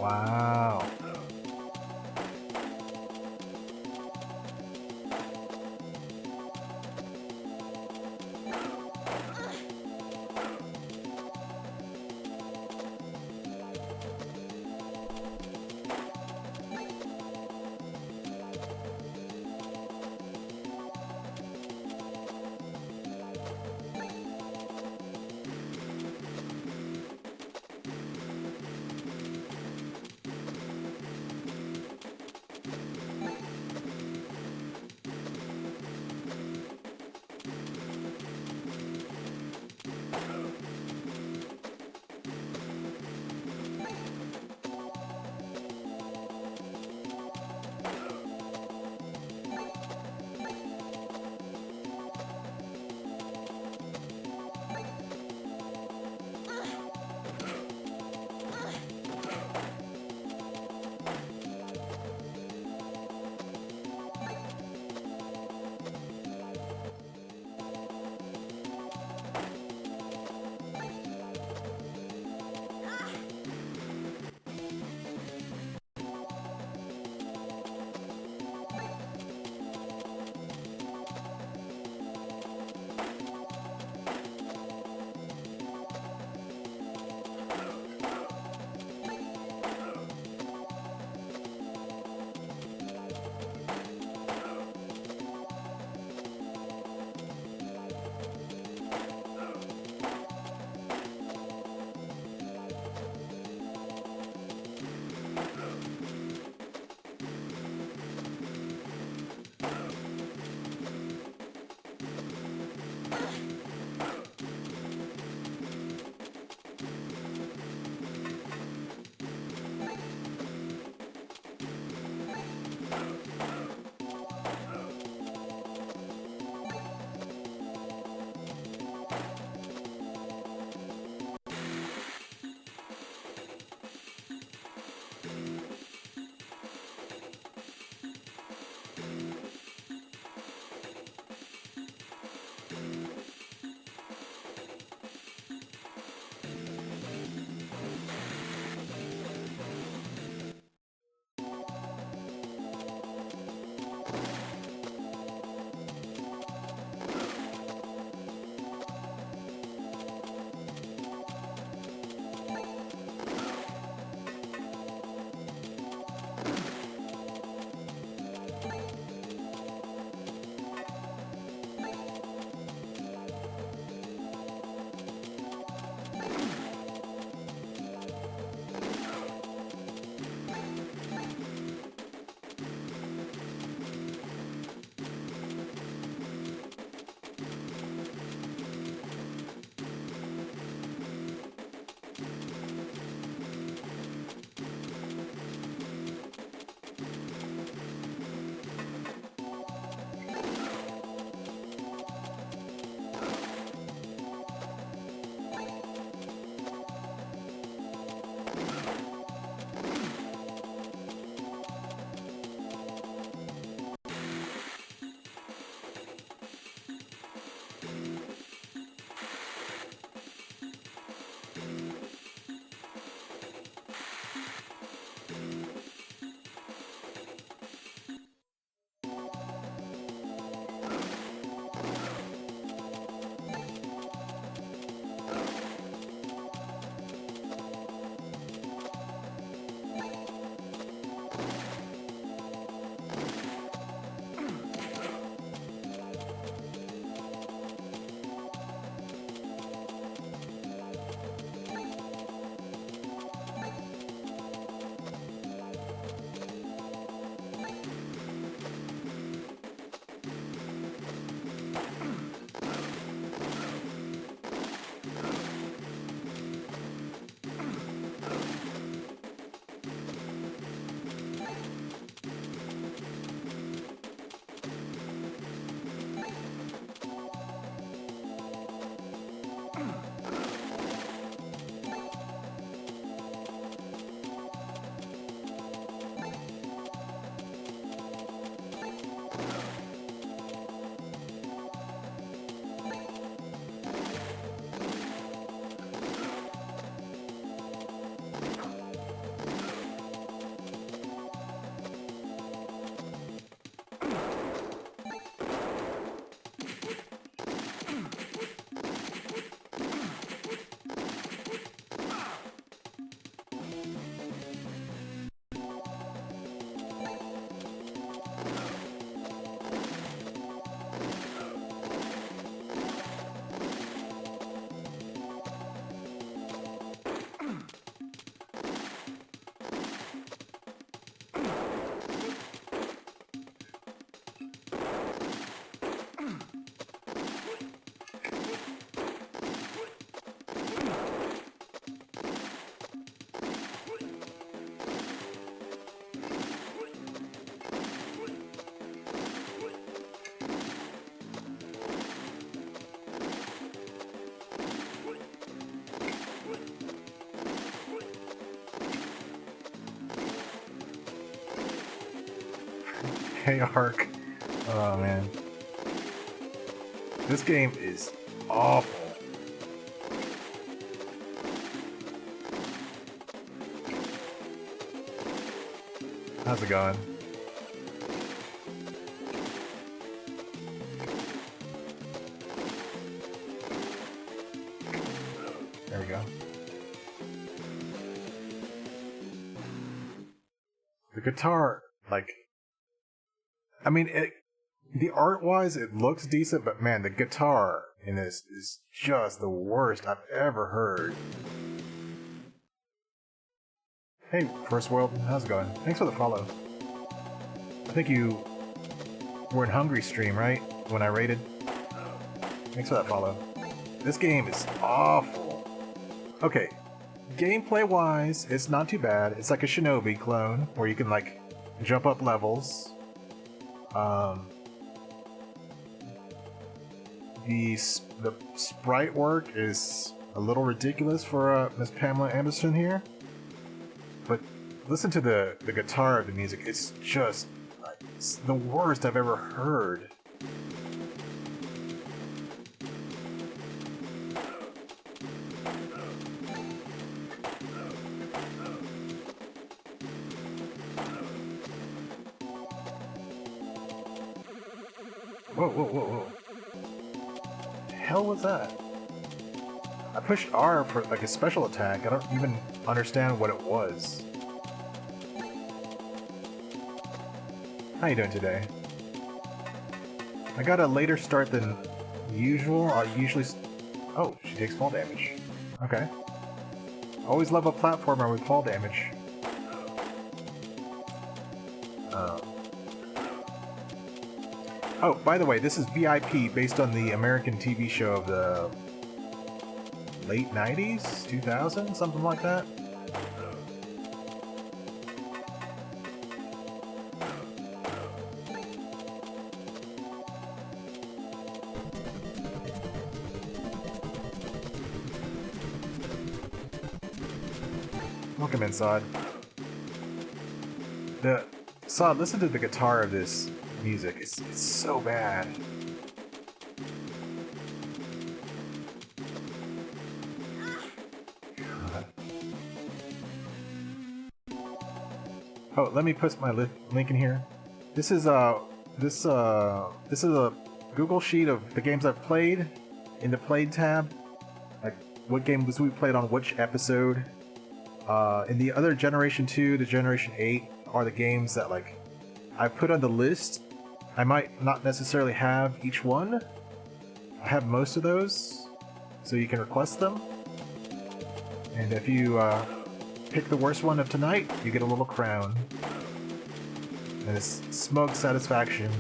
ว้าว Hey Ark. Oh man. This game is awful. How's it going? There we go. The guitar, like, I mean, the art-wise, it looks decent, but man, the guitar in this is just the worst I've ever heard. Hey, First World, how's it going? Thanks for the follow. I think you were in Hungry Stream, right? When I raided? Thanks for that follow. This game is awful. Okay, gameplay-wise, it's not too bad. It's like a Shinobi clone, where you can, like, jump up levels. The sprite work is a little ridiculous for Miss Pamela Anderson here. But listen to the guitar of the music. It's just it's the worst I've ever heard. Whoa, whoa, whoa, whoa. The hell was that? I pushed R for like a special attack. I don't even understand what it was. How you doing today? I got a later start than usual. I usually... Oh, she takes fall damage. Okay. Always love a platformer with fall damage. Oh, by the way, this is VIP based on the American TV show of the late 90s? 2000? Something like that? Welcome in, Sod. Sod, listen to the guitar of this music. It's so bad. God. Oh, let me put my link in here. This is a Google sheet of the games I've played in the played tab. Like what games we played on which episode. In the other Generation 2 to Generation 8 are the games that like I put on the list. I might not necessarily have each one. I have most of those, so you can request them. And if you pick the worst one of tonight, you get a little crown. And it's smug satisfaction.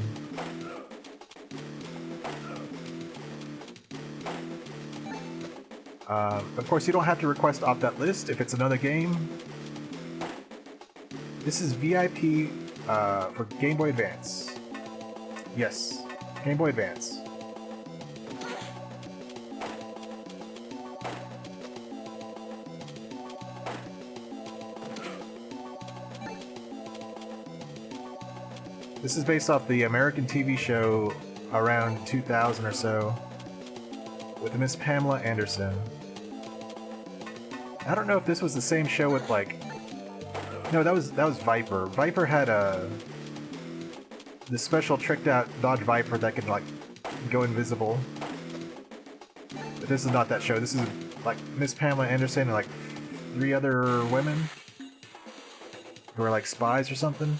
Of course, you don't have to request off that list if it's another game. This is VIP for Game Boy Advance. Yes, Game Boy Advance. This is based off the American TV show around 2000 or so with Miss Pamela Anderson. I don't know if this was the same show with like... No, that was Viper. Viper had the special tricked out Dodge Viper that could like go invisible. But this is not that show. This is like Miss Pamela Anderson and like 3 other women who are like spies or something.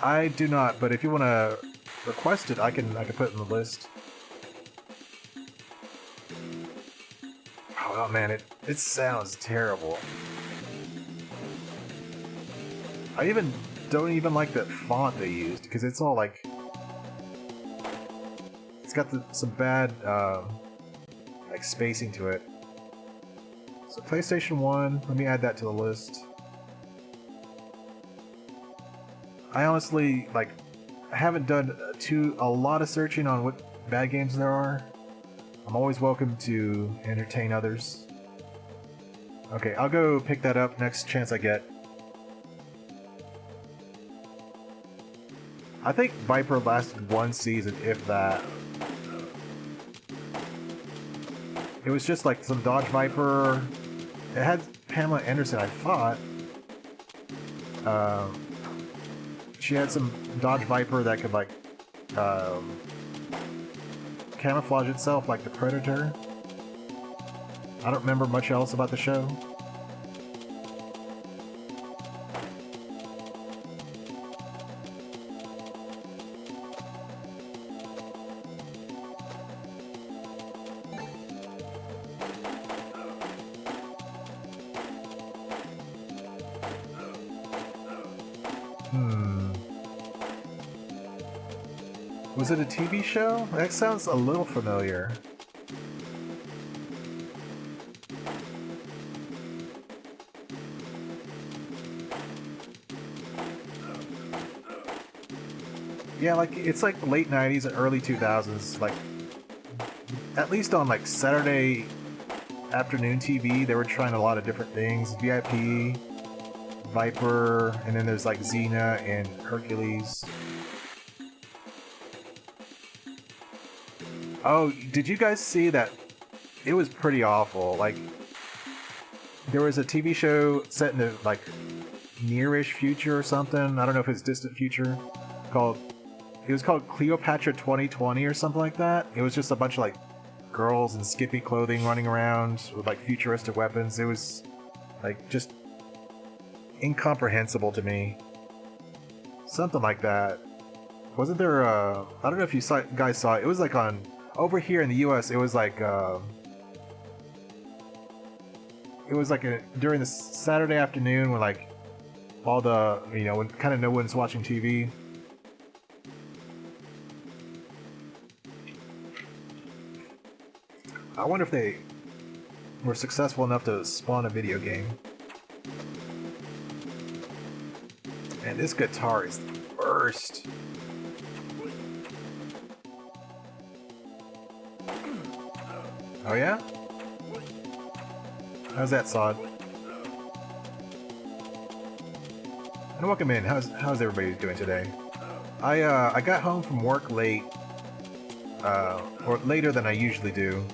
I do not, but if you want to request it, I can put it in the list. Oh man, it sounds terrible. I don't even like that font they used because it's all like it's got some bad like spacing to it. So PlayStation 1, let me add that to the list. I honestly like I haven't done a lot of searching on what bad games there are. I'm always welcome to entertain others. Okay, I'll go pick that up next chance I get. I think Viper lasted one season, if that. It was just like some Dodge Viper. It had Pamela Anderson, I thought. She had some Dodge Viper that could like camouflage itself like the Predator. I don't remember much else about the show. Was it a TV show? That sounds a little familiar. Yeah, like it's like late 90s and early 2000s, like at least on like Saturday afternoon TV, they were trying a lot of different things. VIP, Viper, and then there's like Xena and Hercules. Oh, did you guys see that? It was pretty awful. Like, there was a TV show set in the, like, nearish future or something. I don't know if it's distant future. It was called Cleopatra 2020 or something like that. It was just a bunch of, like, girls in skimpy clothing running around with, like, futuristic weapons. It was, like, just incomprehensible to me. Something like that. Wasn't there I don't know if you guys saw it. It was, like, on... Over here in the U.S., it was like during the Saturday afternoon when like all the when kind of no one's watching TV. I wonder if they were successful enough to spawn a video game. And this guitar is the worst. Oh yeah? How's that, Sod? And welcome in. How's everybody doing today? I got home from work late, or later than I usually do.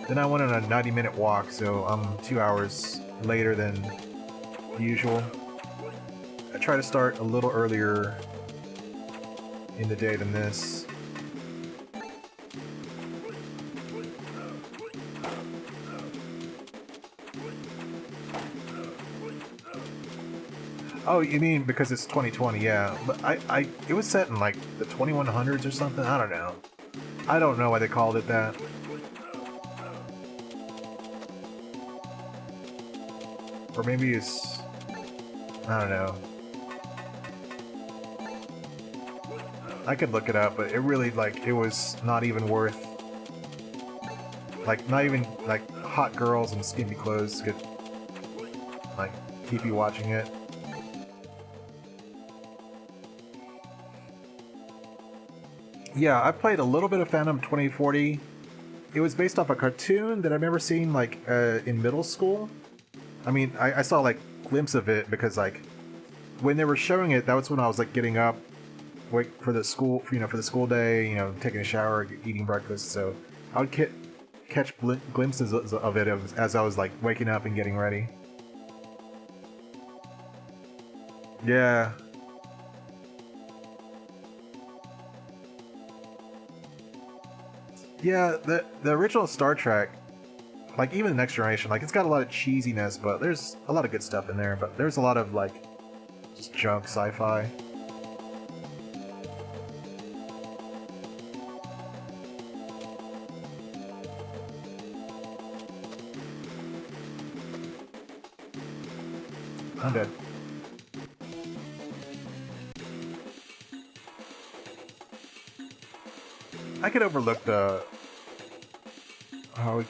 Then I went on a 90-minute walk, so I'm 2 hours later than usual. I try to start a little earlier in the day than this. Oh, you mean because it's 2020? Yeah, but it was set in like the 2100s or something. I don't know. I don't know why they called it that. Or maybe it's... I don't know. I could look it up, but it really, like, it was not even worth... Like, not even, like, hot girls in skimpy clothes could, like, keep you watching it. Yeah, I played a little bit of Phantom 2040. It was based off a cartoon that I remember seeing, like, in middle school. I mean, I saw, like, glimpse of it because, like, when they were showing it, that was when I was, like, getting up, wait for the school, for the school day, taking a shower, eating breakfast. So I would catch glimpses of it as I was, like, waking up and getting ready. Yeah. Yeah, the original Star Trek, like even the Next Generation, like it's got a lot of cheesiness, but there's a lot of good stuff in there, but there's a lot of like just junk sci-fi. I'm dead. I could overlook the... Oh, we're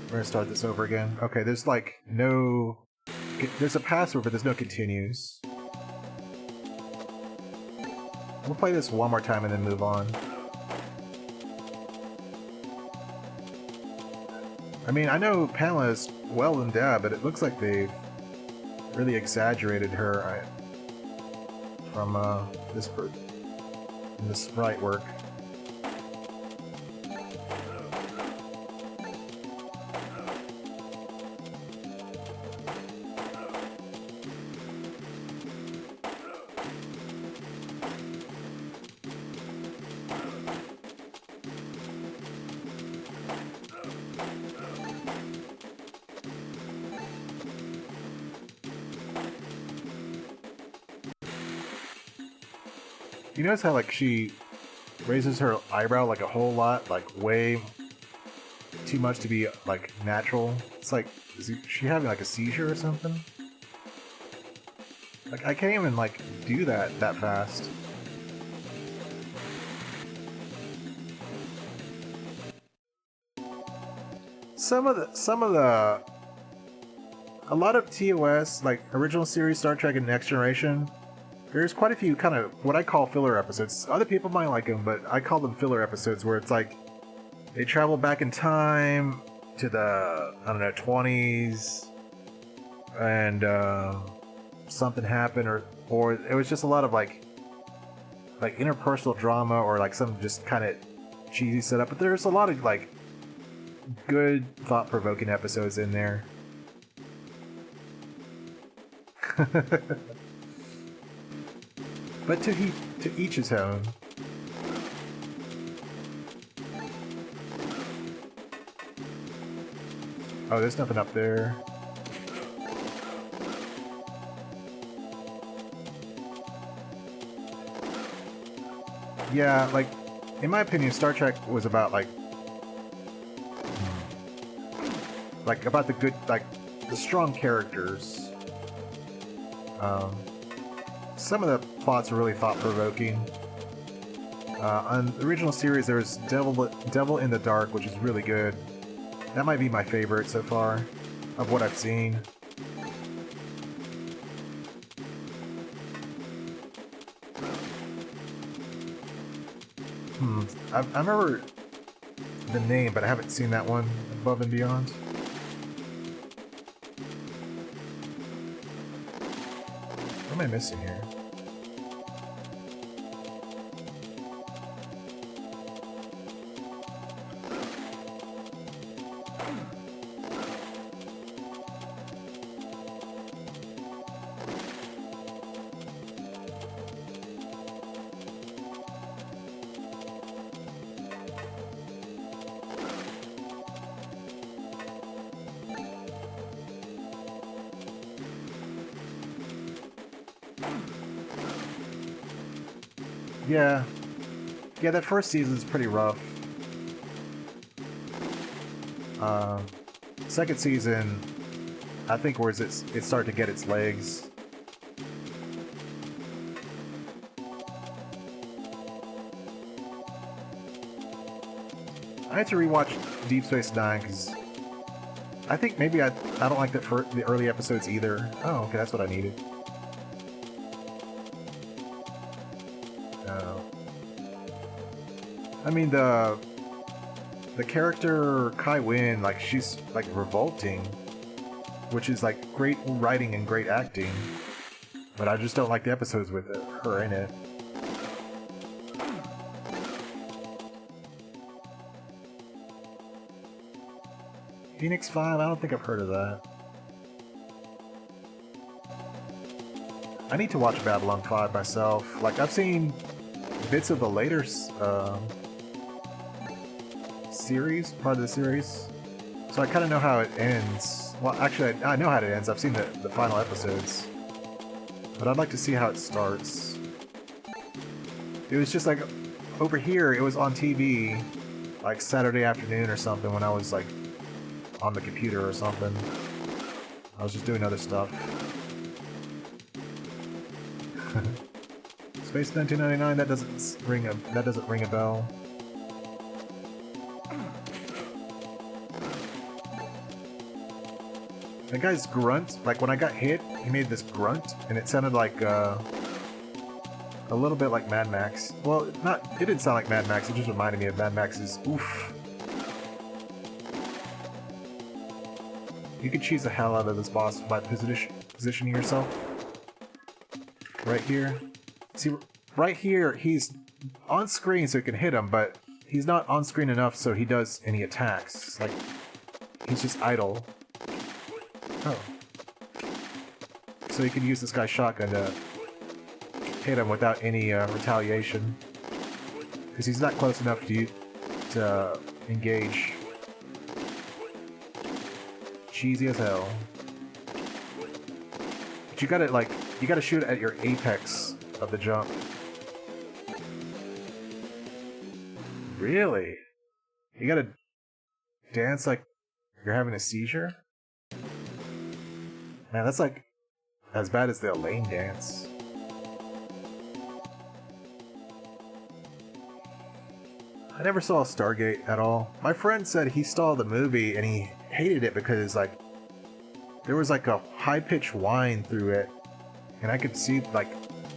gonna start this over again. Okay, there's like no... There's a password, but there's no continues. We'll play this one more time and then move on. I mean, I know Pamela is well endowed, but it looks like they've really exaggerated her from this bird. and the sprite work. You notice how, like, she raises her eyebrow, like, a whole lot, like, way too much to be, like, natural? It's like, is she having, like, a seizure or something? Like, I can't even, like, do that fast. A lot of TOS, like, original series Star Trek and Next Generation, there's quite a few kind of what I call filler episodes. Other people might like them, but I call them filler episodes, where it's like they travel back in time to the, I don't know, 20s, and something happened, or it was just a lot of like interpersonal drama, or like some just kind of cheesy setup. But there's a lot of like good, thought-provoking episodes in there. But to each his own. Oh, there's nothing up there. Yeah, like, in my opinion, Star Trek was about, like about the good, like, the strong characters. Some of the plots were really thought-provoking. On the original series, there was Devil in the Dark, which is really good. That might be my favorite so far, of what I've seen. I remember the name, but I haven't seen that one, Above and Beyond. What am I missing here? Yeah, that first season's pretty rough. Second season, I think, where it started to get its legs. I had to rewatch Deep Space Nine because I think maybe I don't like the early episodes either. Oh, okay, that's what I needed. I mean, the character Kai Wynn, like, she's like revolting, which is like great writing and great acting, but I just don't like the episodes with her in it. Phoenix 5? I don't think I've heard of that. I need to watch Babylon 5 myself. Like, I've seen bits of the later series, part of the series, so I kind of know how it ends. Well, actually, I know how it ends. I've seen the final episodes, but I'd like to see how it starts. It was just like, over here, it was on TV, like Saturday afternoon or something, when I was like on the computer or something. I was just doing other stuff. Space 1999, that doesn't ring a bell. That guy's grunt, like when I got hit, he made this grunt, and it sounded like a little bit like Mad Max. Well, it didn't sound like Mad Max, it just reminded me of Mad Max's oof. You could cheese the hell out of this boss by positioning yourself. Right here. See, right here, he's on screen so you can hit him, but he's not on screen enough so he does any attacks. Like, he's just idle. Oh. So you can use this guy's shotgun to hit him without any retaliation. Because he's not close enough to you to engage. Cheesy as hell. But you gotta, like, you gotta shoot at your apex of the jump. Really? You gotta dance like you're having a seizure? Man, that's like as bad as the Elaine dance. I never saw Stargate at all. My friend said he saw the movie and he hated it because, like, there was like a high-pitched whine through it, and I could see, like,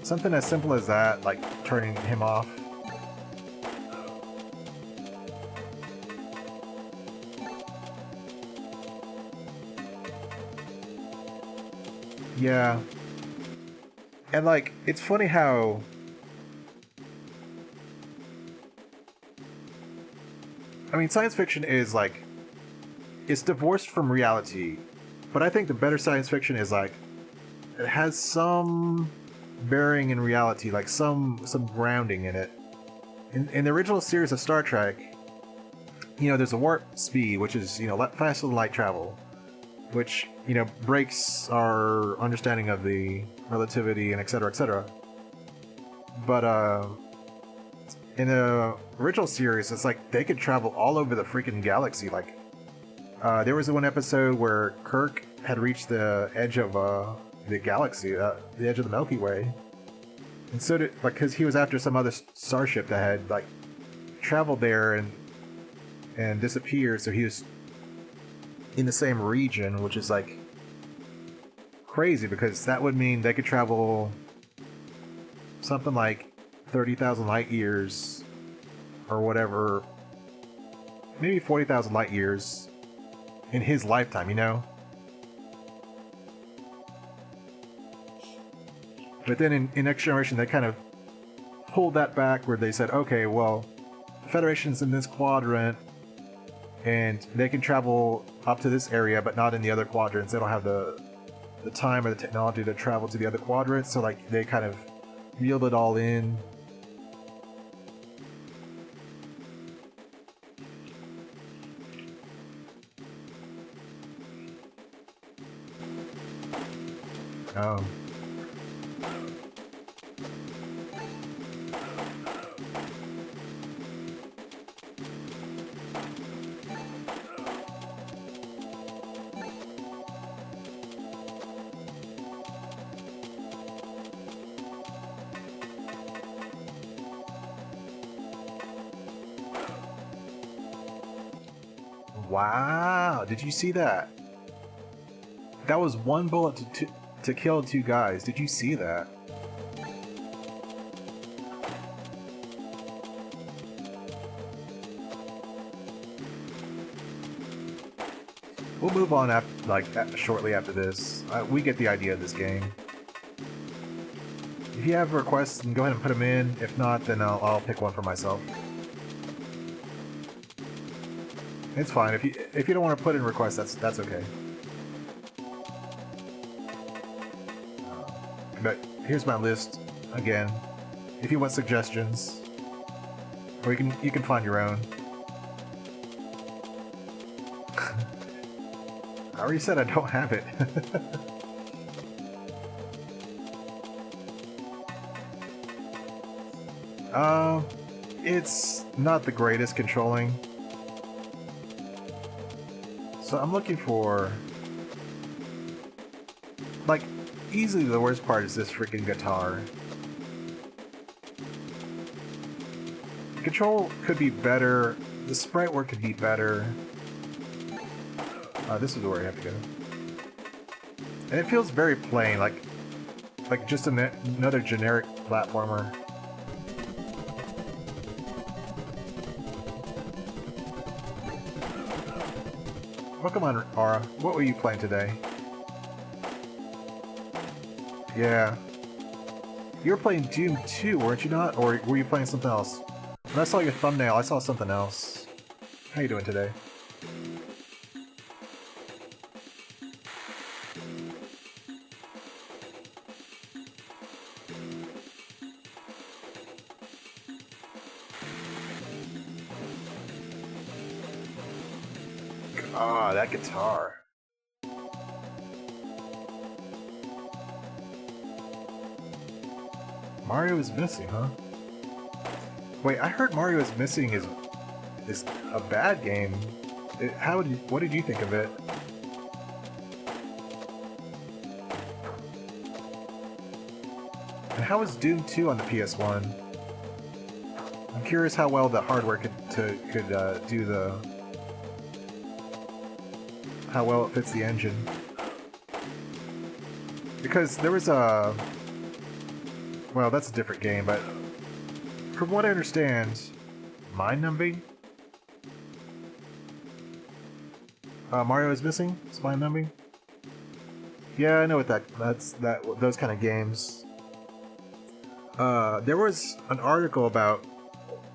something as simple as that, like, turning him off. Yeah. And, like, it's funny how... I mean, science fiction is, like... It's divorced from reality. But I think the better science fiction is, like... It has some bearing in reality, like some grounding in it. In the original series of Star Trek, you know, there's a warp speed, which is, you know, faster than light travel. Which, you know, breaks our understanding of the relativity and etc., etc. But, in the original series, it's like they could travel all over the freaking galaxy. Like, there was one episode where Kirk had reached the edge of, the galaxy, the edge of the Milky Way. And so did, like, because he was after some other starship that had, like, traveled there and disappeared, so he was in the same region, which is like crazy because that would mean they could travel something like 30,000 light years or whatever, maybe 40,000 light years in his lifetime, you know? But then in Next Generation, they kind of pulled that back where they said, okay, well, the Federation's in this quadrant, and they can travel up to this area, but not in the other quadrants. They don't have the time or the technology to travel to the other quadrants, so like they kind of reeled it all in. Oh. Wow, did you see that? That was one bullet to kill two guys. Did you see that? We'll move on after, shortly after this. We get the idea of this game. If you have requests, then go ahead and put them in. If not, then I'll pick one for myself. It's fine. If you don't want to put in requests, that's okay. But here's my list again. If you want suggestions, or you can find your own. I already said I don't have it. It's not the greatest controlling. So I'm looking for, like, easily the worst part is this freaking guitar. The control could be better, the sprite work could be better. This is where I have to go. And it feels very plain, like just another generic platformer. Welcome on, Aura. What were you playing today? Yeah. You were playing Doom 2, weren't you not? Or were you playing something else? When I saw your thumbnail, I saw something else. How you doing today? Ah, that guitar. Mario is missing, huh? Wait, I heard Mario is missing is a bad game. What did you think of it? And how was Doom 2 on the PS1? I'm curious how well the hardware could do the how well it fits the engine. Because there was a well, that's a different game, but from what I understand, mind numbing. Mario is missing. Is mind numbing? Yeah, I know what those kind of games. There was an article about,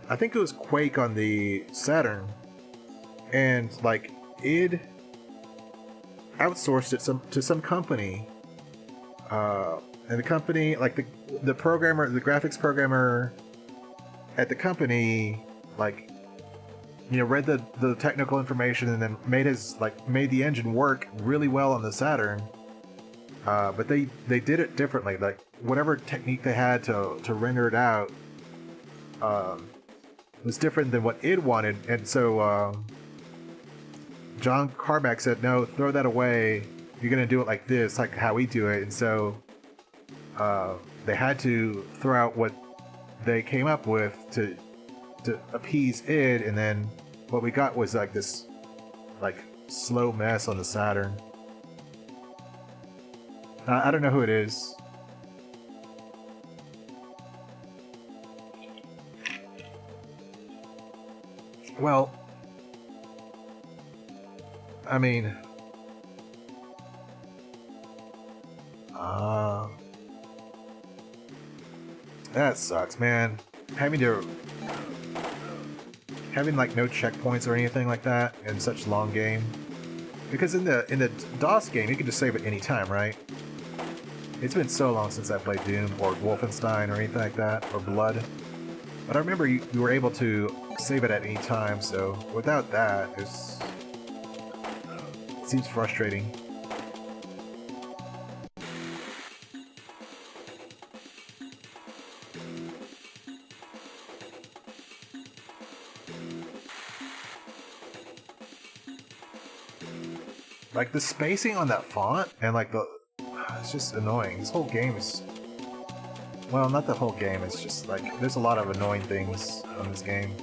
I think it was Quake on the Saturn, and like id outsourced it to some company, and the company, like the programmer, the graphics programmer at the company, like, you know, read the technical information and then made the engine work really well on the Saturn. But they did it differently. Like whatever technique they had to render it out was different than what id wanted, and so John Carmack said, "No, throw that away. You're gonna do it like this, like how we do it." And so they had to throw out what they came up with to appease id, and then what we got was like this like slow mess on the Saturn. I don't know who it is. Well, I mean, that sucks, man. Having like no checkpoints or anything like that in such a long game. Because in the DOS game, you can just save at any time, right? It's been so long since I played Doom or Wolfenstein or anything like that, or Blood. But I remember you were able to save it at any time, so without that, it seems frustrating. Like the spacing on that font and like it's just annoying. This whole game is, well, not the whole game, it's just like there's a lot of annoying things on this game.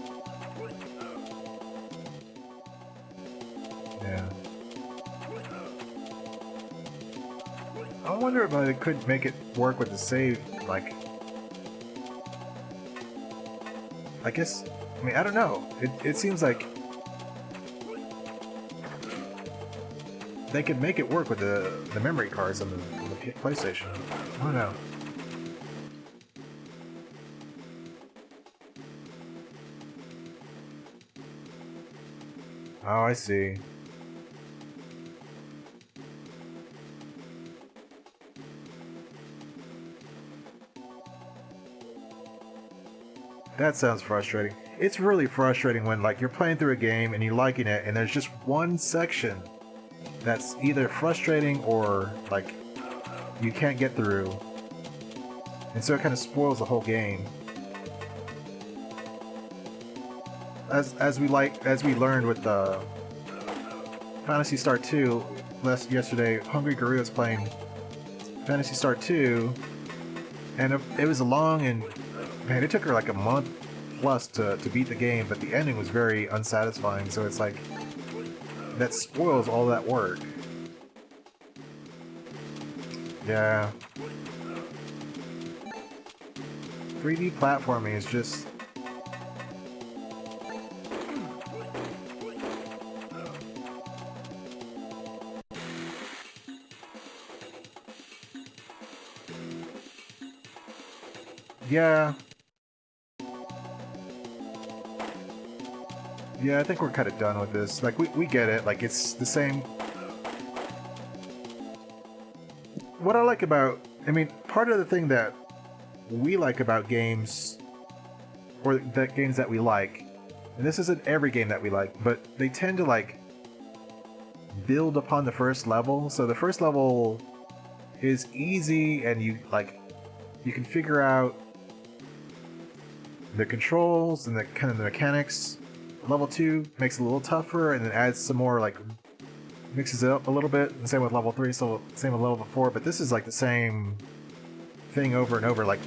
Yeah. I wonder if I could make it work with the save, like, I guess, I mean, I don't know. It seems like they could make it work with the memory cards on the PlayStation. I don't know. Oh, I see. That sounds frustrating. It's really frustrating when like you're playing through a game and you're liking it and there's just one section that's either frustrating or like you can't get through. And so it kind of spoils the whole game. As we learned with Phantasy Star 2 yesterday, Hungry Guru was playing Phantasy Star 2, and it was a long, and man, it took her like a month plus to beat the game, but the ending was very unsatisfying, so it's like that spoils all that work. Yeah. 3D platforming is just... Yeah. Yeah, I think we're kind of done with this. Like, we get it. Like, it's the same. What I like about... I mean, part of the thing that we like about games, or the games that we like, and this isn't every game that we like, but they tend to, like, build upon the first level. So the first level is easy, and you can figure out the controls and the kind of the mechanics. Level 2 makes it a little tougher, and then adds some more, like, mixes it up a little bit. And same with level 3, so same with level 4. But this is like the same thing over and over. Like,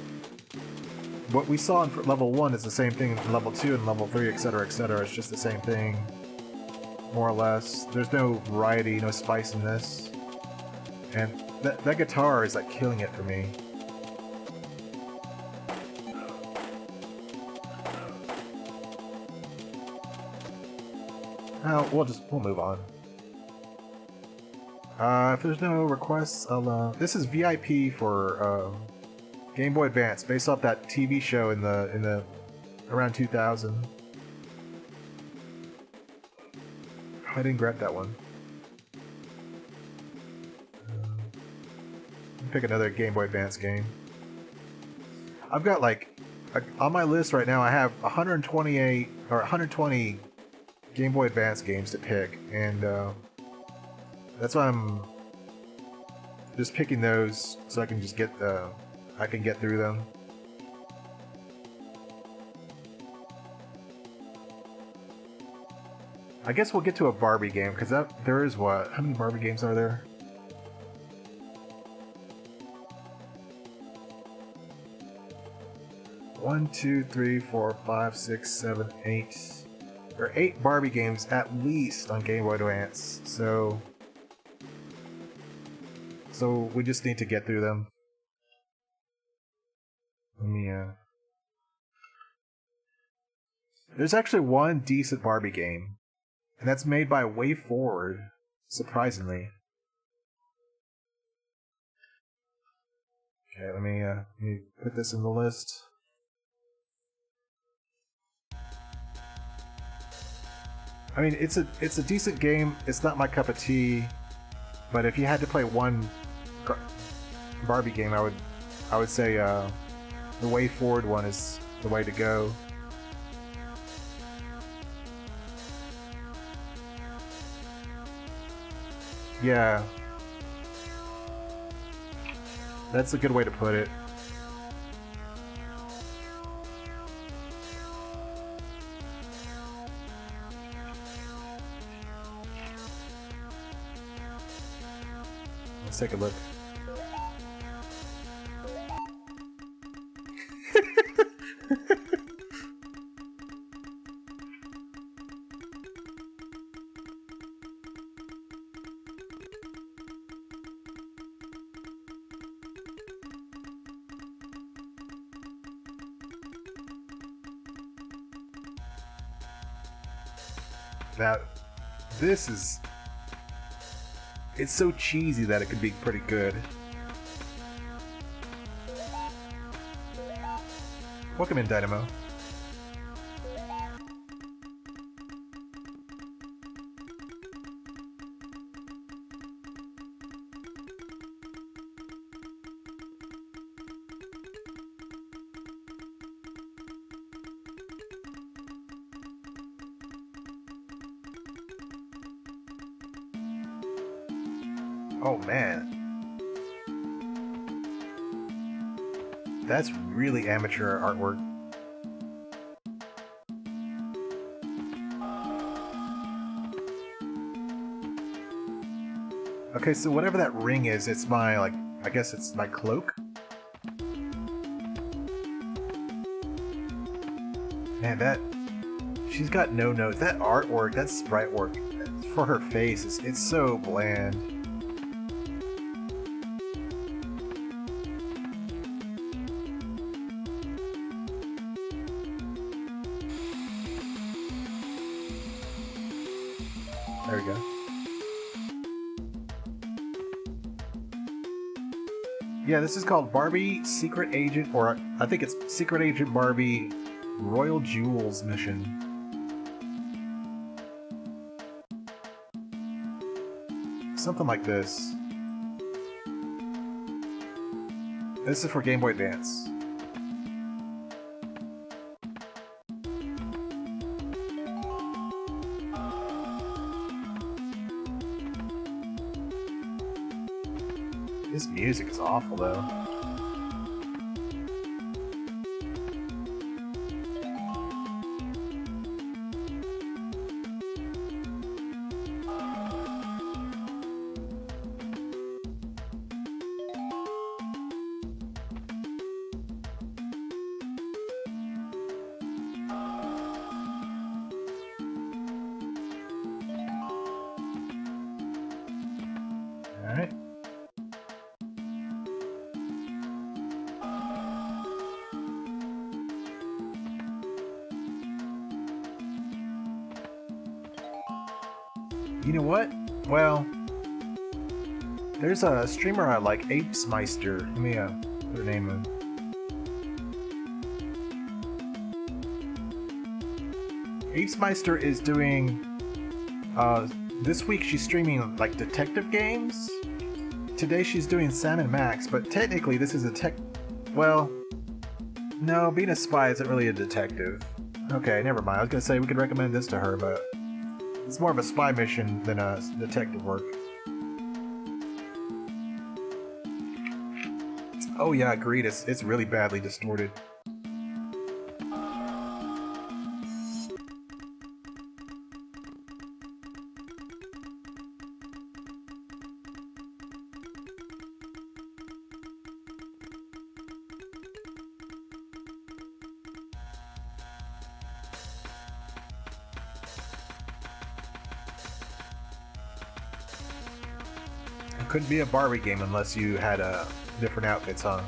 what we saw in level 1 is the same thing in level 2 and level 3, etc., etc. It's just the same thing, more or less. There's no variety, no spice in this. And that guitar is like killing it for me. Oh, we'll move on. If there's no requests, I'll this is VIP for Game Boy Advance, based off that TV show in the around 2000. I didn't grab that one. Pick another Game Boy Advance game. I've got like on my list right now. I have 128 or 120 Game Boy Advance games to pick, and that's why I'm just picking those so I can just get through them. I guess we'll get to a Barbie game, because there is what? How many Barbie games are there? One, two, three, 4, 5, 6, 7, 8. There are 8 Barbie games at least on Game Boy Advance, so we just need to get through them. Let me, There's actually one decent Barbie game, and that's made by Way Forward, surprisingly. Okay, let me put this in the list. I mean, it's a decent game. It's not my cup of tea, but if you had to play one Barbie game, I would say the Way Forward one is the way to go. Yeah, that's a good way to put it. Let's take a look. Now, this is... It's so cheesy that it could be pretty good. Welcome in, Dynamo. Oh man. That's really amateur artwork. Okay, so whatever that ring is, it's my, like, I guess it's my cloak? Man, she's got no nose. That artwork, that sprite work for her face, it's so bland. There we go. Yeah, this is called Barbie Secret Agent, or I think it's Secret Agent Barbie Royal Jewels Mission. Something like this. This is for Game Boy Advance. This music is awful, though. Alright. You know what? Well, there's a streamer I like, Apesmeister. Let me put her name in. Apesmeister is doing. This week she's streaming like detective games. Today she's doing Sam and Max, but technically this is a tech. Well, no, being a spy isn't really a detective. Okay, never mind. I was gonna say we could recommend this to her, but it's more of a spy mission than a detective work. Oh yeah, agreed. It's really badly distorted. It couldn't be a Barbie game unless you had different outfits, huh?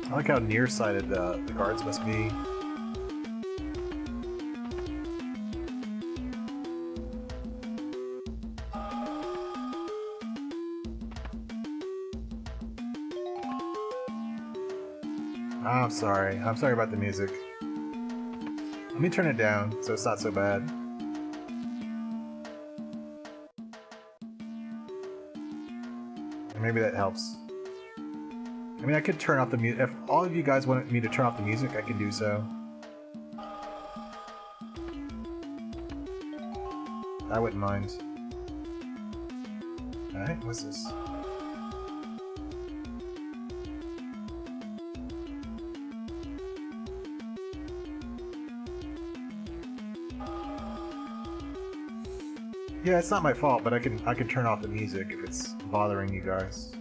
I like how nearsighted the guards must be. I'm sorry. I'm sorry about the music. Let me turn it down so it's not so bad. Maybe that helps. I mean, I could turn off the music. If all of you guys want me to turn off the music, I can do so. I wouldn't mind. Alright, what's this? Yeah, it's not my fault, but I can turn off the music if it's bothering you guys.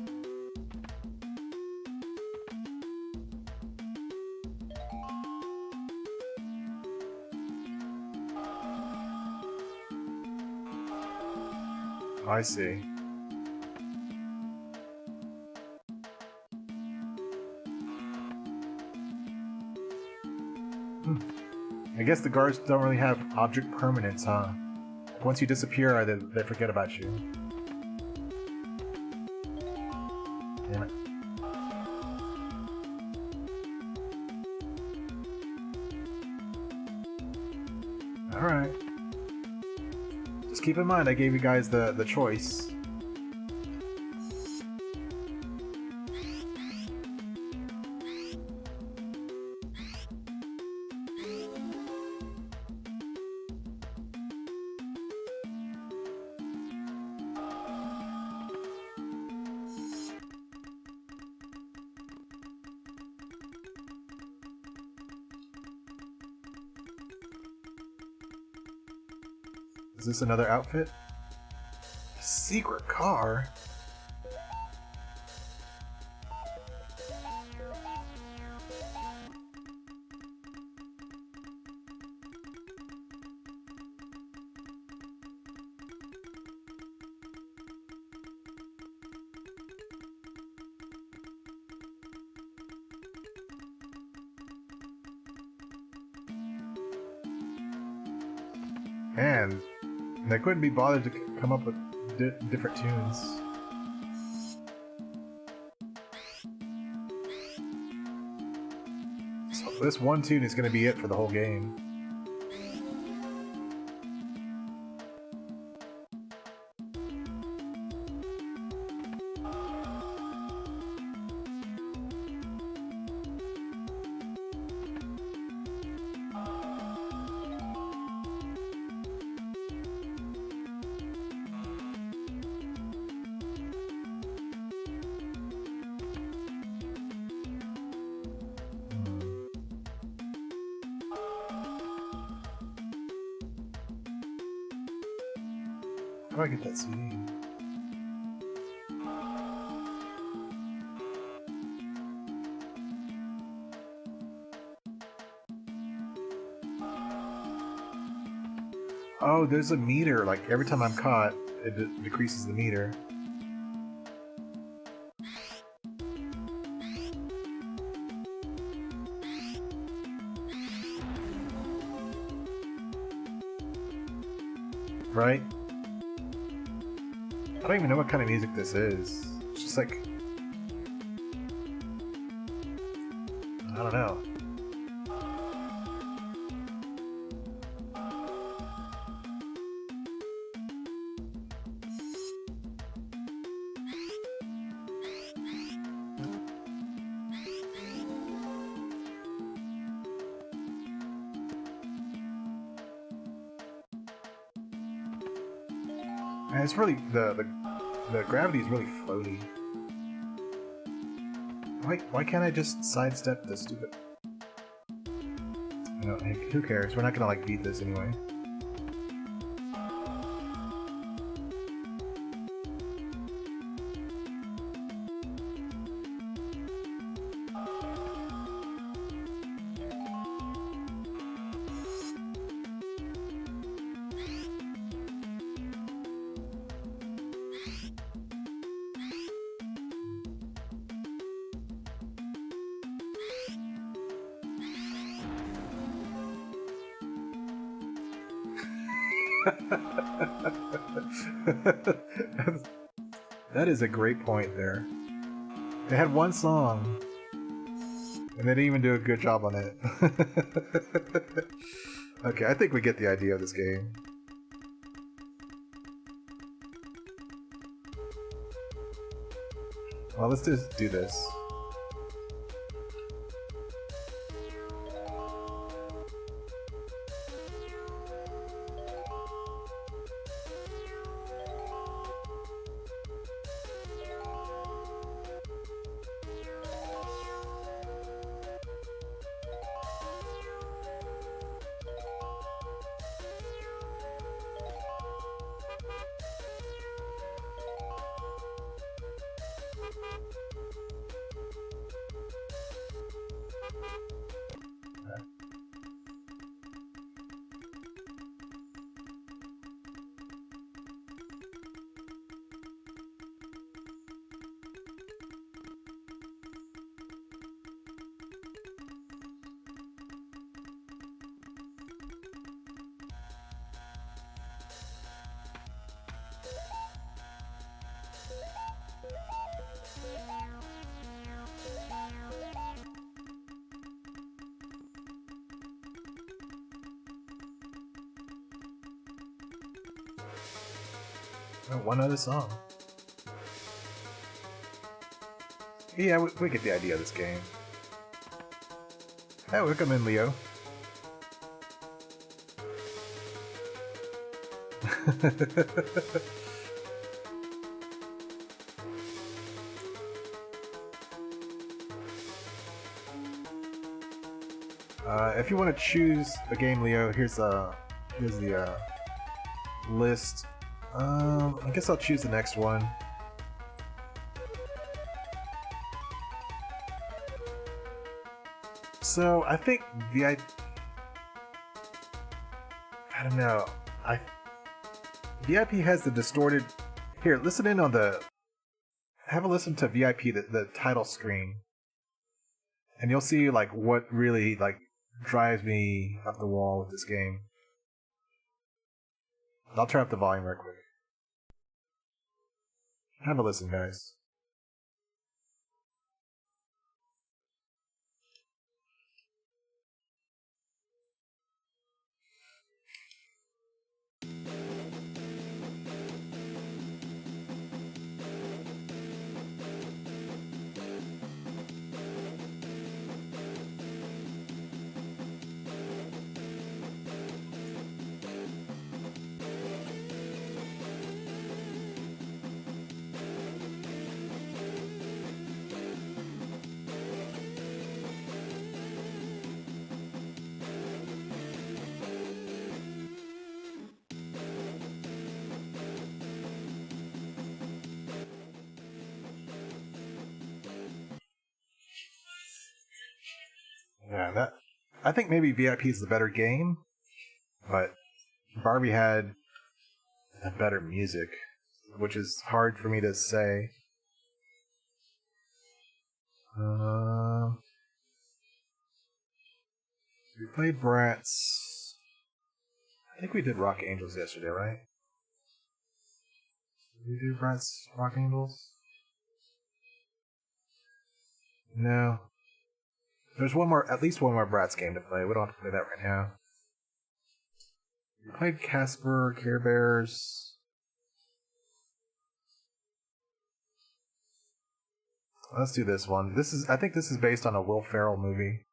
I see. I guess the guards don't really have object permanence, huh? Once you disappear, they forget about you. Damn it. Alright. Just keep in mind, I gave you guys the choice. Is this another outfit? Secret car? Man, they couldn't be bothered to come up with different tunes. So this one tune is going to be it for the whole game. How do I get that CD? Oh, there's a meter. Like every time I'm caught, it decreases the meter. Right? I don't even know what kind of music this is. It's just like... I don't know. And it's really... The gravity is really floaty. Why can't I just sidestep this stupid... You know, hey, who cares? We're not gonna like beat this anyway. That is a great point there. They had one song, and they didn't even do a good job on it. Okay, I think we get the idea of this game. Well, let's just do this. Oh, one other song. Yeah, we get the idea of this game. Hey, welcome in, Leo. If you want to choose a game, Leo, here's the list. I guess I'll choose the next one. So I think I don't know. VIP has the distorted. Here, listen in on the. Have a listen to VIP, the title screen, and you'll see like what really like drives me up the wall with this game. I'll turn up the volume real quick. Have a listen, guys. Yeah, that. I think maybe VIP is the better game, but Barbie had a better music, which is hard for me to say. We played Bratz. I think we did Rock Angels yesterday, right? Did we do Bratz Rock Angels? No. There's one more, at least one more Bratz game to play. We don't have to play that right now. We played Casper, Care Bears. Let's do this one. I think this is based on a Will Ferrell movie.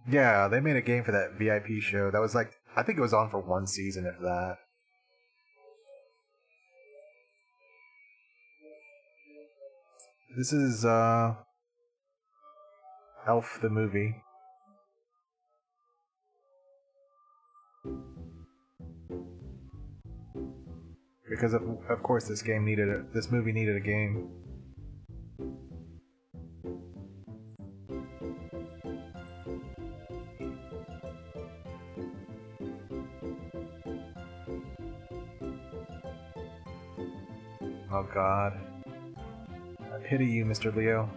Yeah, they made a game for that VIP show. That was like, I think it was on for one season, if that. This is Elf the movie. Because of course this movie needed a game. Oh God. I pity you, Mr. Leo.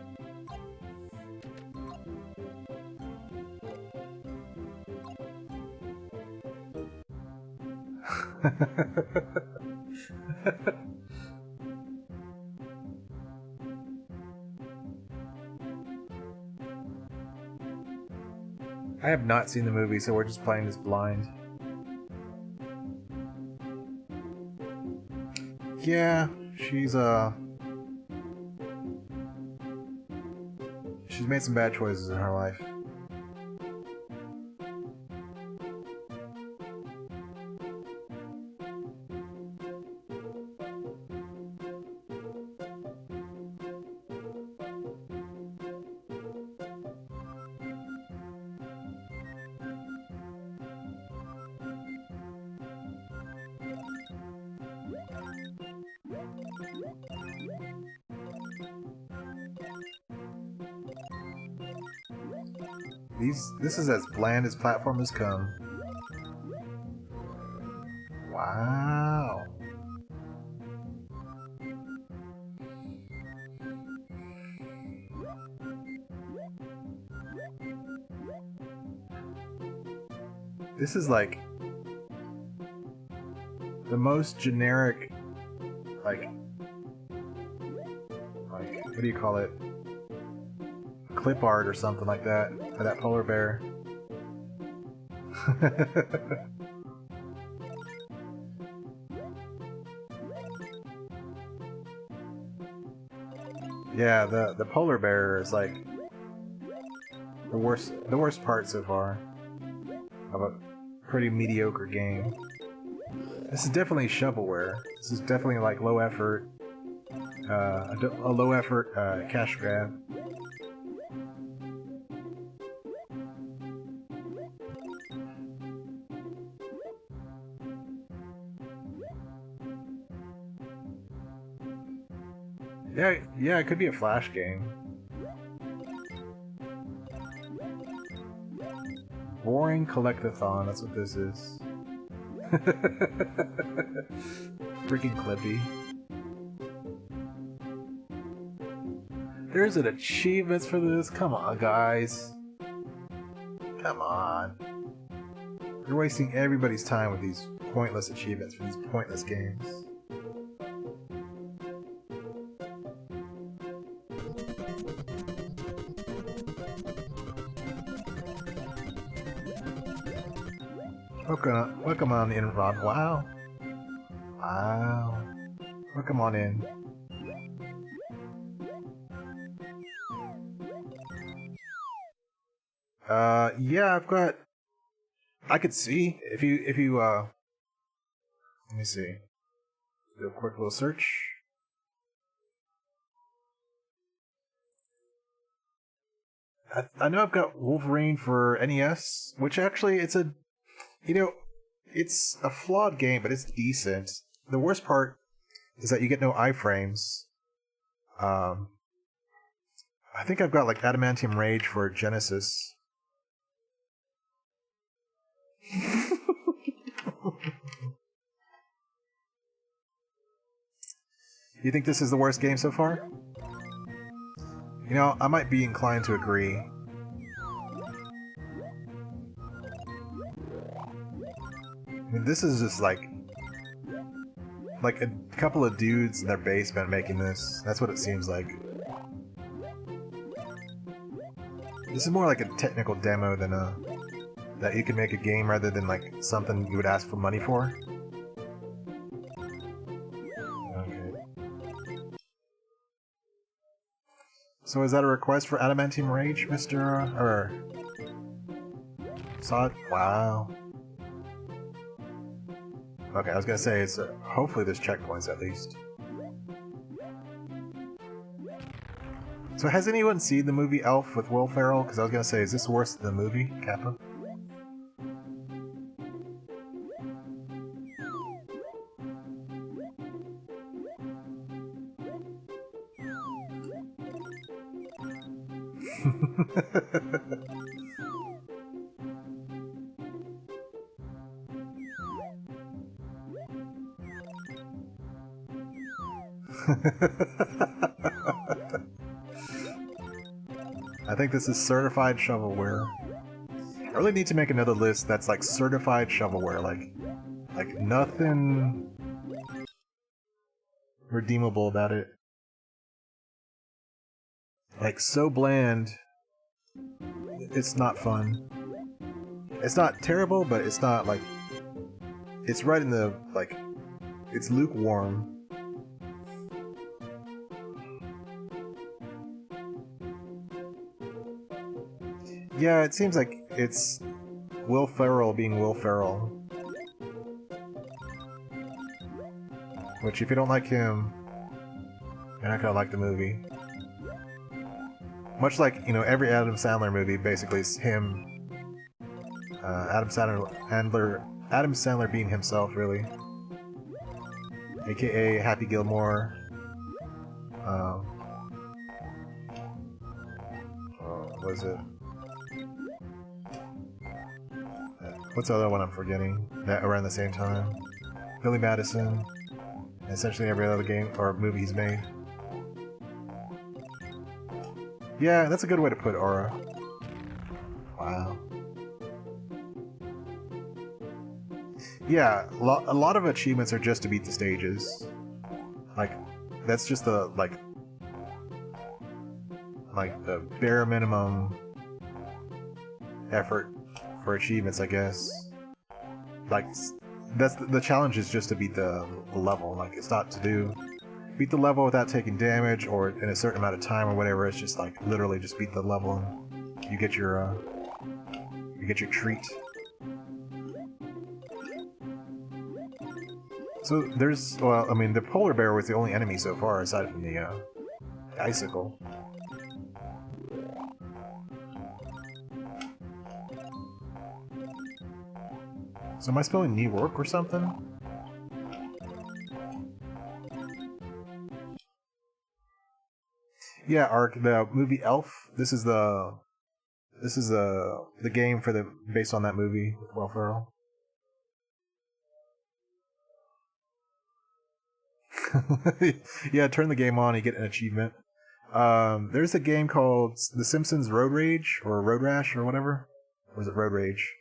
I have not seen the movie, so we're just playing this blind. Yeah, she's made some bad choices in her life. This is as bland as platformers come. Wow. This is like the most generic, like what do you call it? Clip art or something like that for that polar bear. Yeah, the polar bear is like the worst part so far. pretty mediocre game. This is definitely shovelware. This is definitely like low effort, a low effort cash grab. Yeah, it could be a Flash game. Boring collectathon, that's what this is. Freaking Clippy. There's an achievements for this? Come on, guys. Come on. You're wasting everybody's time with these pointless achievements for these pointless games. Welcome on in, Rob. Wow. Wow. Welcome on in. Yeah, I've got... I could see, if you, let me see. Do a quick little search. I know I've got Wolverine for NES, which actually, it's a... You know, it's a flawed game, but it's decent. The worst part is that you get no iframes. I think I've got like Adamantium Rage for Genesis. You think this is the worst game so far? You know, I might be inclined to agree. I mean, this is just like a couple of dudes in their basement making this. That's what it seems like. This is more like a technical demo than that you can make a game rather than like something you would ask for money for. Okay. So is that a request for Adamantium Rage, Mr. or Sod? Wow. Okay, I was gonna say, it's hopefully there's checkpoints at least. So has anyone seen the movie Elf with Will Ferrell? Because I was gonna say, is this worse than the movie, Kappa? I think this is certified shovelware. I really need to make another list that's like certified shovelware, like nothing redeemable about it. Like so bland, it's not fun. It's not terrible, but it's not like, it's right in the, like, it's lukewarm. Yeah, it seems like it's Will Ferrell being Will Ferrell. Which, if you don't like him, you're not gonna like the movie. Much like, you know, every Adam Sandler movie basically is him. Adam Sandler being himself, really. AKA Happy Gilmore. What is it? What's the other one I'm forgetting? That around the same time? Billy Madison. Essentially every other game or movie he's made. Yeah, that's a good way to put Aura. Wow. Yeah, a lot of achievements are just to beat the stages. Like, that's just the, like the bare minimum effort for achievements, I guess. Like, that's the challenge is just to beat the level. Like, it's not to beat the level without taking damage or in a certain amount of time or whatever. It's just like literally just beat the level and you get your treat. So there's, well, I mean, the polar bear was the only enemy so far, aside from the icicle. So am I spelling New York or something? Yeah, Ark, the movie Elf. This is the game for the based on that movie with Will Ferrell. Yeah, turn the game on, you get an achievement. There's a game called The Simpsons Road Rage or Road Rash or whatever. Or is it Road Rage?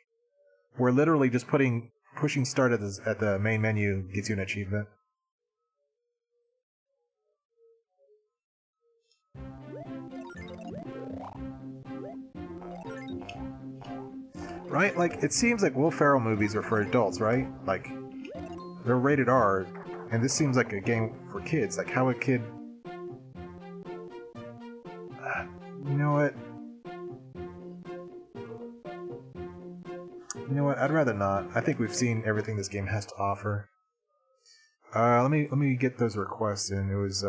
Where literally just pushing start at the main menu gets you an achievement. Right? Like, it seems like Will Ferrell movies are for adults, right? Like, they're rated R, and this seems like a game for kids. Like, how a kid... You know what? You know what? I'd rather not. I think we've seen everything this game has to offer. Let me get those requests in. It was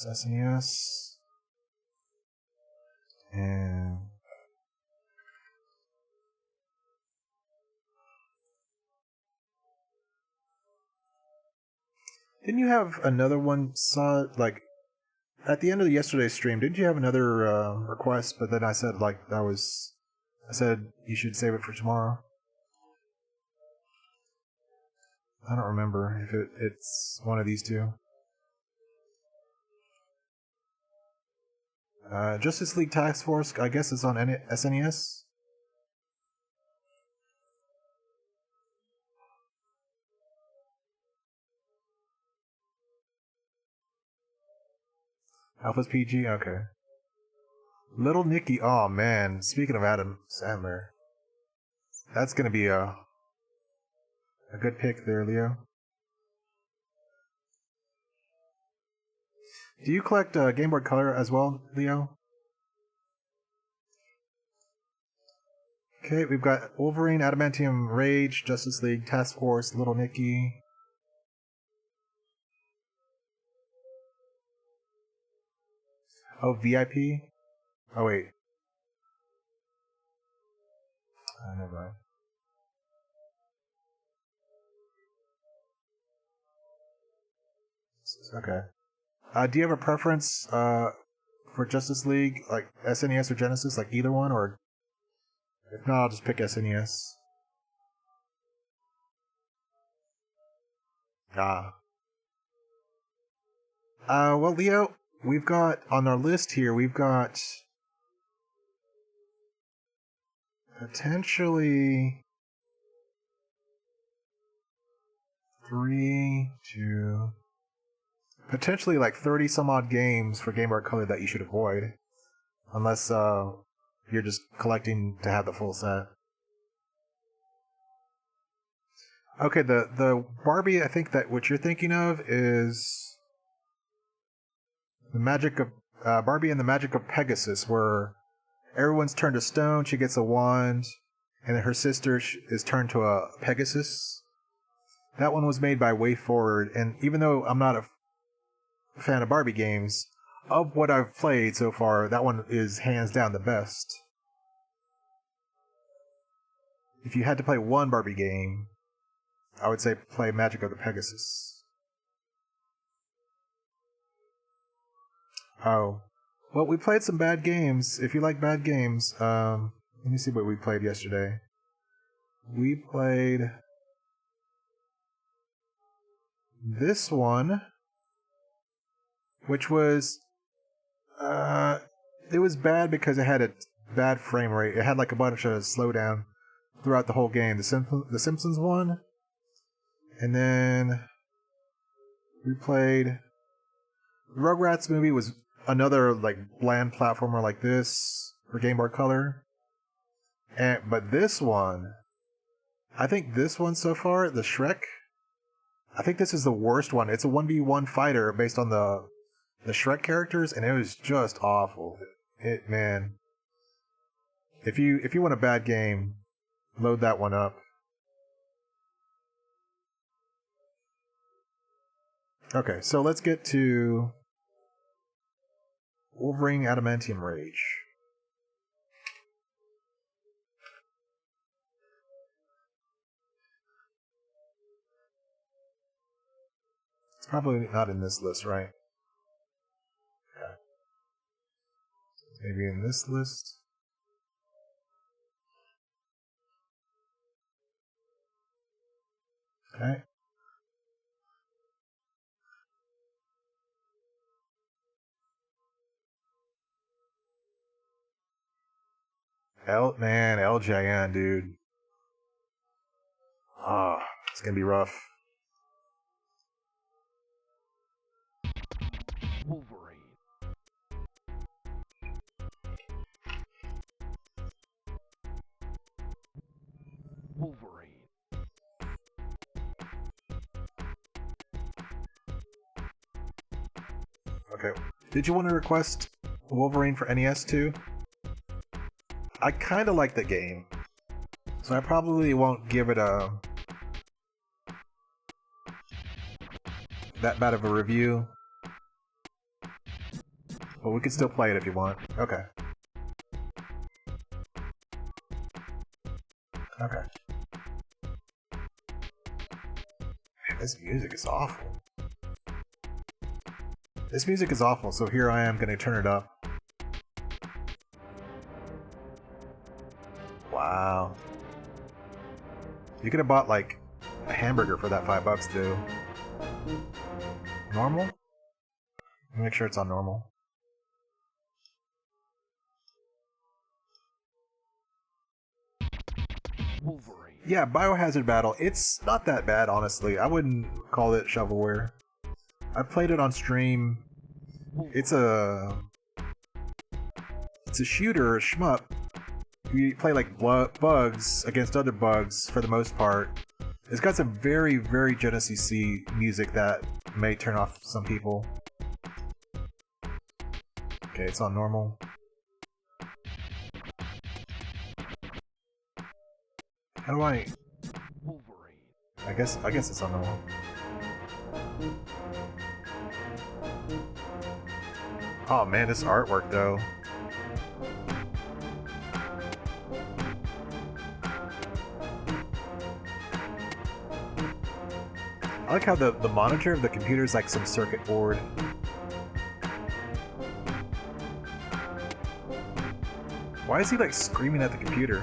SNES and didn't you have another one? Saw like at the end of yesterday's stream. Didn't you have another request? But then I said I said you should save it for tomorrow. I don't remember if it's one of these two. Justice League Task Force, I guess it's on SNES. Alpha's PG? Okay. Little Nicky, oh man, speaking of Adam Sandler, that's gonna be a good pick there, Leo. Do you collect Game Boy Color as well, Leo? Okay, we've got Wolverine, Adamantium Rage, Justice League, Task Force, Little Nicky. Oh, VIP? Oh, wait. Never mind. Okay. Do you have a preference for Justice League, like SNES or Genesis, like either one, or if not, I'll just pick SNES. Ah. Well, Leo, we've got on our list here, we've got potentially potentially like 30 some odd games for Game Boy Color that you should avoid. Unless you're just collecting to have the full set. Okay, the Barbie, I think that what you're thinking of is the magic of Barbie and the Magic of Pegasus, where everyone's turned to stone, she gets a wand, and then her sister is turned to a Pegasus. That one was made by WayForward, and even though I'm not a fan of Barbie games, of what I've played so far, that one is hands down the best. If you had to play one Barbie game, I would say play Magic of the Pegasus. Oh. Well, we played some bad games. If you like bad games, let me see what we played yesterday. We played this one, which was it was bad because it had a bad frame rate. It had like a bunch of slowdown throughout the whole game. The Simpsons one, and then we played the Rugrats movie was another like bland platformer like this for Game Boy Color. But this one, I think this one so far, the Shrek, I think this is the worst one. It's a 1v1 fighter based on the Shrek characters, and it was just awful. Man. If you want a bad game, load that one up. Okay, so let's get to Wolverine Adamantium Rage. It's probably not in this list, right? Okay. Maybe in this list. Okay. LJN, dude. It's gonna be rough. Wolverine. Wolverine. Okay. Did you want to request Wolverine for NES too? I kind of like the game, so I probably won't give it that bad of a review. But we can still play it if you want. Okay. Okay. Man, this music is awful. This music is awful, so here I am gonna turn it up. Wow. You could have bought like a hamburger for that $5 too. Normal? Make sure it's on normal. Wolverine. Yeah, Biohazard Battle. It's not that bad, honestly. I wouldn't call it shovelware. I played it on stream. It's a shooter, a shmup. You play like bugs against other bugs for the most part. It's got some very, very Genesis C music that may turn off some people. Okay, it's on normal. How do I? Wolverine. I guess it's on normal. Oh man, this artwork though. I like how the monitor of the computer is like some circuit board. Why is he like screaming at the computer?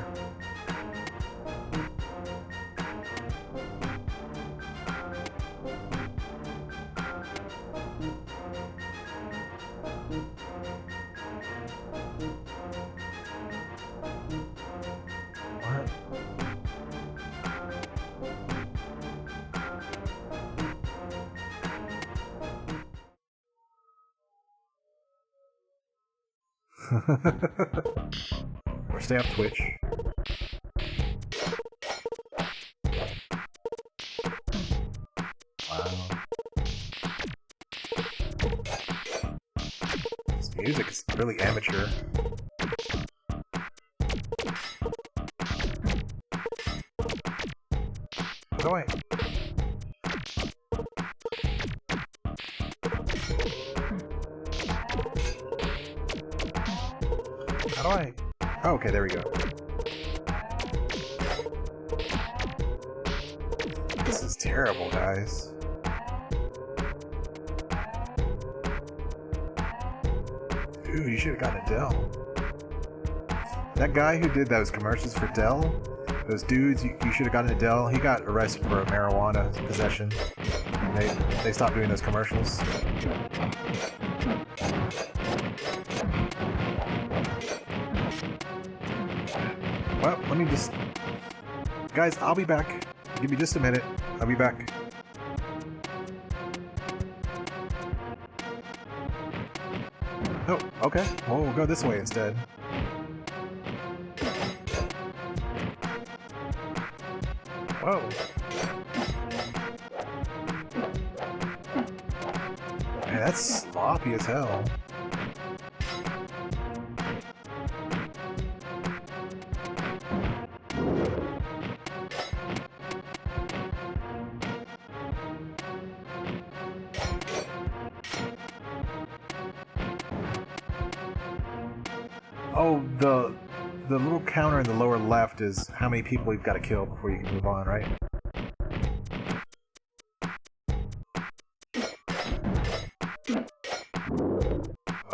Or stay off Twitch. Wow. This music is really amateur. How do I? How do I? Oh, okay, there we go. This is terrible, guys. Dude, you should have gotten a Dell. That guy who did those commercials for Dell, those dudes, you should have gotten a Dell. He got arrested for marijuana possession. They stopped doing those commercials. Well, let me just... Guys, I'll be back. Give me just a minute. I'll be back. Oh, okay. Well, we'll go this way instead. Whoa. Man, that's sloppy as hell. Oh, the little counter in the lower left is how many people you've got to kill before you can move on, right?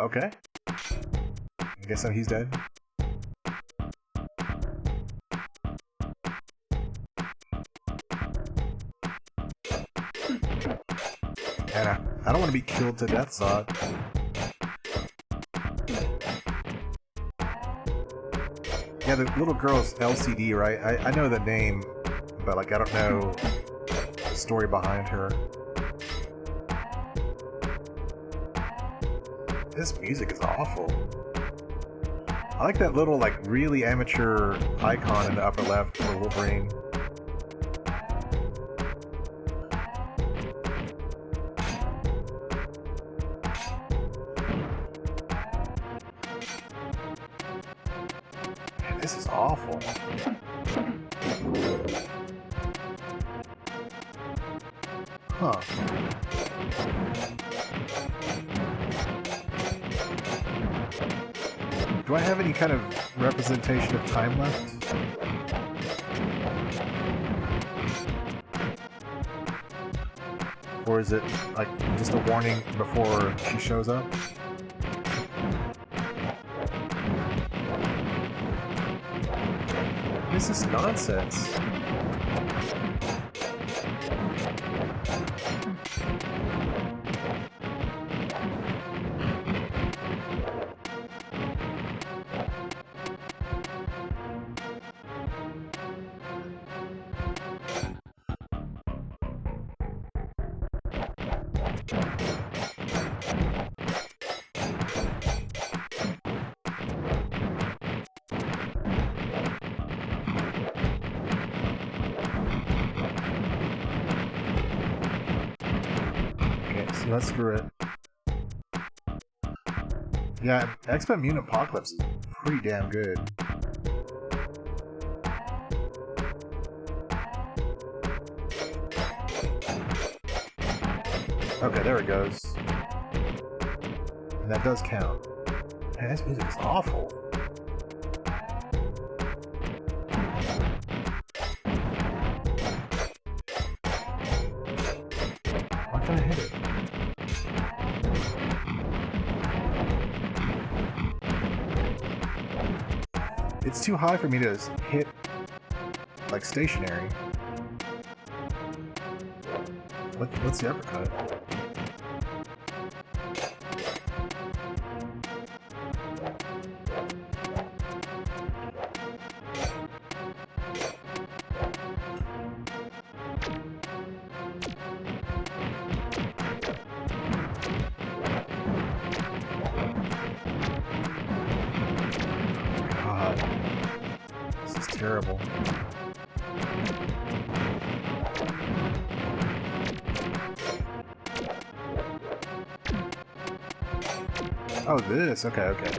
Okay. I guess so, he's dead. And I don't want to be killed to death, Zod. Yeah, the little girl's LCD, right? I know the name, but like I don't know the story behind her. This music is awful. I like that little like really amateur icon in the upper left for Wolverine. This is awful. Huh. Do I have any kind of representation of time left? Or is it like just a warning before she shows up? This is nonsense. So let's screw it. Yeah, X-Men Mutant Apocalypse is pretty damn good. Okay, there it goes. And that does count. Man, this music is awful. Why can't I hit it? It's too high for me to hit, like, stationary. What's the uppercut? This is terrible. Oh, this. Okay, okay.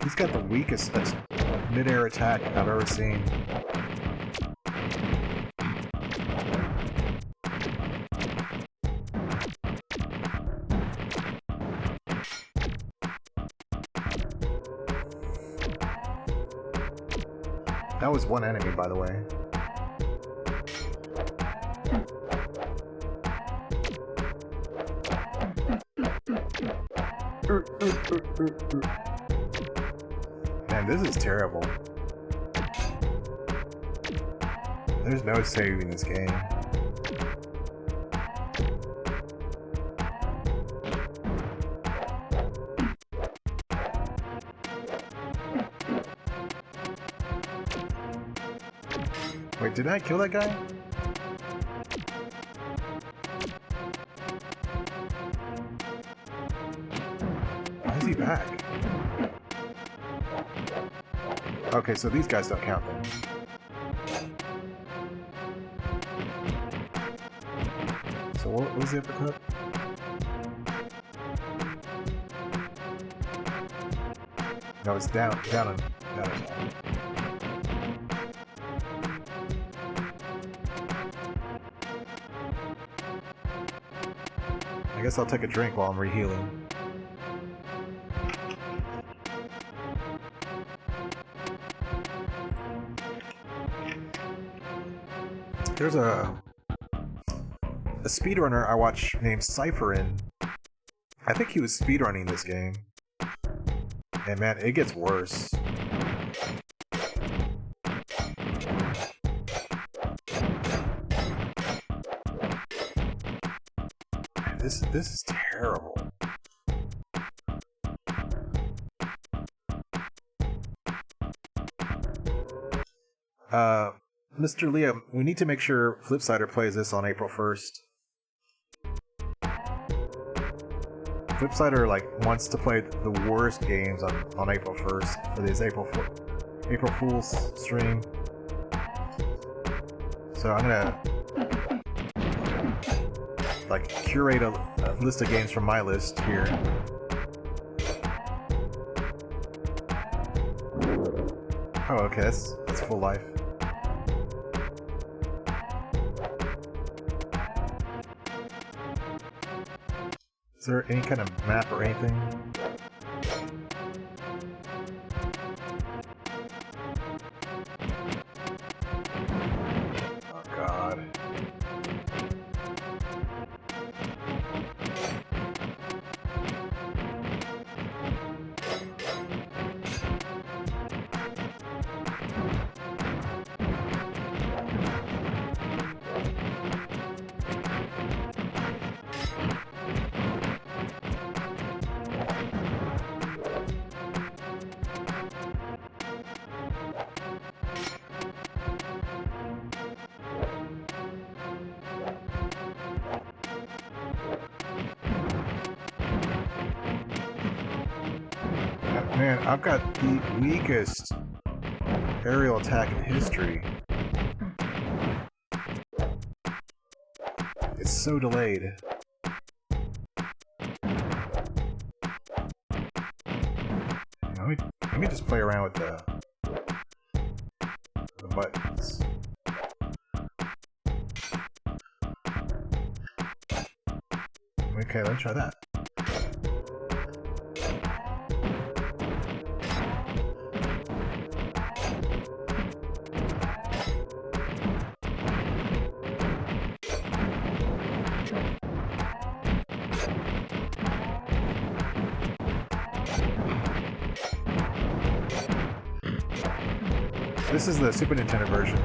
He's got the weakest mid-air attack I've ever seen. That was one enemy, by the way. Man, this is terrible. There's no saving this game. Wait, did I kill that guy? Why is he back? Okay, so these guys don't count then. So what was the uppercut? No, it's down on top. I guess I'll take a drink while I'm rehealing. There's a speedrunner I watch named Cypherin. I think he was speedrunning this game. And man, it gets worse. This is terrible. Mr. Liam, we need to make sure Flipsider plays this on April 1st. Flipsider wants to play the worst games on April 1st for this April Fool's stream. So I'm gonna curate a list of games from my list here. Oh, okay, that's full life. Is there any kind of map or anything? Oh god. Man, I've got the weakest aerial attack in history. It's so delayed. Let me just play around with the buttons. Okay, let's try that. This is the Super Nintendo version.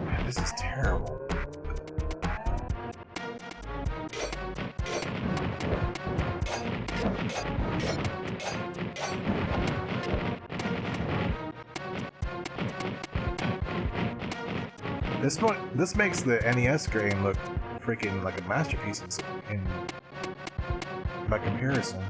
Man, this is terrible. This makes the NES game look freaking like a masterpiece in by comparison.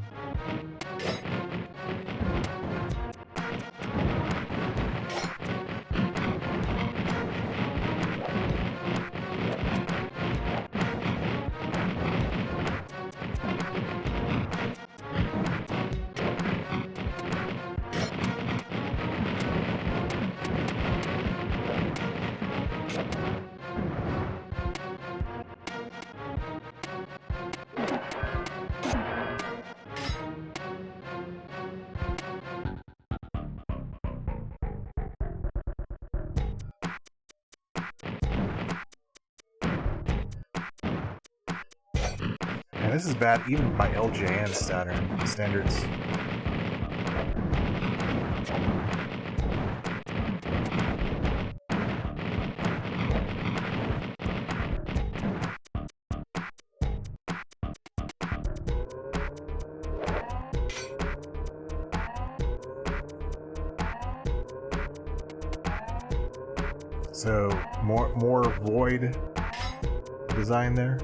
Man, this is bad even by LJN standards. So more void design there.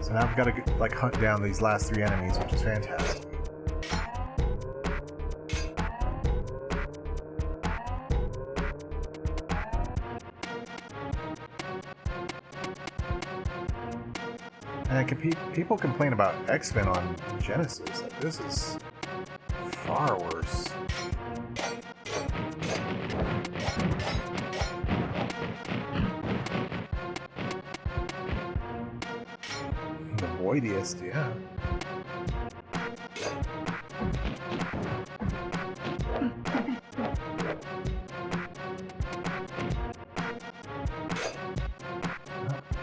So now I've got to like hunt down these last 3 enemies, which is fantastic. And people complain about X-Men on Genesis. Like, this is far worse. The voidiest, yeah.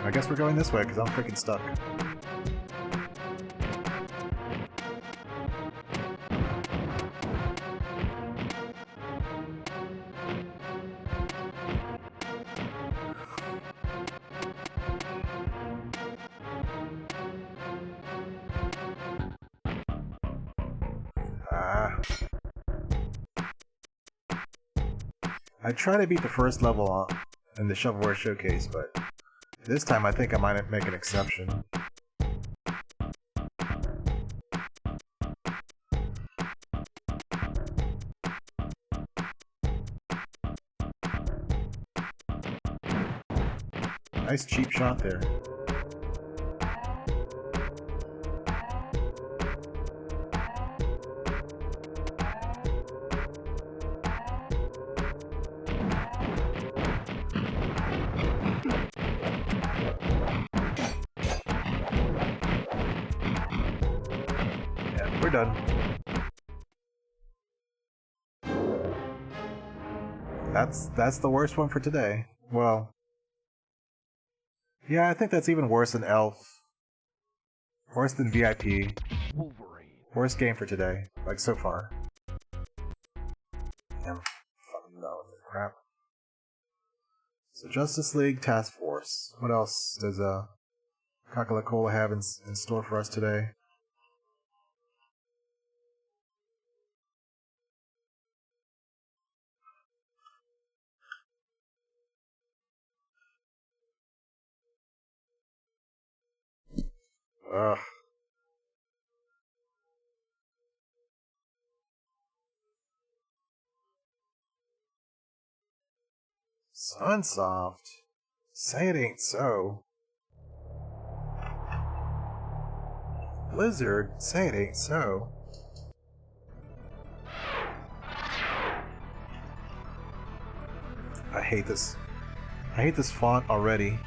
I guess we're going this way because I'm freaking stuck. I tried to beat the first level in the Shovelware showcase, but this time I think I might make an exception. Nice cheap shot there. Yeah, we're done. That's the worst one for today. Well, yeah, I think that's even worse than Elf. Worse than VIP. Wolverine. Worst game for today, like so far. Damn, fucking no, crap. So Justice League Task Force. What else does Coca-Cola have in store for us today? Ugh. Sunsoft. Say it ain't so. Blizzard. Say it ain't so. I hate this. I hate this font already.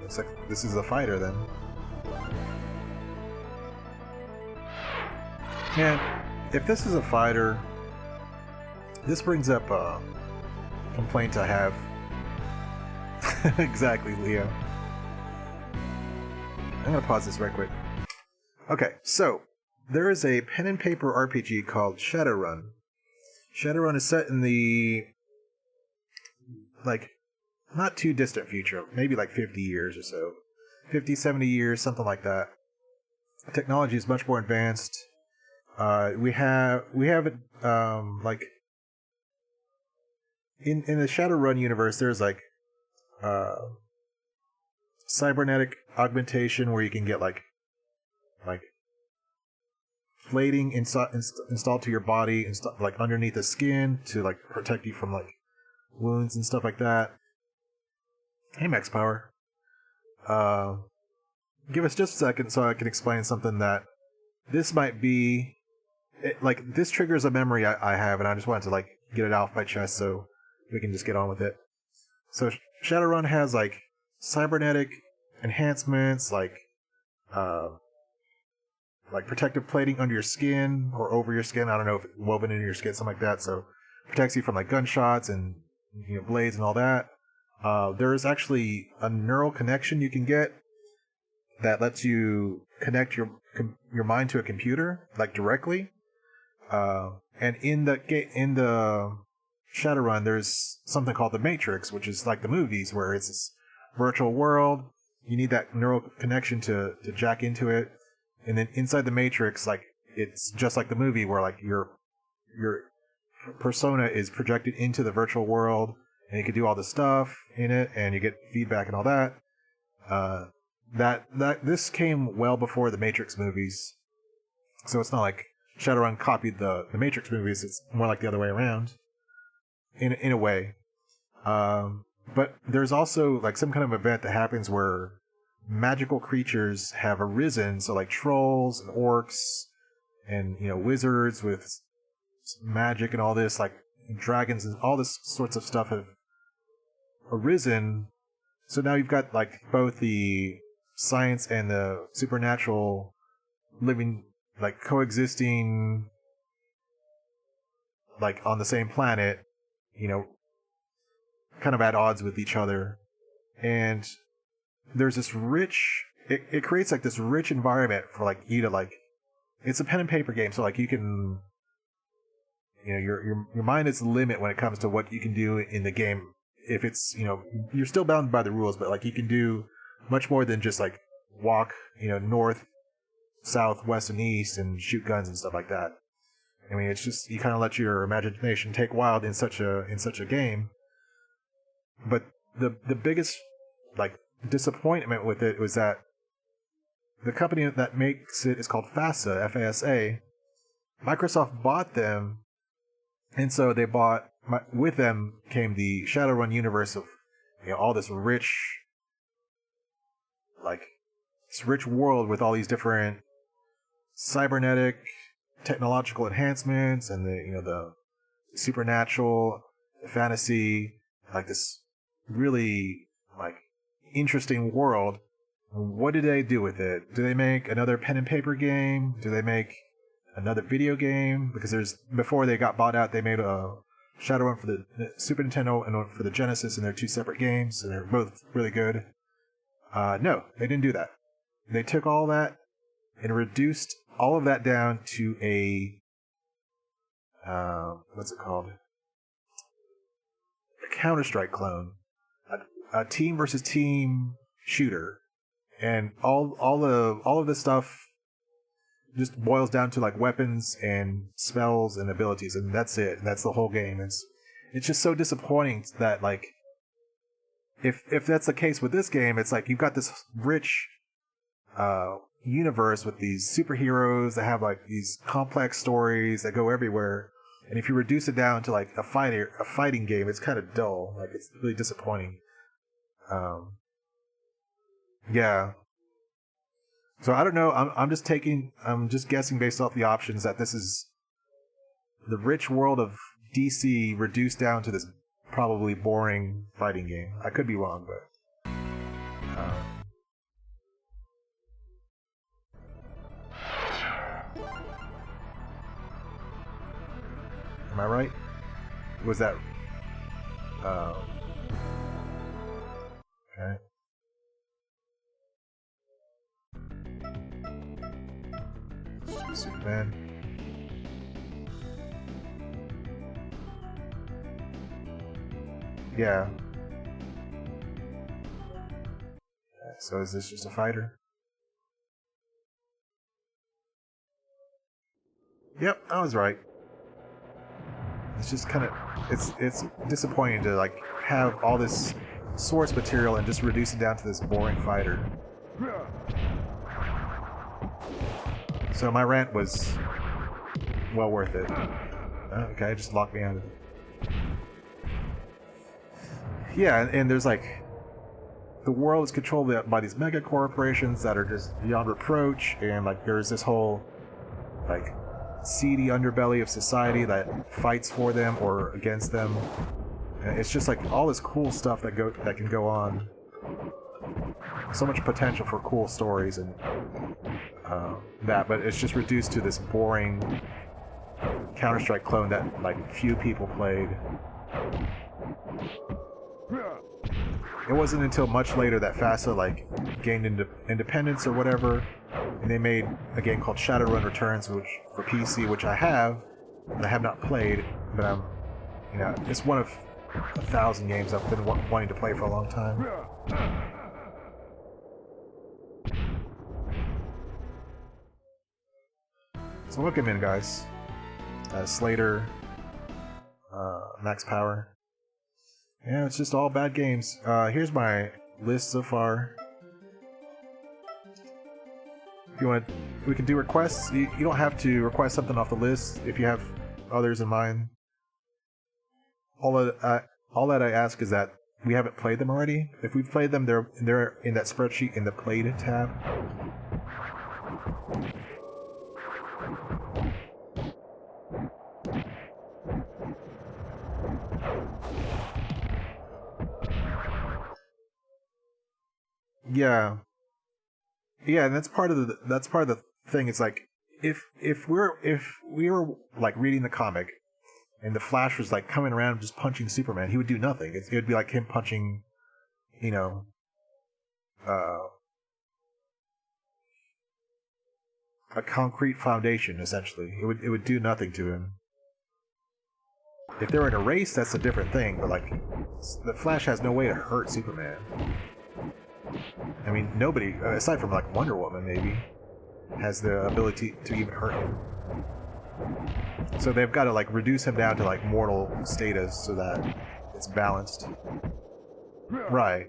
Looks like this is a fighter then. Man, if this is a fighter, this brings up a complaint I have. Exactly, Leo. I'm gonna pause this right quick. Okay, so there is a pen and paper RPG called Shadowrun. Shadowrun is set in the like not too distant future, maybe like 50 years or so. 50, 70 years, something like that. The technology is much more advanced. We have it like in the Shadowrun universe. There's like cybernetic augmentation where you can get like plating installed to your body, like underneath the skin to like protect you from like wounds and stuff like that. Hey, Max Power. Give us just a second so I can explain something that this might be. Like, this triggers a memory I have, and I just wanted to, like, get it off my chest so we can just get on with it. So, Shadowrun has, like, cybernetic enhancements, like protective plating under your skin or over your skin. I don't know if it's woven into your skin, something like that. So, protects you from, like, gunshots and, you know, blades and all that. There is actually a neural connection you can get that lets you connect your mind to a computer, like, directly. And in the Shadowrun, there's something called the Matrix, which is like the movies, where it's this virtual world. You need that neural connection to jack into it. And then inside the Matrix, like, it's just like the movie where, like, your persona is projected into the virtual world, and you can do all the stuff in it, and you get feedback and all that. This came well before the Matrix movies, so it's not like Shadowrun copied the Matrix movies. It's more like the other way around, in a way. But there's also like some kind of event that happens where magical creatures have arisen, so like trolls and orcs and wizards with magic and all this, like dragons and all this sorts of stuff have arisen. So now you've got like both the science and the supernatural living, like coexisting, like on the same planet, kind of at odds with each other. And there's this rich, it creates like this rich environment for like you to like, it's a pen and paper game, so like you can, your mind is the limit when it comes to what you can do in the game. If it's, you're still bound by the rules, but like you can do much more than just like walk, north, south, west, and east and shoot guns and stuff like that. I mean, it's just, you kind of let your imagination take wild in such a game. But the biggest like disappointment with it was that the company that makes it is called FASA, F-A-S-A. Microsoft bought them, and so they bought, with them came the Shadowrun universe of all this rich, like this rich world with all these different cybernetic technological enhancements and the supernatural, the fantasy, like this really like interesting world. What do they do with it? Do they make another pen and paper game? Do they make another video game? Because before they got bought out, they made a Shadowrun for the Super Nintendo and one for the Genesis, and they're two separate games, and they're both really good. No, they didn't do that. They took all that and reduced all of that down to a what's it called? A Counter-Strike clone, a team versus team shooter, and all of this stuff just boils down to like weapons and spells and abilities, and that's it. That's the whole game. It's just so disappointing that like if that's the case with this game, it's like you've got this rich universe with these superheroes that have like these complex stories that go everywhere, and if you reduce it down to like a fighting game, it's kind of dull. Like, it's really disappointing. Yeah. So I don't know. I'm just guessing based off the options that this is the rich world of DC reduced down to this probably boring fighting game. I could be wrong, but am I right? Was that okay? Superman. Yeah. So is this just a fighter? Yep, I was right. It's just kind of it's disappointing to like have all this source material and just reduce it down to this boring fighter. So my rant was well worth it. Okay, it just locked me out of it. Yeah, and there's like the world is controlled by these mega corporations that are just beyond reproach, and like there's this whole like seedy underbelly of society that fights for them or against them. And it's just like all this cool stuff that can go on. So much potential for cool stories and but it's just reduced to this boring Counter-Strike clone that like few people played. It wasn't until much later that FASA like gained independence or whatever, and they made a game called Shadowrun Returns, which for PC, which I have, and I have not played, but it's one of 1,000 games I've been wanting to play for a long time. So welcome in, guys. Slater, Max Power. Yeah, it's just all bad games. Here's my list so far. If you want, we can do requests. You don't have to request something off the list if you have others in mind. All that I ask is that we haven't played them already. If we've played them, they're in that spreadsheet in the played tab. Yeah, and that's part of the thing. It's like if we were like reading the comic and the Flash was like coming around just punching Superman, he would do nothing. It would be like him punching, you know, a concrete foundation. Essentially, it would do nothing to him. If they were in a race, that's a different thing. But like, the Flash has no way to hurt Superman. I mean, nobody, aside from like Wonder Woman, maybe, has the ability to even hurt him. So they've got to like reduce him down to like mortal status so that it's balanced. Right.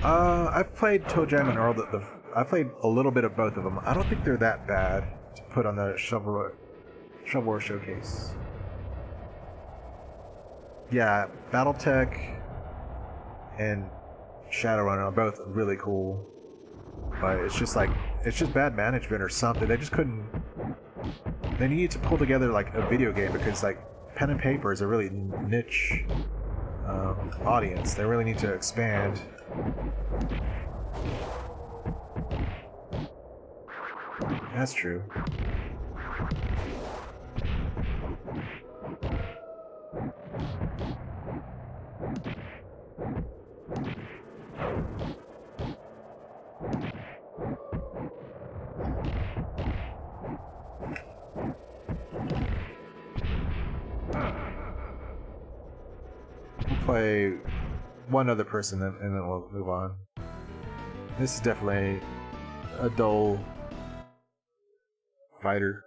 I've played ToeJam and Earl. I played a little bit of both of them. I don't think they're that bad to put on the Shovelware showcase. Yeah, BattleTech and Shadowrun are both really cool, but it's just bad management or something. They just couldn't. They needed to pull together like a video game because like pen and paper is a really niche audience. They really need to expand. That's true. Play one other person and then we'll move on. This is definitely a dull fighter.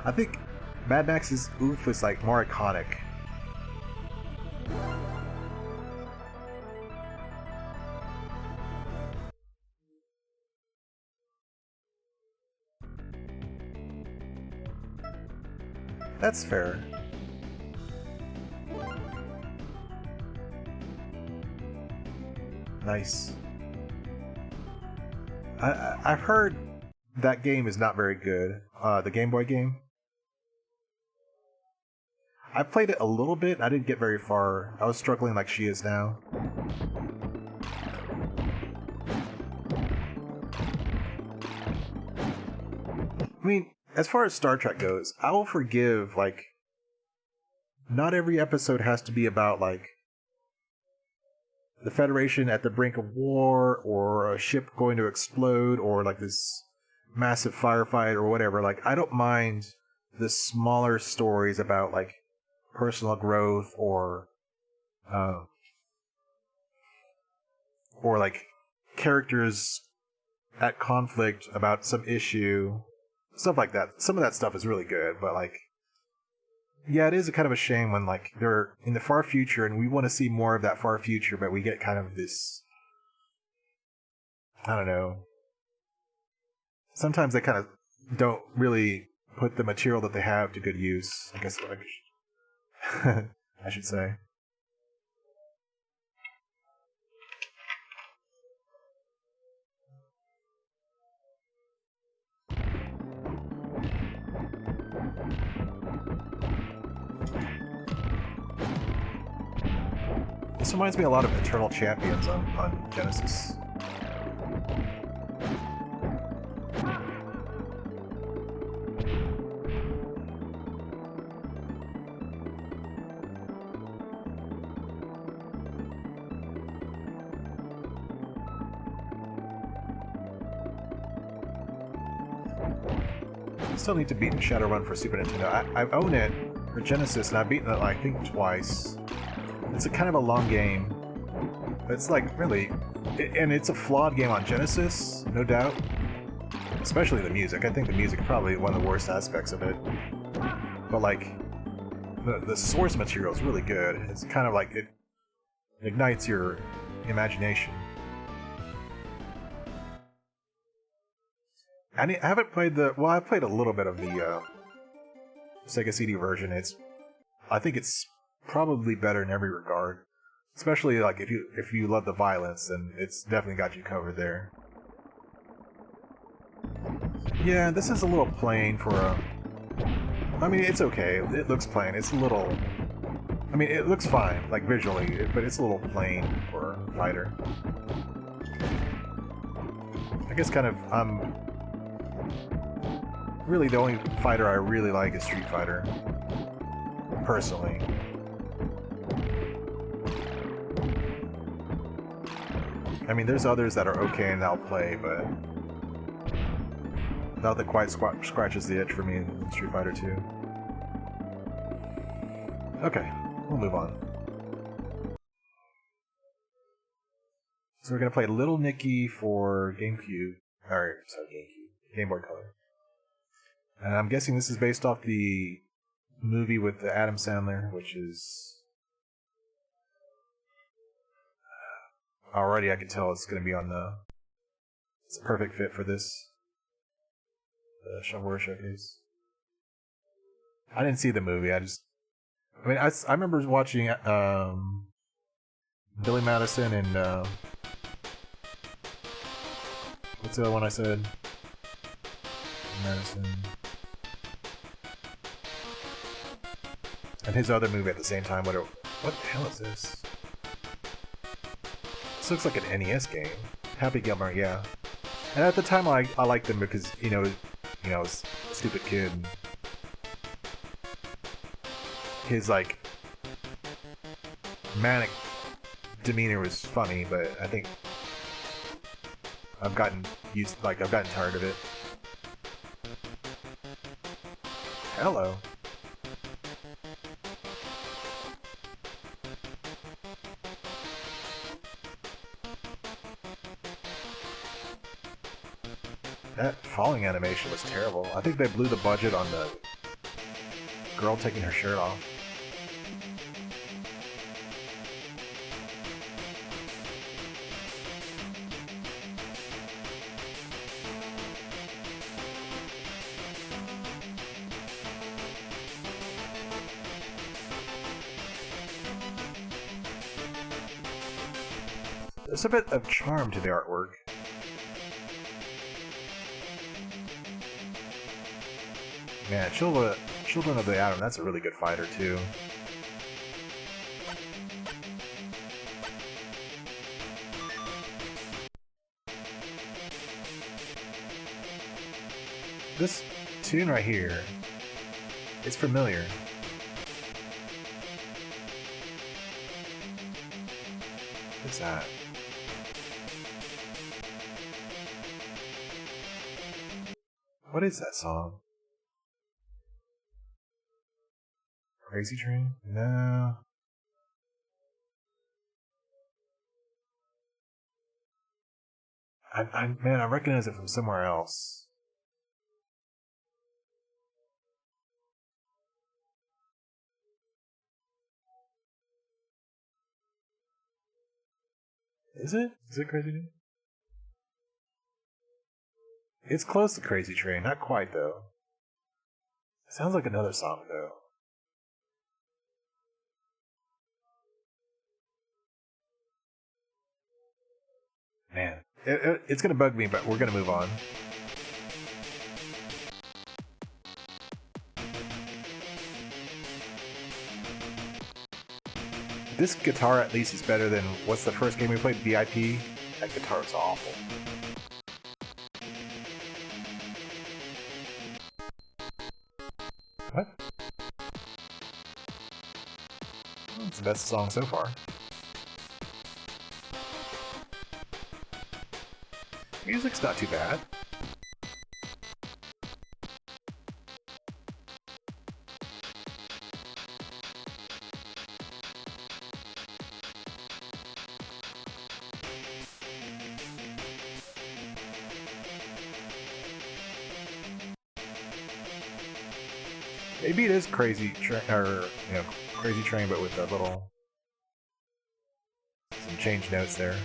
I think Mad Max's oof was like more iconic. That's fair. Nice. I've heard that game is not very good. The Game Boy game. I played it a little bit. I didn't get very far. I was struggling like she is now. I mean, as far as Star Trek goes, I will forgive, like, not every episode has to be about, like, the Federation at the brink of war, or a ship going to explode, or, like, this massive firefight, or whatever. Like, I don't mind the smaller stories about, like, personal growth, or like, characters at conflict about some issue. Stuff like that. Some of that stuff is really good, but like, yeah, it is a kind of a shame when like they're in the far future and we want to see more of that far future, but we get kind of this, I don't know. Sometimes they kind of don't really put the material that they have to good use, I guess I should say. This reminds me a lot of Eternal Champions on Genesis. I still need to beat Shadowrun for Super Nintendo. I've owned it for Genesis, and I've beaten it, I think, twice. It's a kind of a long game. But it's like, really... and it's a flawed game on Genesis, no doubt. Especially the music. I think the music is probably one of the worst aspects of it. But, like, the source material is really good. It's kind of like it ignites your imagination. I haven't played the... well, I've played a little bit of the Sega CD version. I think it's probably better in every regard. Especially like if you love the violence, then it's definitely got you covered there. Yeah, this is a little plain for a... I mean, it's okay. It looks plain. It's a little... I mean, it looks fine, like visually, but it's a little plain for a fighter. I guess kind of... really, the only fighter I really like is Street Fighter. Personally. I mean, there's others that are okay and I'll play, but... nothing quite scratches the itch for me in Street Fighter 2. Okay, we'll move on. So we're gonna play Little Nicky for GameCube. Or, sorry, GameCube. Game Boy Color. And I'm guessing this is based off the movie with Adam Sandler, which is... already I can tell it's going to be on the... it's a perfect fit for this. The Shovelware Showcase. I didn't see the movie, I mean, I remember watching Billy Madison and... what's the other one I said? Madison... and his other movie at the same time. What the hell is this? This looks like an NES game. Happy Gilmore, yeah. And at the time, I liked him because stupid kid. And his like manic demeanor was funny, but I think I've gotten tired of it. Hello. That falling animation was terrible. I think they blew the budget on the girl taking her shirt off. There's a bit of charm to the artwork. Man, Children of the Atom, that's a really good fighter, too. This tune right here, it's familiar. What's that? What is that song? Crazy Train? No. Man, I recognize it from somewhere else. Is it? Is it Crazy Train? It's close to Crazy Train, not quite though. It sounds like another song though. Man, it's gonna bug me, but we're gonna move on. This guitar at least is better than what's the first game we played, VIP? That guitar is awful. What? Well, it's the best song so far. Music's not too bad. Maybe it is Crazy Train, or Crazy Train, but with a little some change notes there.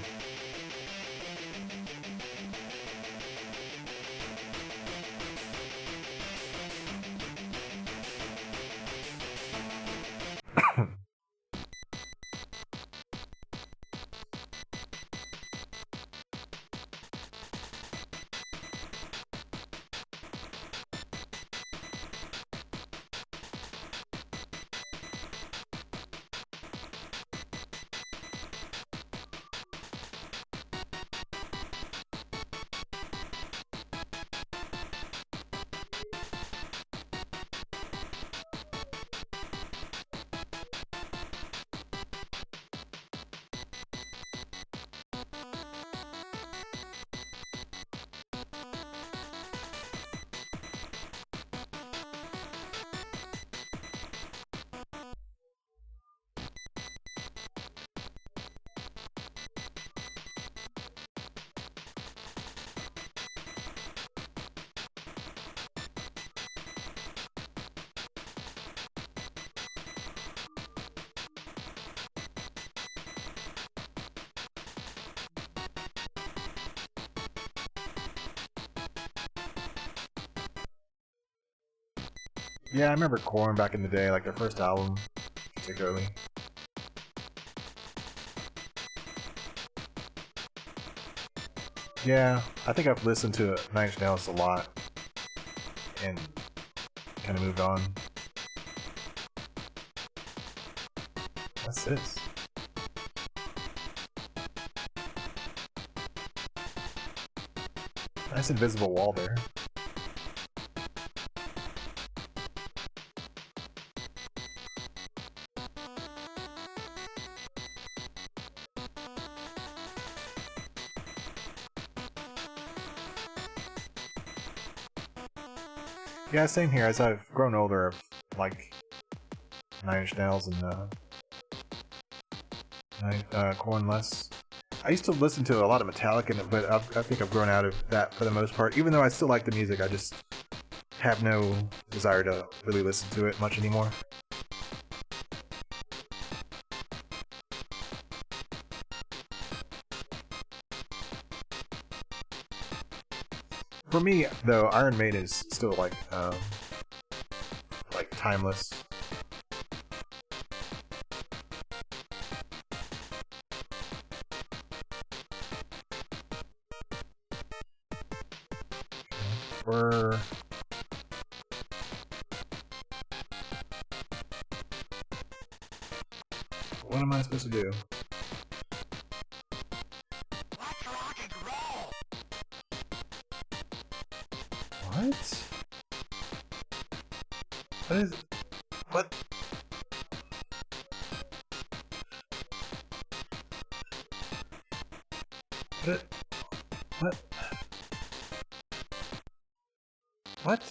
Yeah, I remember Korn back in the day, like their first album, particularly. Yeah, I think I've listened to Nine Inch Nails a lot and kind of moved on. What's this? Nice invisible wall there. Yeah, same here. As I've grown older, I've like Nine Inch Nails and Korn less. I used to listen to a lot of Metallica, but I think I've grown out of that for the most part. Even though I still like the music, I just have no desire to really listen to it much anymore. For me, though, Iron Maiden is still like timeless. We're what am I supposed to do? What? What is? What? What? What? What?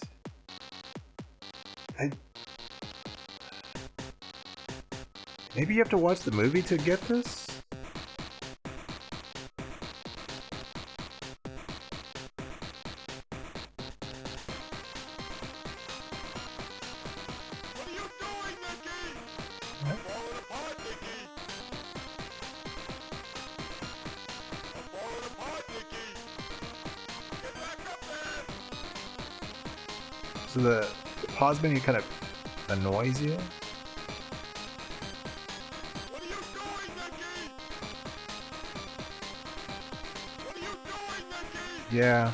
Maybe you have to watch the movie to get this? So the pause menu kind of annoys you? What are you doing, Nicky? What are you doing, Nicky? Yeah.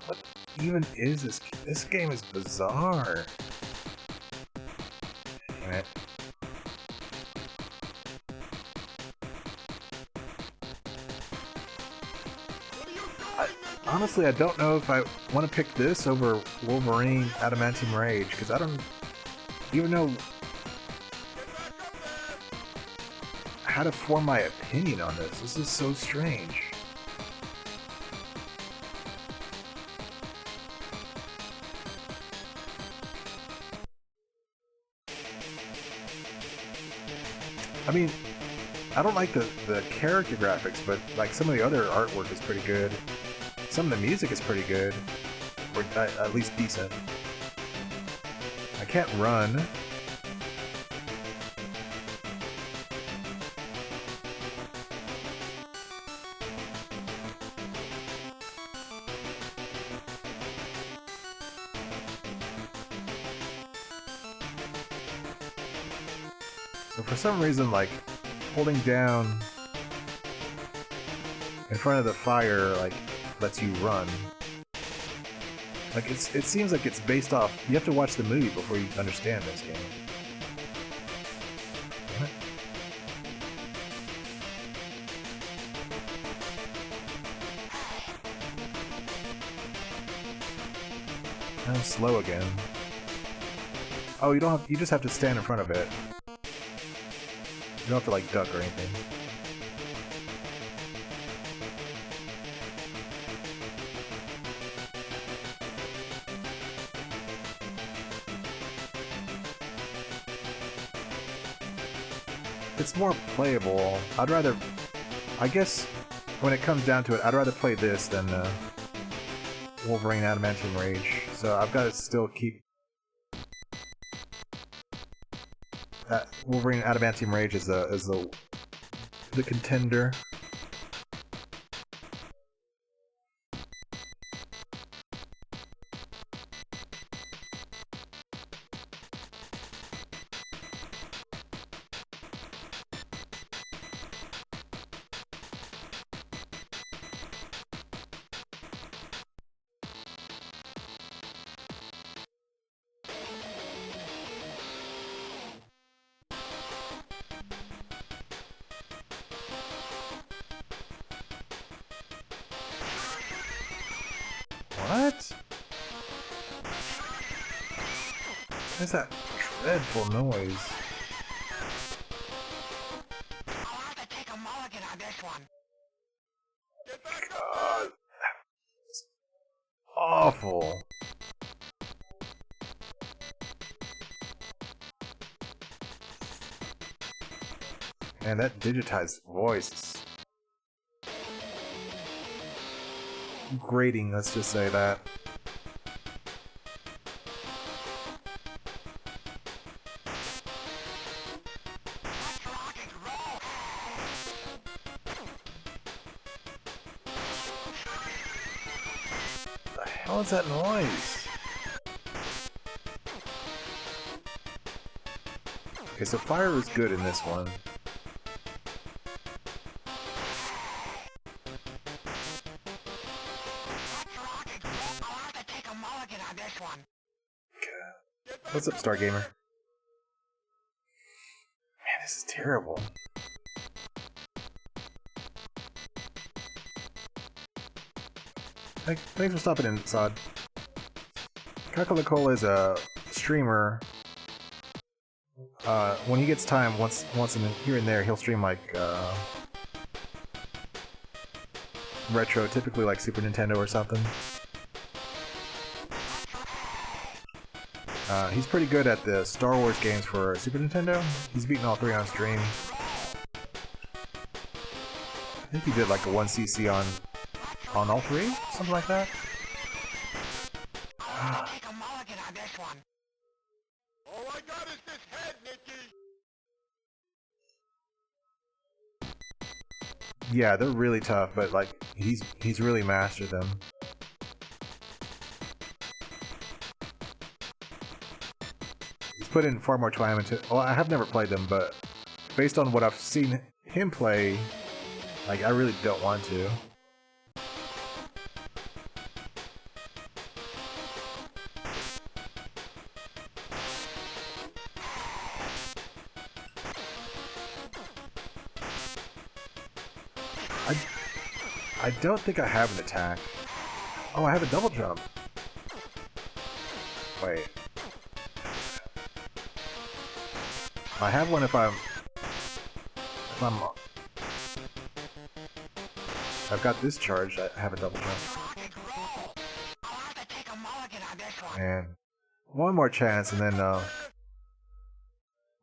What even is this? This game is bizarre. Damn it. Honestly, I don't know if I want to pick this over Wolverine Adamantium Rage, because I don't even know. how to form my opinion on this. This is so strange. I mean, I don't like the character graphics, but like some of the other artwork is pretty good. Some of the music is pretty good, or at least decent. I can't run. So for some reason, like, holding down in front of the fire, like, lets you run. Like, it seems like it's based off... You have to watch the movie before you understand this game. Damn it. I'm slow again. Oh, you don't have... You just have to stand in front of it. You don't have to, like, duck or anything. It's more playable. I'd rather... I guess, when it comes down to it, I'd rather play this than Wolverine Adamantium Rage. So I've got to still keep... Wolverine Adamantium Rage is the contender. What? What's that dreadful noise? I'll have to take a mulligan on this one. Get back up! God, that's awful. Man, that digitized voice is grating, let's just say that. Let's rock and roll! What the hell is that noise? Okay, so fire is good in this one. What's up, Star Gamer? Man, this is terrible. Thanks for stopping in, Sod. Kakalakola is a streamer. When he gets time, once in here and there, he'll stream like retro, typically like Super Nintendo or something. He's pretty good at the Star Wars games for Super Nintendo. He's beaten all 3 on stream. I think he did like a 1cc on all 3? Something like that? I'll take a mulligan on this one. All I got is this head, Nicky! Yeah, they're really tough, but like he's really mastered them. Put in far more time into. Well, I have never played them, but based on what I've seen him play, like I really don't want to. I don't think I have an attack. Oh, I have a double jump. Wait. I have one if I'm... I've got this charge, I have a double jump. Rock and roll. I'll have to take a mulligan on this one. And one more chance, and then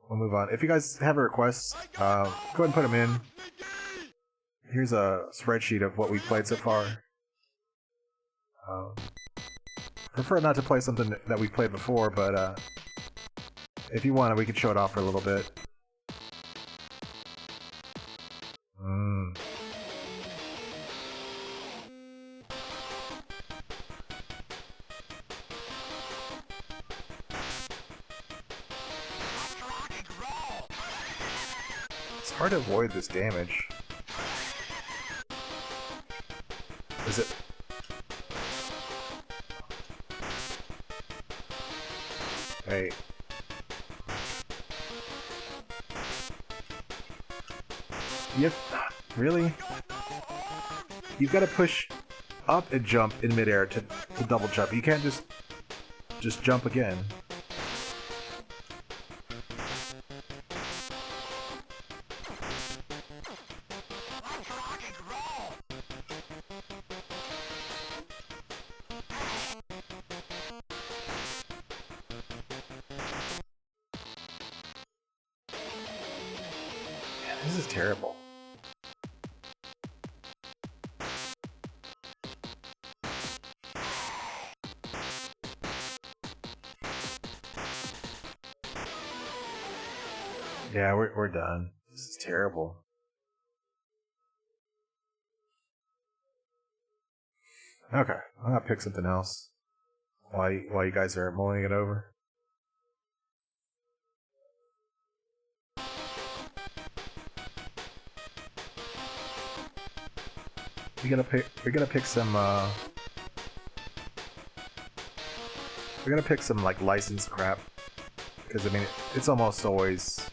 we'll move on. If you guys have a request, go ahead and put them in. Here's a spreadsheet of what we've played so far. Prefer not to play something that we played before, but if you want it, we can show it off for a little bit. Let's rock and roll. It's hard to avoid this damage. Is it? Hey. Yep. Really? You've got to push up and jump in midair to double jump. You can't just jump again. Let's rock and roll. Man, this is terrible. Yeah, we're done. This is terrible. Okay, I'm gonna pick something else while you guys are mulling it over. We're gonna pick some like licensed crap, because I mean it's almost always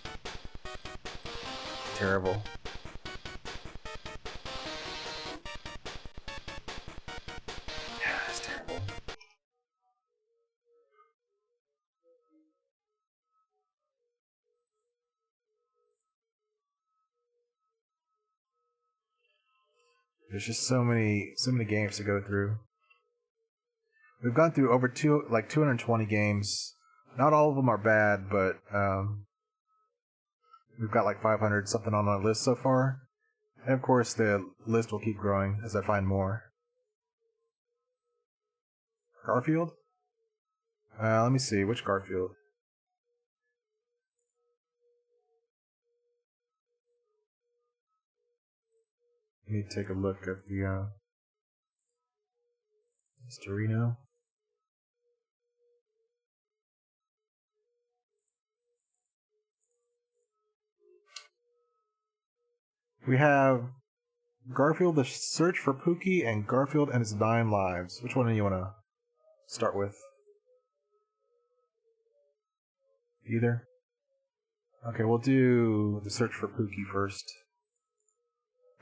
terrible. Yeah, it's terrible. There's just so many games to go through. We've gone through over 220 games. Not all of them are bad, but we've got like 500 something on our list so far. And of course, the list will keep growing as I find more. Garfield? Let me see, which Garfield? Let me take a look at the Mr. Reno. We have Garfield: The Search for Pookie and Garfield and His 9 Lives. Which one do you want to start with? Either? Okay, we'll do The Search for Pookie first.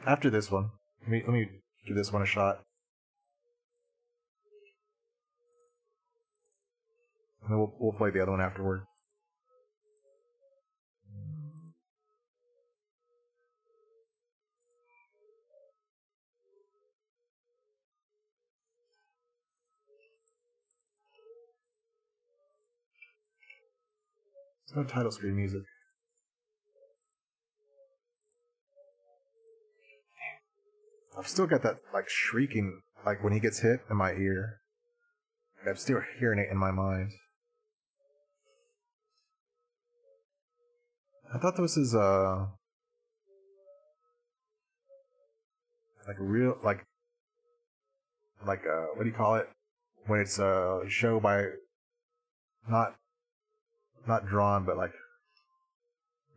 After this one. Let me give this one a shot. And then we'll play the other one afterward. There's no title screen music. I've still got that like shrieking, like when he gets hit in my ear. I'm still hearing it in my mind. I thought this is like real like what do you call it when it's a show by not drawn but like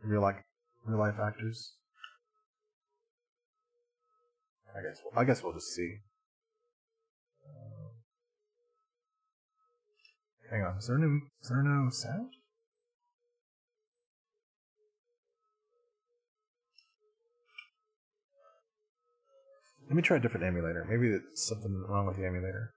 real life actors. I guess we'll just see. Hang on, is there no sound? Let me try a different emulator. Maybe there's something wrong with the emulator.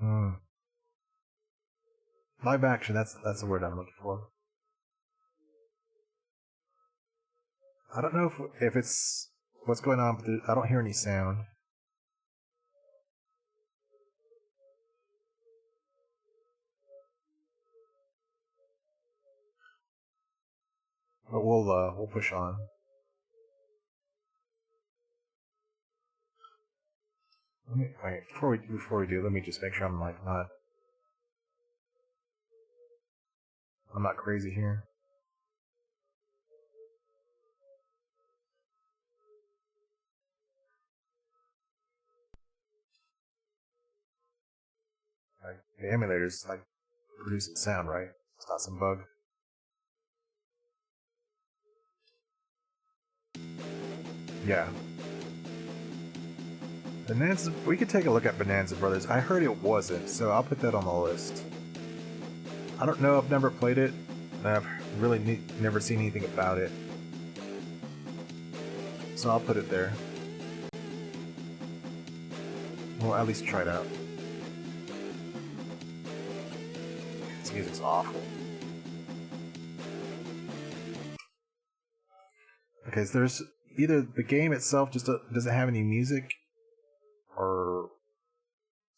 Hmm. Live action, that's the word I'm looking for. I don't know if it's what's going on, but I don't hear any sound. But we'll push on. Wait, before we do, let me just make sure I'm like I'm not crazy here. Like, the emulator's like producing sound, right? It's not some bug. Yeah. Bonanza. We could take a look at Bonanza Brothers. I heard it wasn't, so I'll put that on the list. I don't know. I've never played it. And I've really never seen anything about it. So I'll put it there. We'll at least try it out. This music's awful. Okay, so there's either the game itself just doesn't have any music, or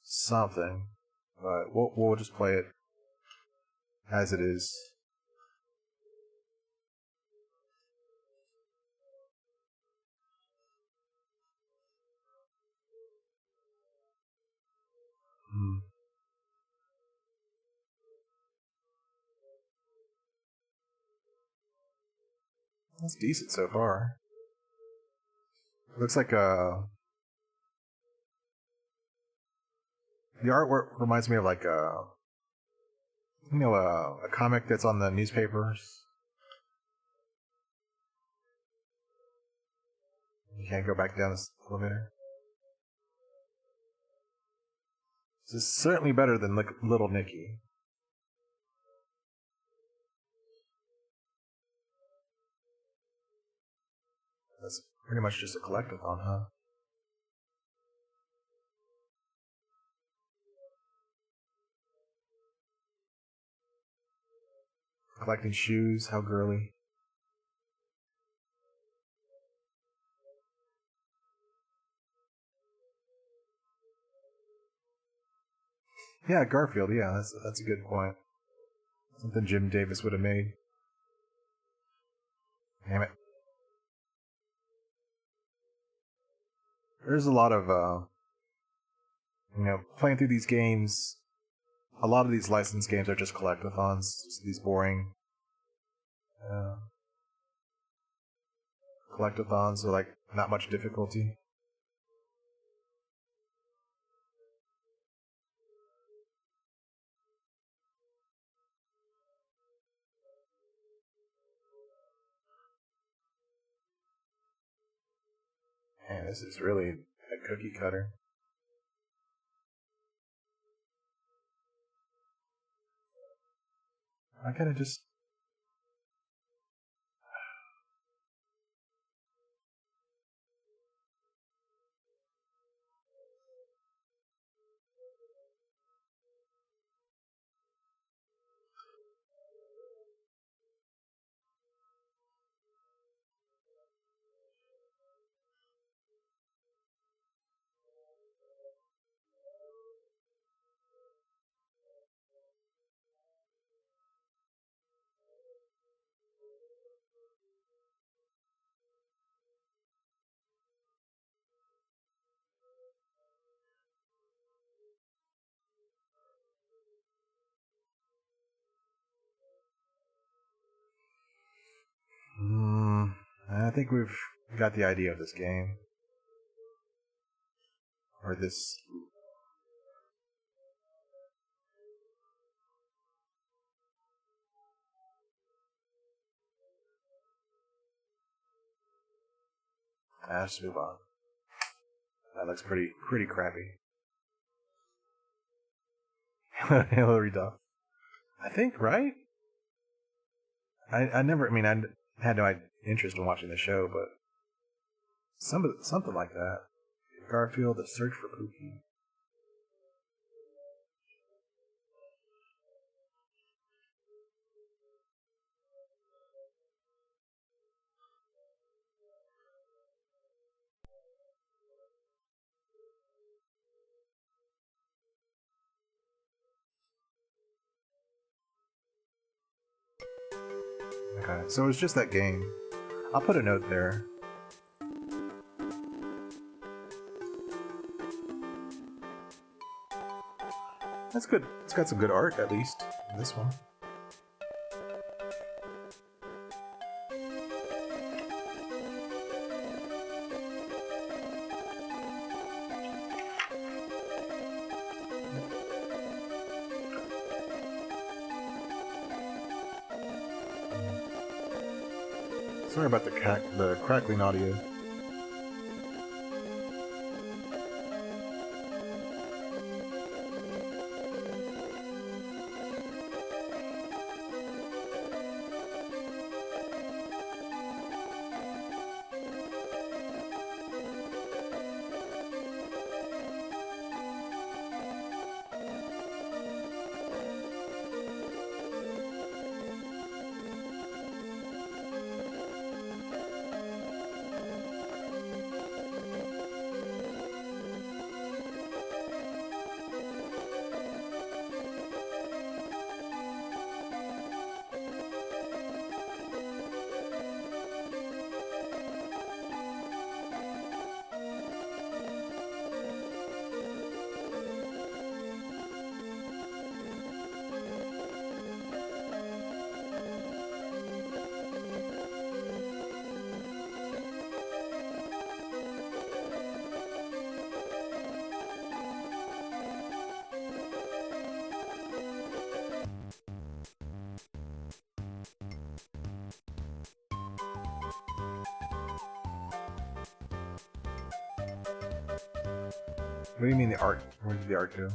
something. But we'll just play it as it is. Hmm. That's decent so far. Looks like the artwork reminds me of like a comic that's on the newspapers. You can't go back down this elevator. This is certainly better than Little Nicky. That's pretty much just a collectathon, huh? Collecting shoes, how girly. Yeah, Garfield, yeah, that's a good point. Something Jim Davis would have made. Damn it. There's a lot of playing through these games. A lot of these licensed games are just collectathons, just these boring uh, collectathons with like not much difficulty. Man, this is really a cookie cutter. I gotta just. I think we've got the idea of this game. Or this. Let's move on. That looks pretty crappy. Hillary Duff. I think, right? I never. I mean, I had no interest in watching the show, but something like that. Garfield: The Search for Pookie. Okay, so it's just that game. I'll put a note there. That's good. It's got some good art, at least, in this one. Sorry about the crackling audio. What do you mean the art? Where did the art go?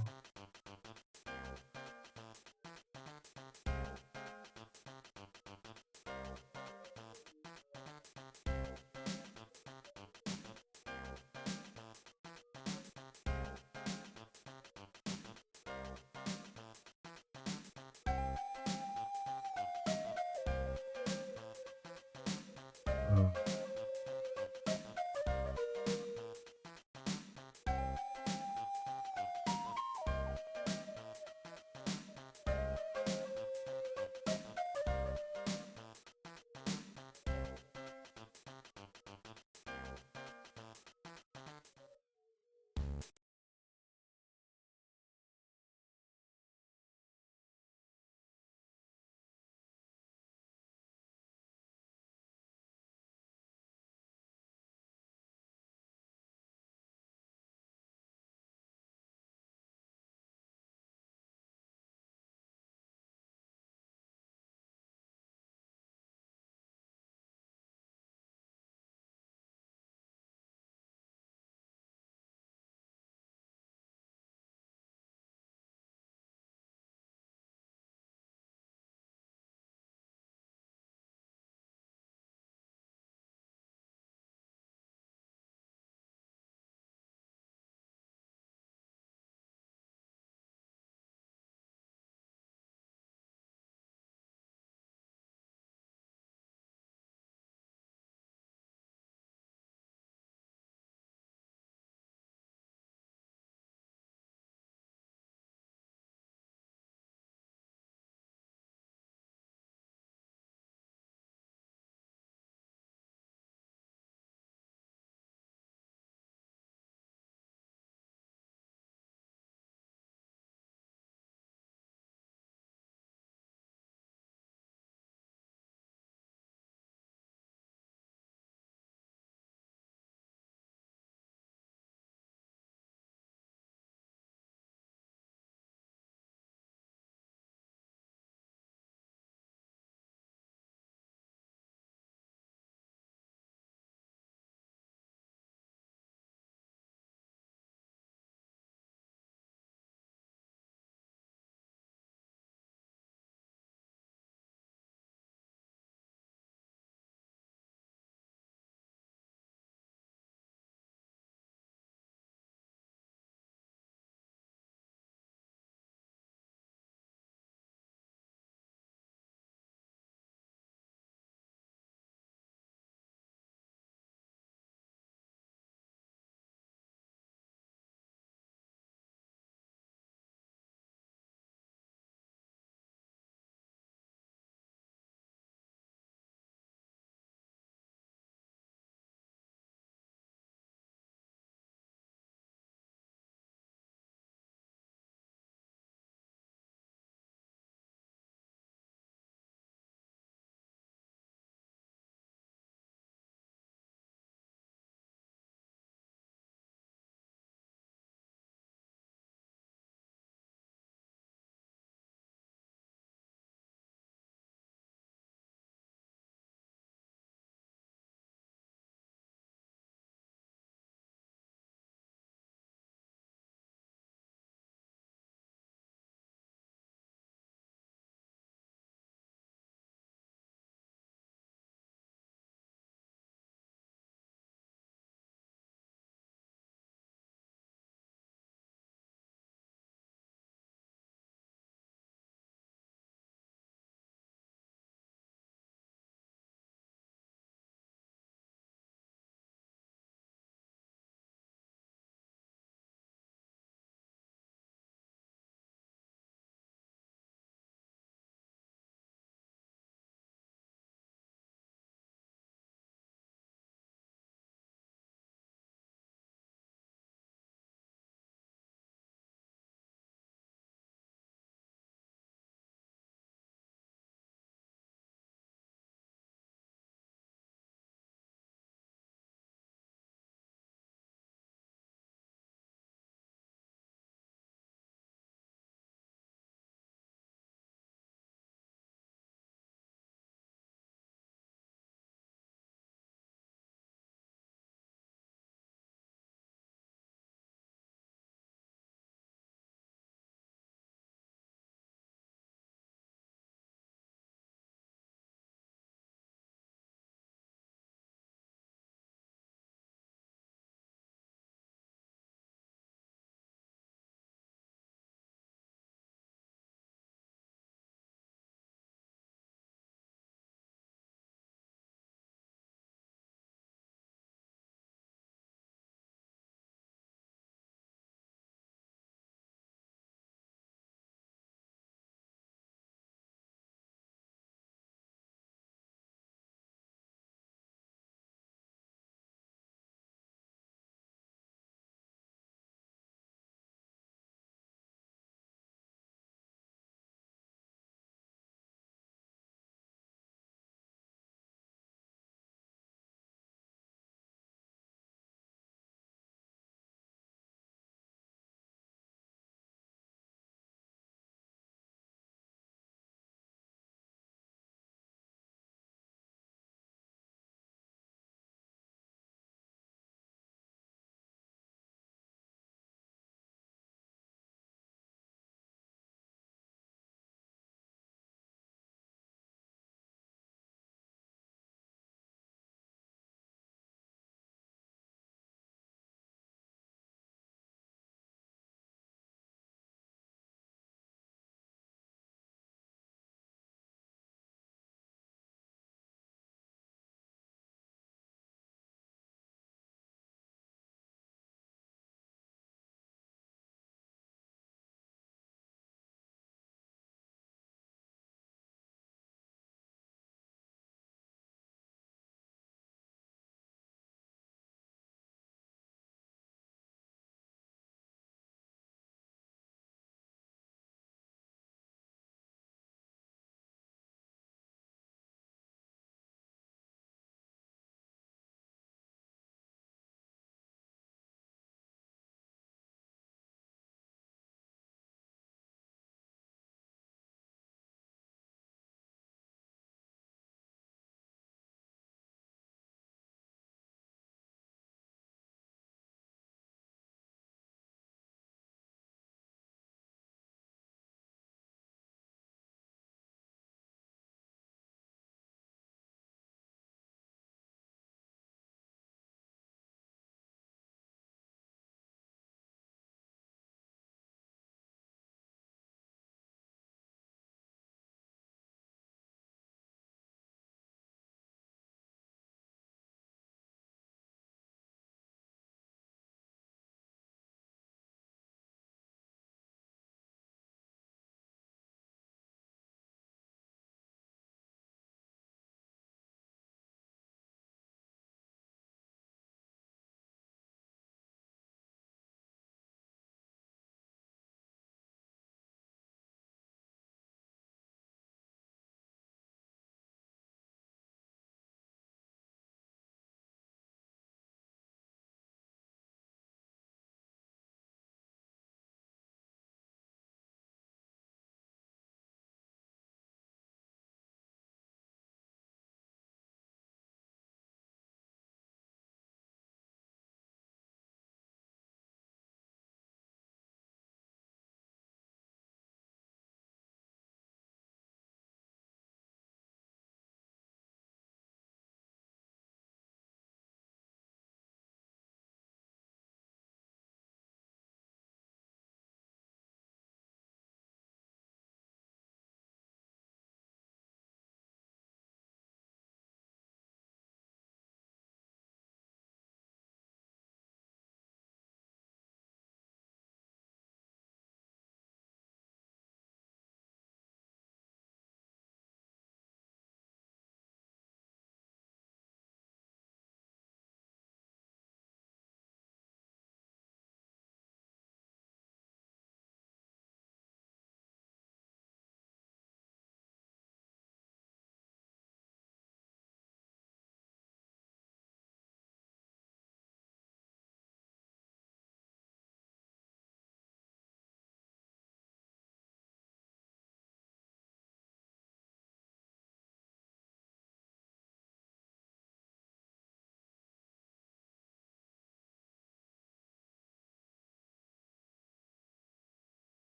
Oh.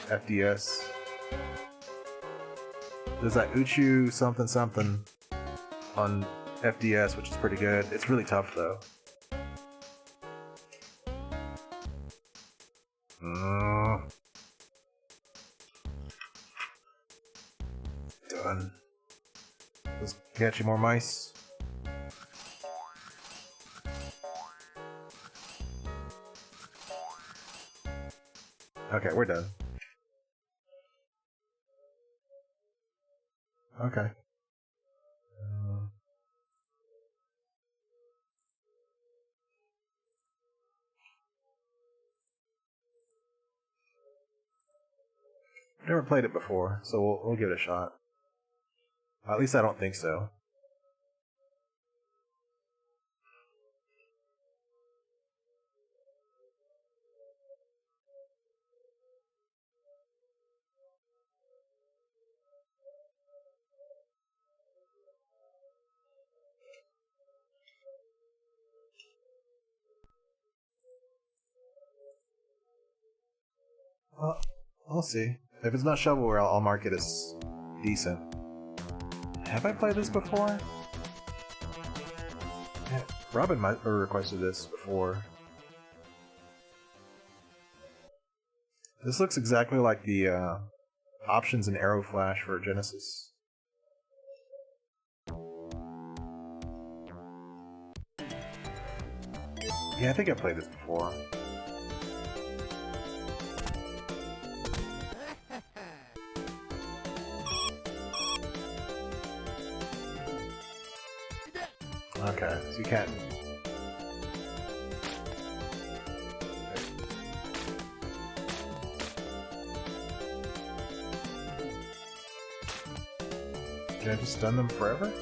FDS. There's that Uchu something something on FDS, which is pretty good. It's really tough though. Done. Let's catch you more mice. Okay, we're done. Okay. Never played it before, so we'll give it a shot. At least I don't think so. I'll see. If it's not shovelware, I'll mark it as decent. Have I played this before? Yeah, Robin might have requested this before. This looks exactly like the options in Arrow Flash for Genesis. Yeah, I think I played this before. Okay, so you can't. Can I just stun them forever?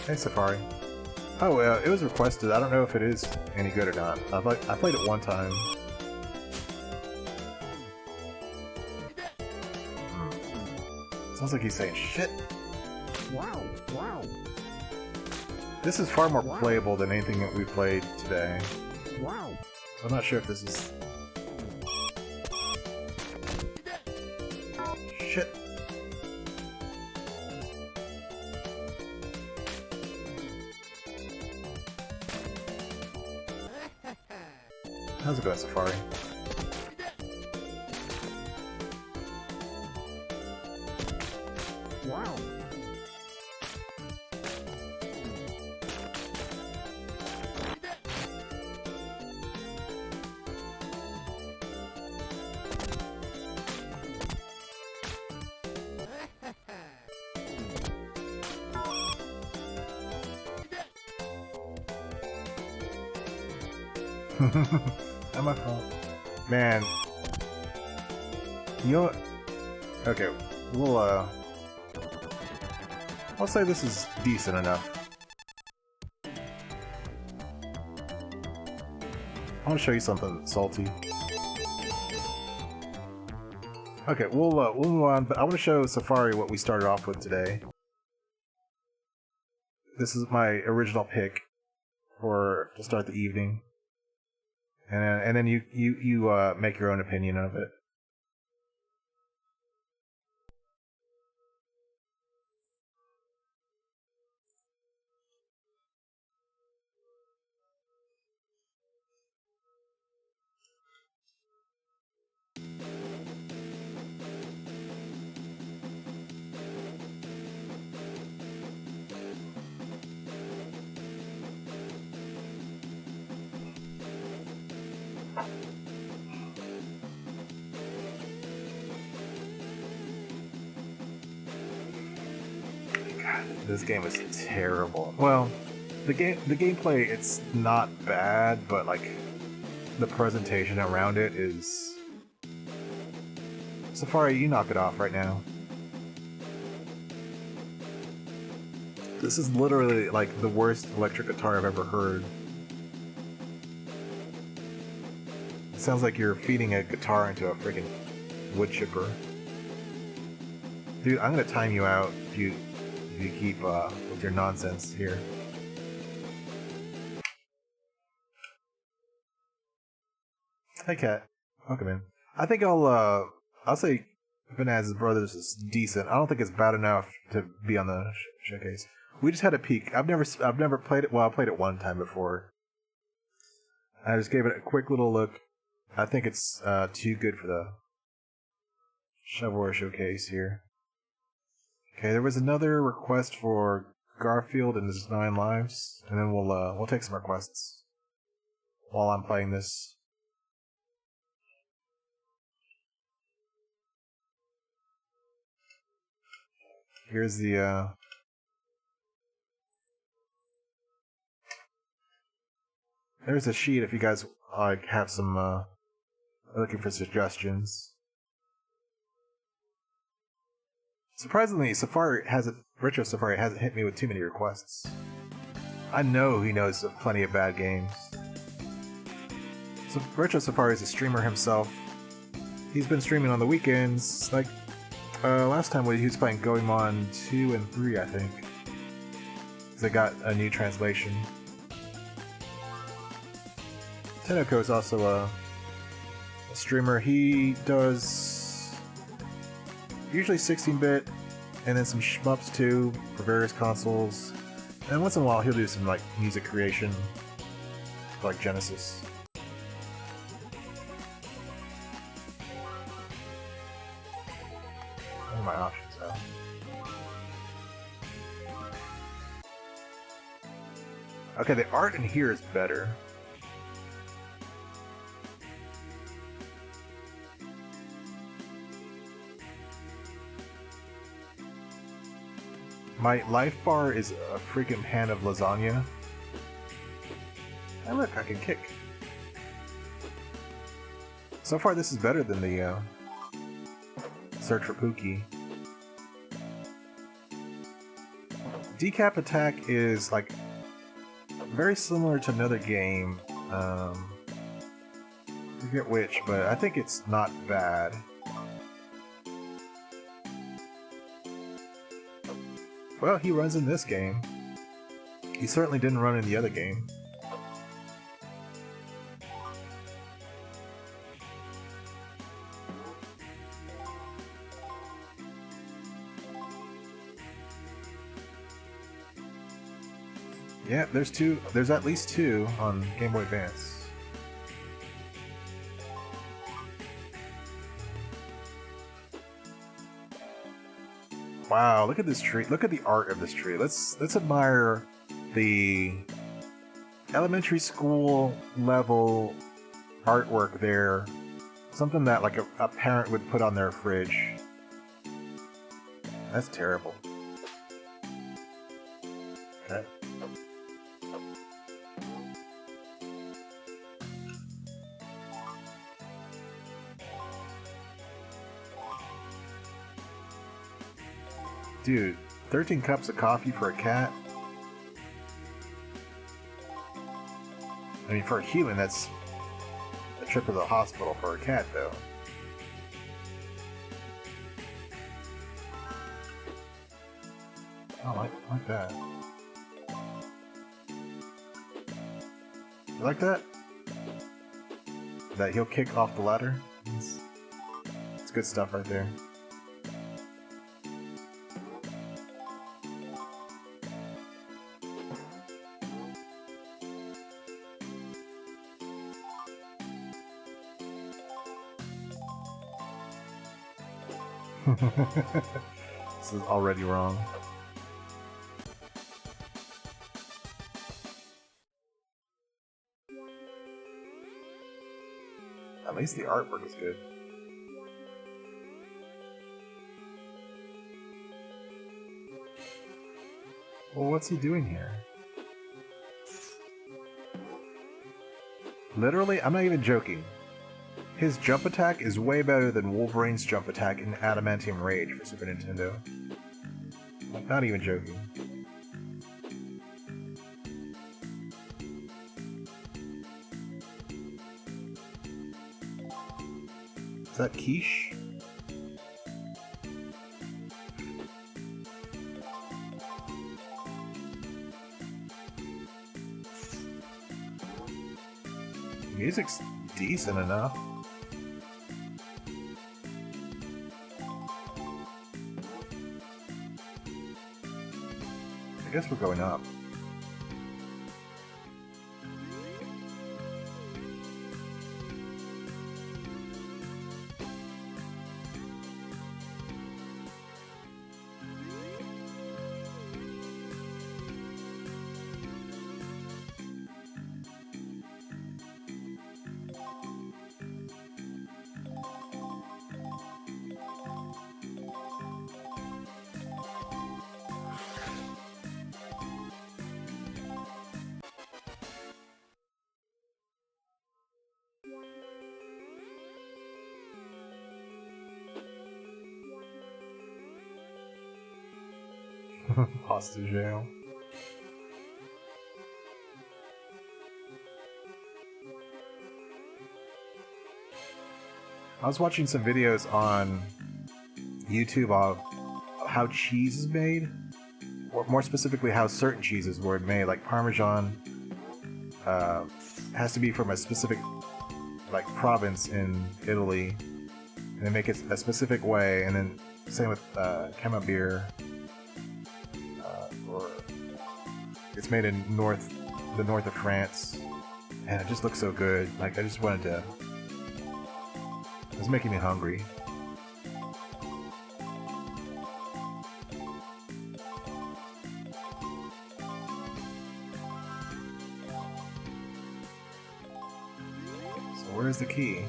Hey, Safari. Oh, it was requested. I don't know if it is any good or not. I played it one time. Sounds like he's saying shit. Wow, wow, This is far more playable than anything that we've played today. wow. So I'm not sure if this is... Shit. How's it going, Safari? Wow. Not my fault. Man. You know what? Okay, I'll say this is decent enough. I want to show you something salty. Okay, we'll move on, but I want to show Safari what we started off with today. This is my original pick to start the evening. And then you make your own opinion of it. God, this game is terrible. Well, the gameplay, it's not bad, but like the presentation around it is... Safari, you knock it off right now. This is literally like the worst electric guitar I've ever heard. It sounds like you're feeding a guitar into a freaking wood chipper. Dude, I'm gonna time you out if you you keep with your nonsense here. Hey, Cat. Welcome in. I think I'll say Banaz's Brothers is decent. I don't think it's bad enough to be on the showcase. We just had a peek. I've never played it. Well, I played it one time before. I just gave it a quick little look. I think it's too good for the Shovelware showcase here. Okay, there was another request for Garfield and his 9 lives, and then we'll take some requests while I'm playing this. Here's the there's a sheet if you guys like have some are looking for suggestions. Surprisingly, Retro Safari hasn't hit me with too many requests. I know he knows of plenty of bad games. So Retro Safari is a streamer himself. He's been streaming on the weekends. Like last time he was playing Goemon 2 and 3, I think. They got a new translation. Tenoko is also a streamer. He does usually 16-bit, and then some shmups too for various consoles. And once in a while, he'll do some like music creation, like Genesis. What are my options out? Okay, the art in here is better. My life bar is a freaking pan of lasagna. Hey look, I can kick. So far this is better than the Search for Pookie. Decap Attack is like very similar to another game. I forget which, but I think it's not bad. Well, he runs in this game. He certainly didn't run in the other game. Yeah, there's at least 2 on Game Boy Advance. Wow, look at this tree. Look at the art of this tree. Let's admire the elementary school level artwork there. Something that like a parent would put on their fridge. That's terrible. Okay. Dude, 13 cups of coffee for a cat? I mean, for a human, that's a trip to the hospital. For a cat, though. Oh, like that. You like that? That he'll kick off the ladder? It's good stuff right there. This is already wrong. At least the artwork is good. Well, what's he doing here? Literally, I'm not even joking. His jump attack is way better than Wolverine's jump attack in Adamantium Rage for Super Nintendo. I'm not even joking. Is that quiche? Music's decent enough. I guess we're going up. Hostage jail. I was watching some videos on YouTube of how cheese is made, or more specifically how certain cheeses were made. Like Parmesan has to be from a specific like province in Italy, and they make it a specific way. And then same with Camembert, or it's made in the north of France, and it just looks so good. Like I just wanted to. It was making me hungry. So where's the key?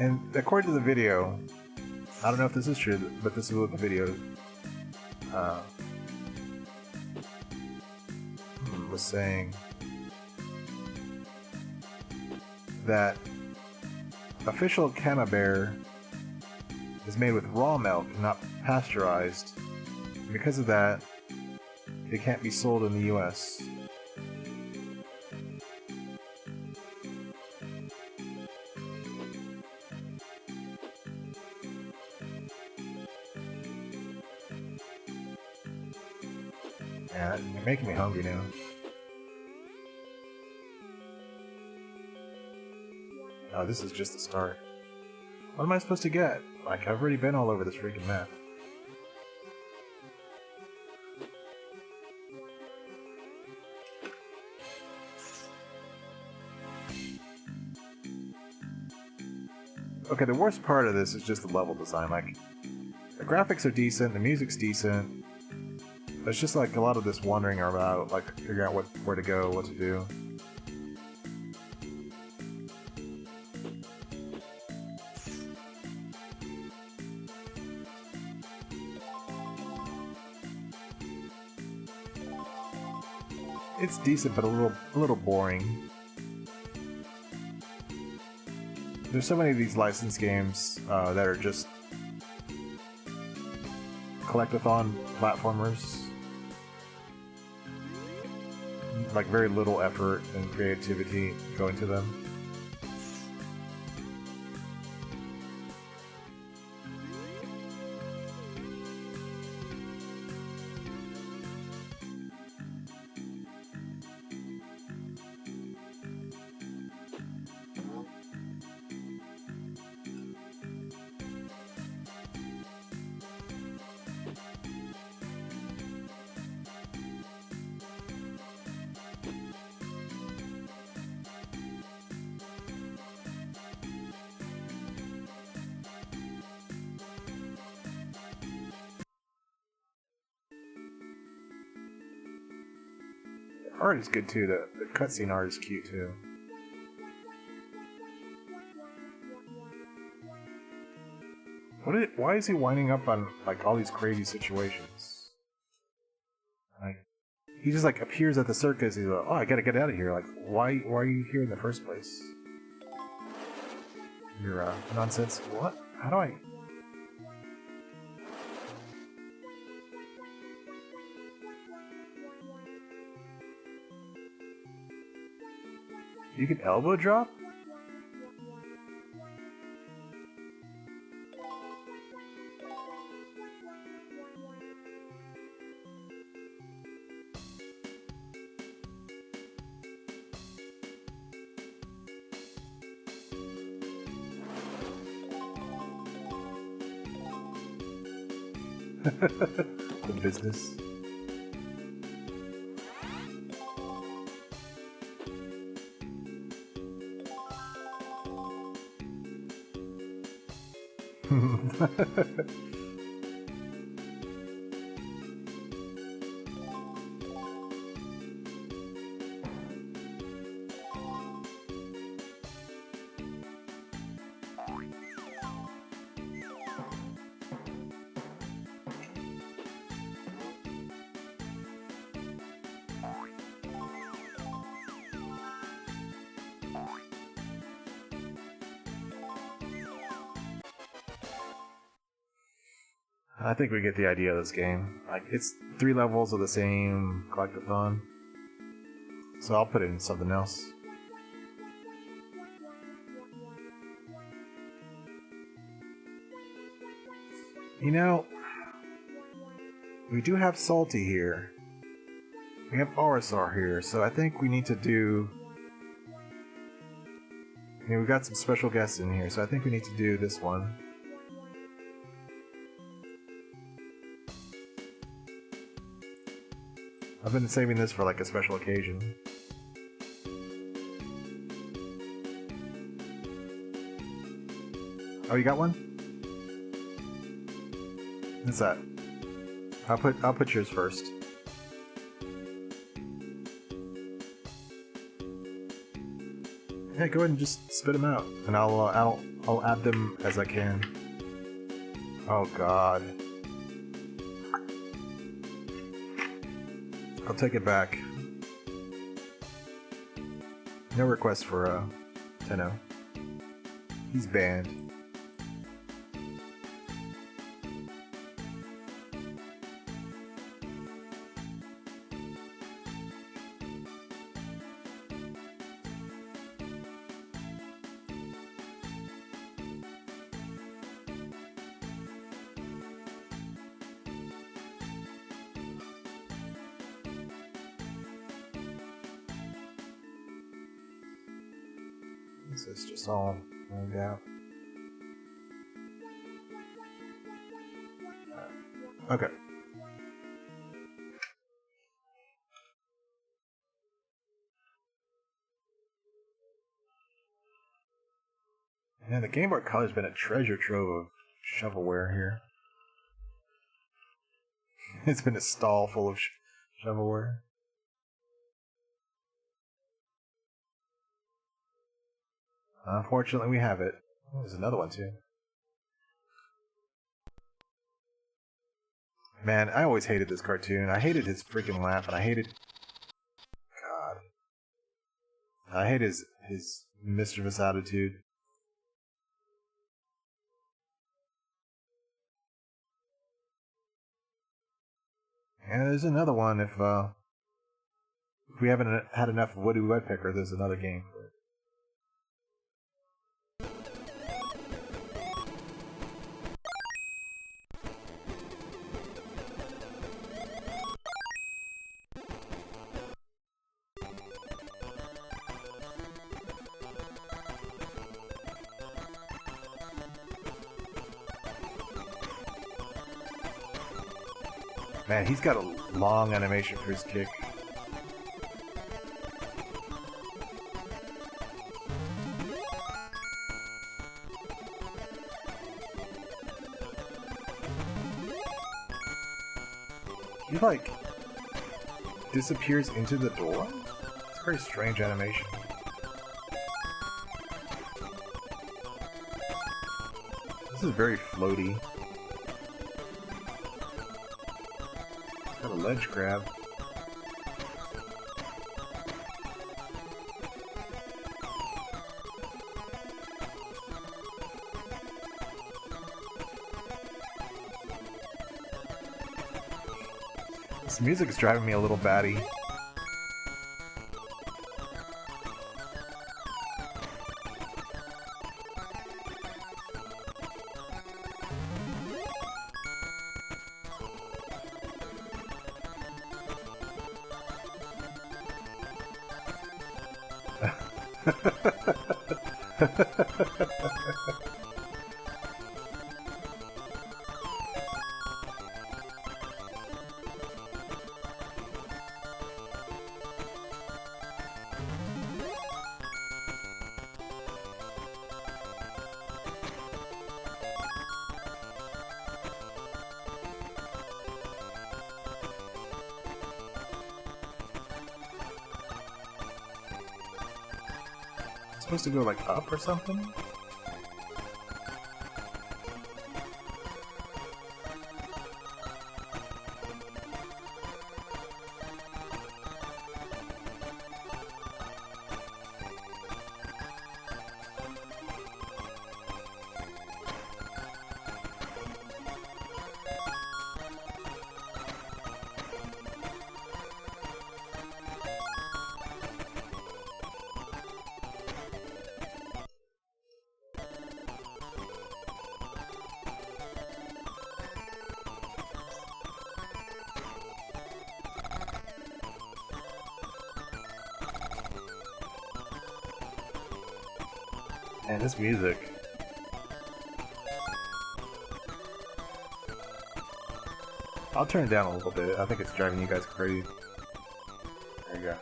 And according to the video, I don't know if this is true, but this is what the video was saying, that official Camembert is made with raw milk, not pasteurized. And because of that, it can't be sold in the US. Yeah, you're making me hungry now. Oh, this is just the start. What am I supposed to get? Like, I've already been all over this freaking map. Okay, the worst part of this is just the level design. Like, the graphics are decent, the music's decent. It's just like a lot of this wandering about, like figuring out where to go, what to do. It's decent, but a little boring. There's so many of these licensed games that are just collectathon platformers. Like very little effort and creativity go into them. Art is good too. The cutscene art is cute too. Why is he winding up on like all these crazy situations? Like, he just like appears at the circus. He's like, "Oh, I gotta get out of here." Like, why are you here in the first place? You're nonsense. What? How do I? You can elbow drop? The business. I think we get the idea of this game. Like, it's 3 levels of the same collectathon. So I'll put it in something else. You know, we do have Salty here. We have Aurosar here, so I think we need to do... I mean, we've got some special guests in here, so I think we need to do this one. I've been saving this for like a special occasion. Oh, you got one? What's that? I'll put yours first. Yeah, go ahead and just spit them out, and I'll add them as I can. Oh God. I'll take it back. No request for Tenno. He's banned. This is just all moved out. Okay. Yeah, the Game Boy Color's been a treasure trove of shovelware here. It's been a stall full of shovelware. Unfortunately, we have it. Oh, there's another one, too. Man, I always hated this cartoon. I hated his freaking laugh, and I hated... God. I hate his mischievous attitude. And there's another one if we haven't had enough Woody Woodpecker, there's another game for it. Man, he's got a long animation for his kick. He, like, disappears into the door? It's a very strange animation. This is very floaty. Got a ledge grab. This music is driving me a little batty. Supposed to go like up or something? Man, this music. I'll turn it down a little bit. I think it's driving you guys crazy. There you go.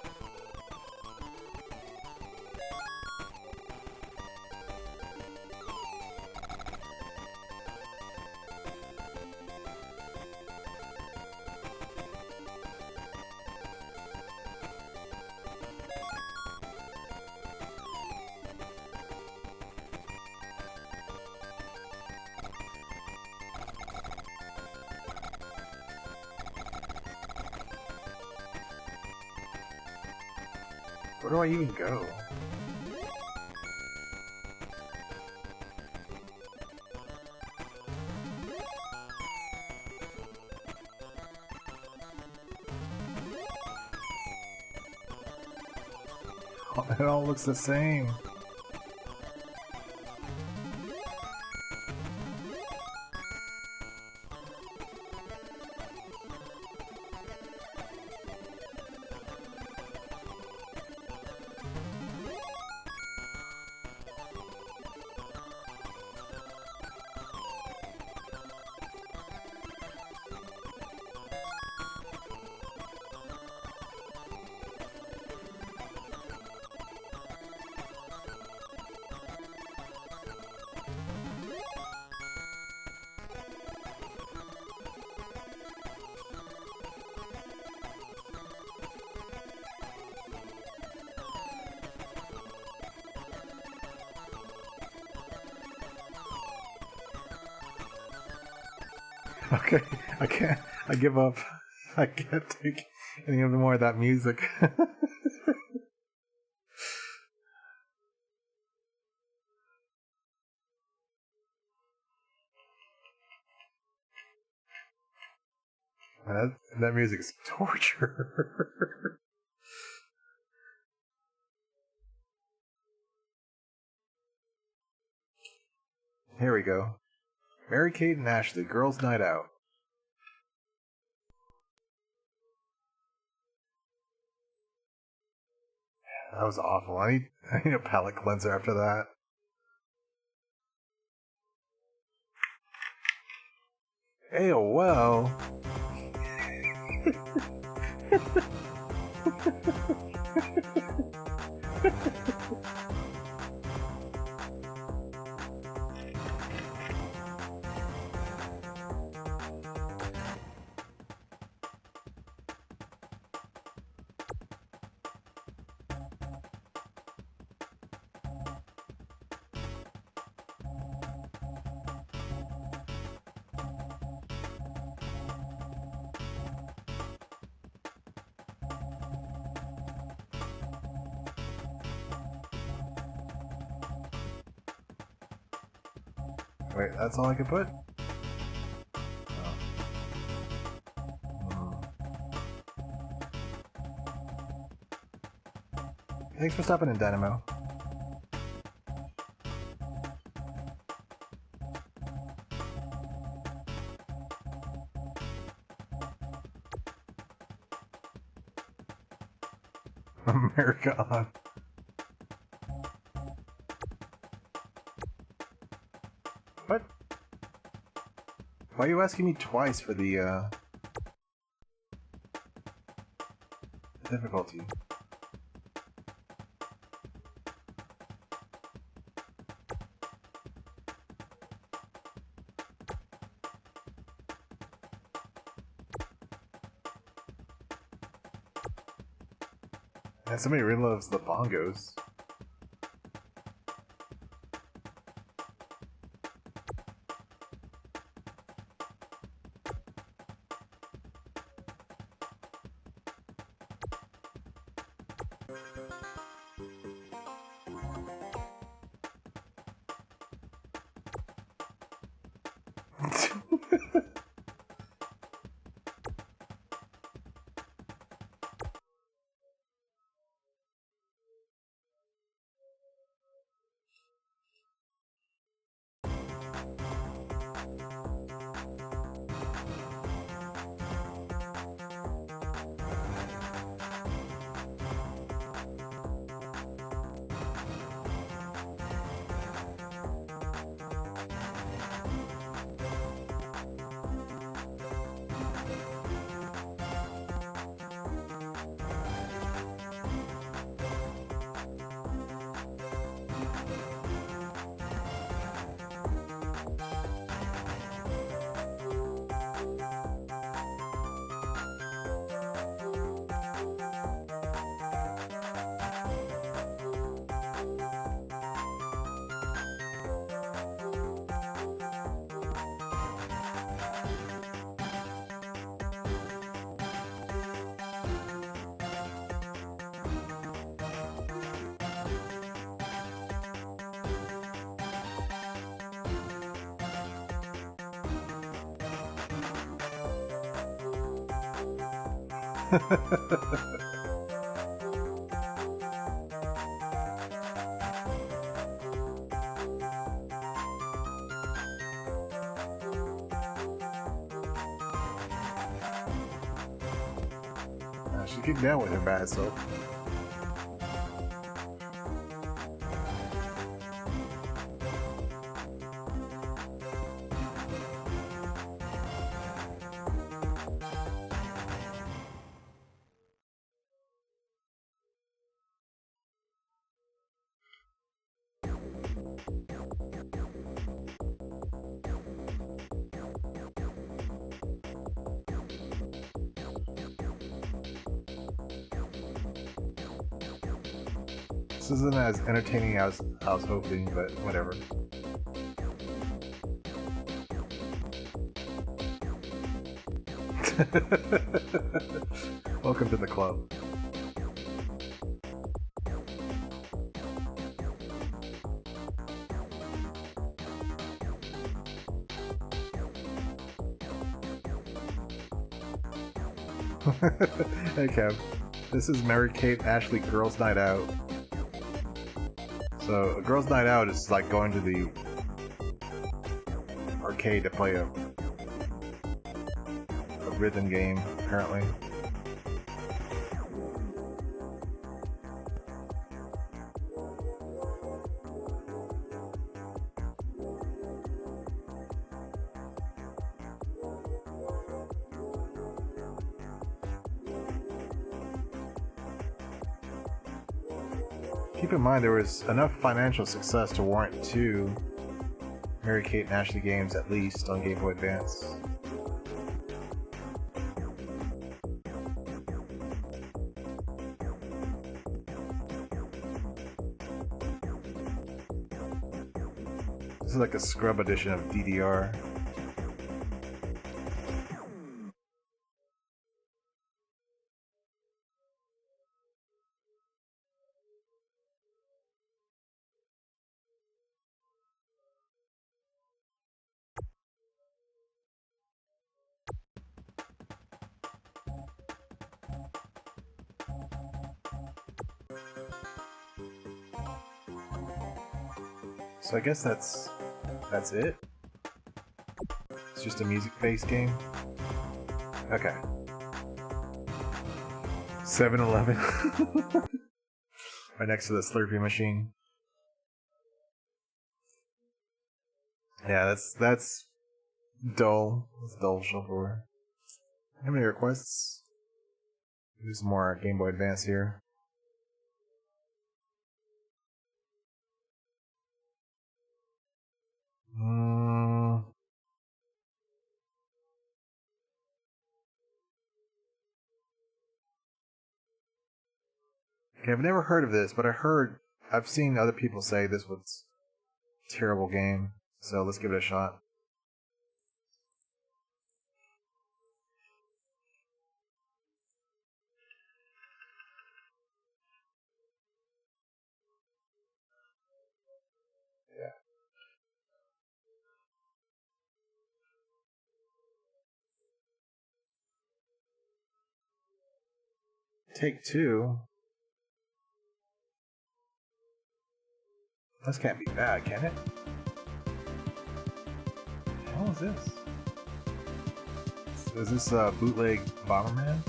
Where do I even go? Oh, it all looks the same. Okay, I can't. I give up. I can't take any more of that music. That music is torture. Here we go. Mary-Kate and Ashley, Girls' Night Out. That was awful. I need a palate cleanser after that. AOL. Wait, that's all I could put? Oh. Thanks for stopping in, Dynamo. America on. What? Why are you asking me twice for the difficulty? And somebody really loves the bongos. She's getting down with her bad self. This isn't as entertaining as I was hoping, but whatever. Welcome to the club. Hey Kev, this is Mary Kate Ashley Girls Night Out. So a girls' night out is like going to the arcade to play a rhythm game, apparently. Keep in mind there was enough financial success to warrant 2 Mary Kate and Ashley games at least on Game Boy Advance. This is like a scrub edition of DDR. So I guess that's it. It's just a music-based game. Okay. 7-Eleven. Right next to the Slurpee machine. Yeah, that's dull. That's dull shovelware. How many requests? Do some more Game Boy Advance here. Okay, I've never heard of this, but I've seen other people say this was a terrible game. So let's give it a shot. Yeah. Take Two. This can't be bad, can it? What the hell is this? Is this bootleg Bomberman?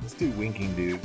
Let's do Winking Dude.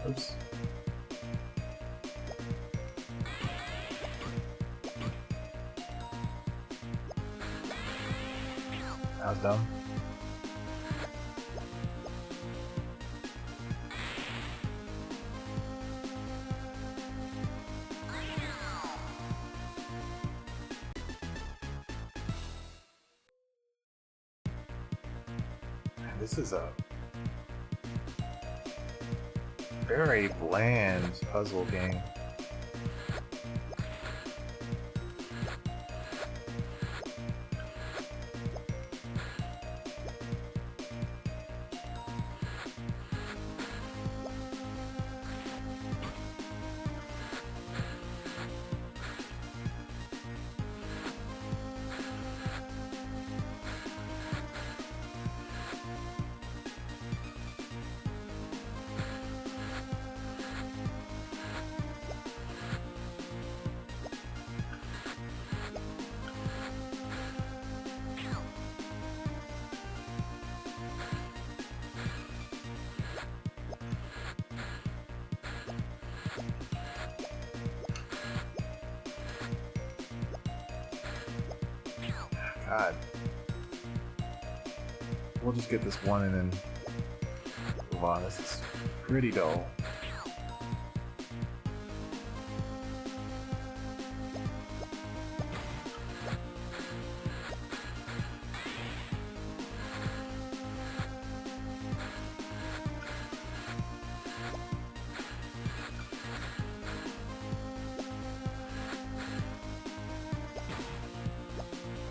Oops. That was dumb. Man, this is a very bland puzzle game. God. We'll just get this one and then move on. This is pretty dull.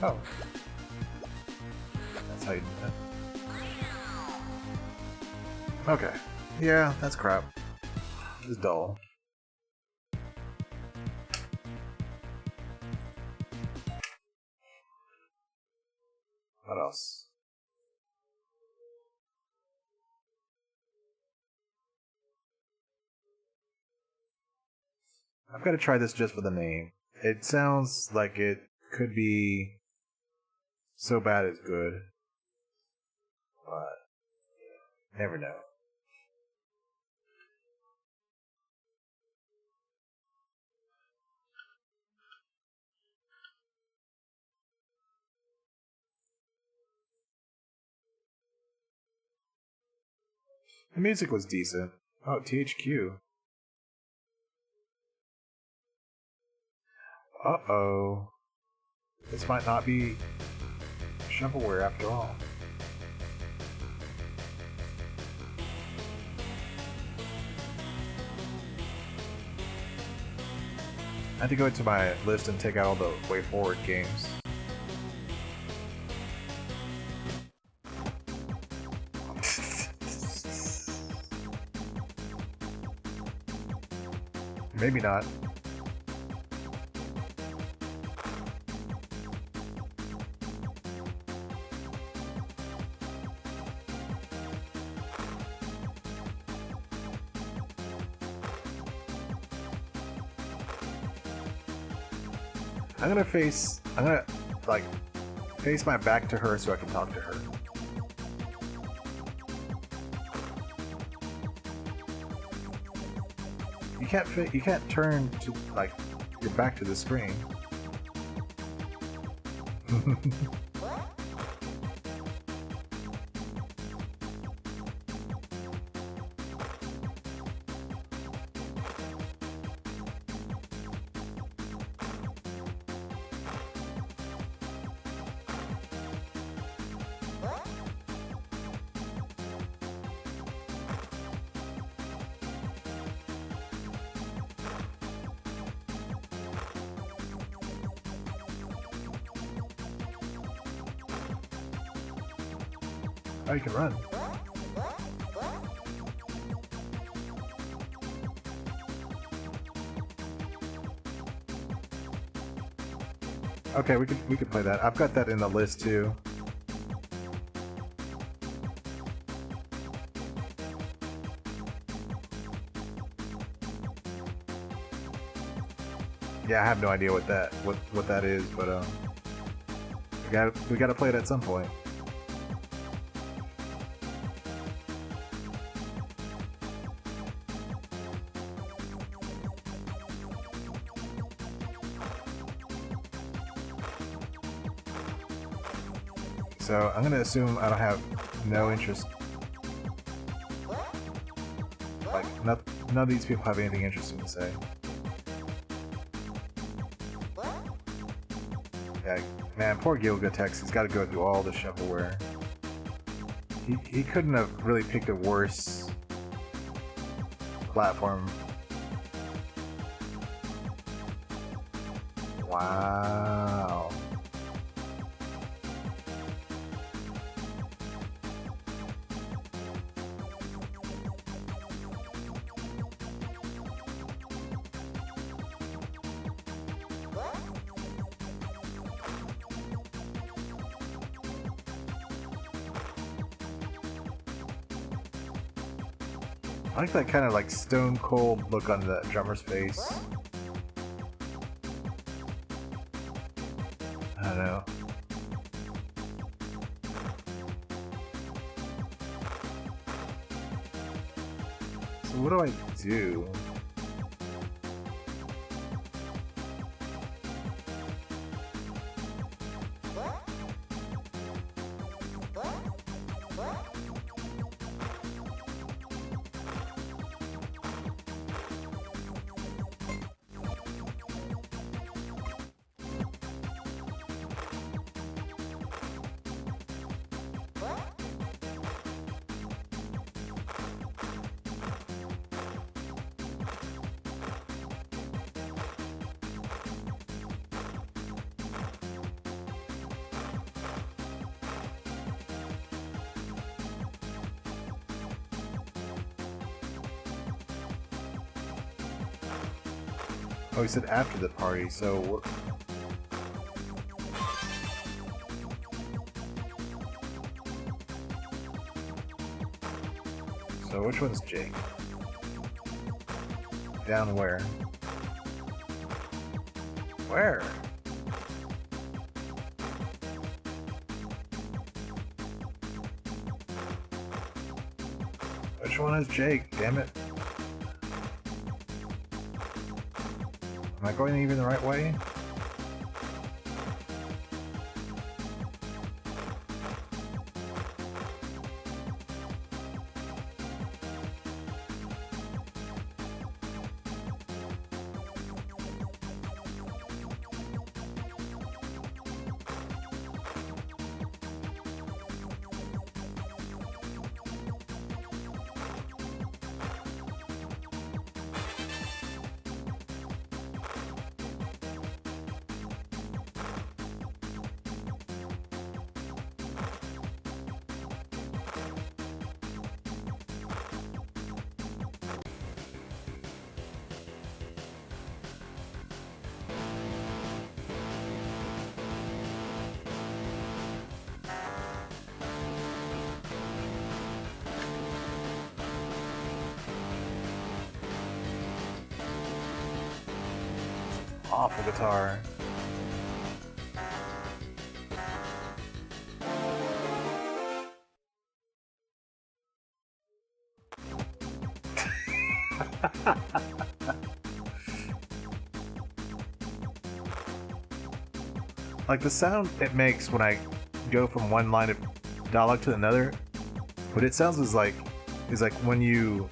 Oh. That's how you do that. Okay. Yeah, that's crap. It's dull. What else? I've got to try this just for the name. It sounds like it could be so bad it's good. But never know. The music was decent. Oh, THQ. Uh-oh. This might not be shovelware after all. I had to go into my list and take out all the Way Forward games. Maybe not. I'm gonna face my back to her so I can talk to her. You can't turn to like your back to the screen. Oh, you can run. Okay, we could play that. I've got that in the list too. Yeah, I have no idea what that is, but we gotta play it at some point. So I'm gonna assume I don't have no interest. Like none of these people have anything interesting to say. Yeah, man, poor Gilgatex. He's got to go through all the shovelware. He couldn't have really picked a worse platform. Wow. I like that kind of like stone cold look on the drummer's face. I don't know. So what do I do? Oh, he said after the party, so what? So which one's Jake? Down where? Where? Which one is Jake? Damn it. Am I going even the right way? awful guitar. Like the sound it makes when I go from one line of dialogue to another, what it sounds is like when you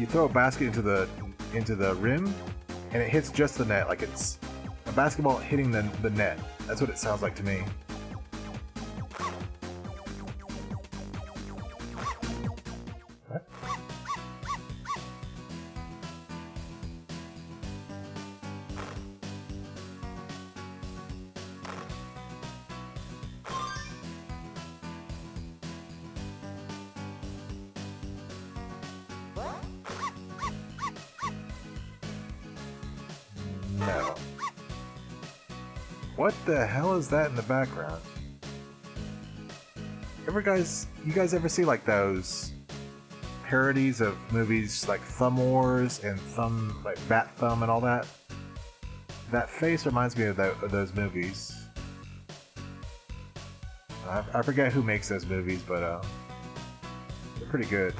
throw a basket into the rim and it hits just the net, like it's a basketball hitting the net. That's what it sounds like to me. What? No. What the hell is that in the background? You guys ever see like those parodies of movies like Thumb Wars and Bat Thumb and all that? That face reminds me of those movies. I forget who makes those movies, but they're pretty good.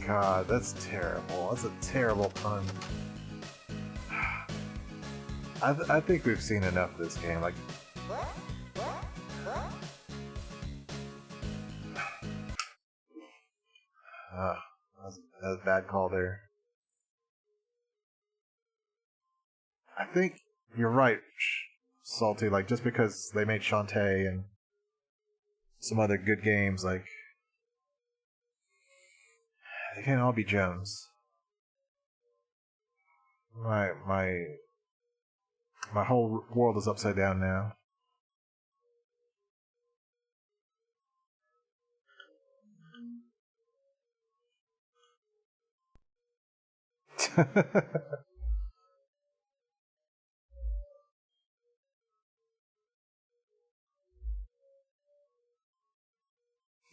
God, that's terrible. That's a terrible pun. I think we've seen enough of this game. Like, that was a bad call there. I think you're right, Salty. Like, just because they made Shantae and some other good games, like, they can't all be gems. My whole world is upside down now.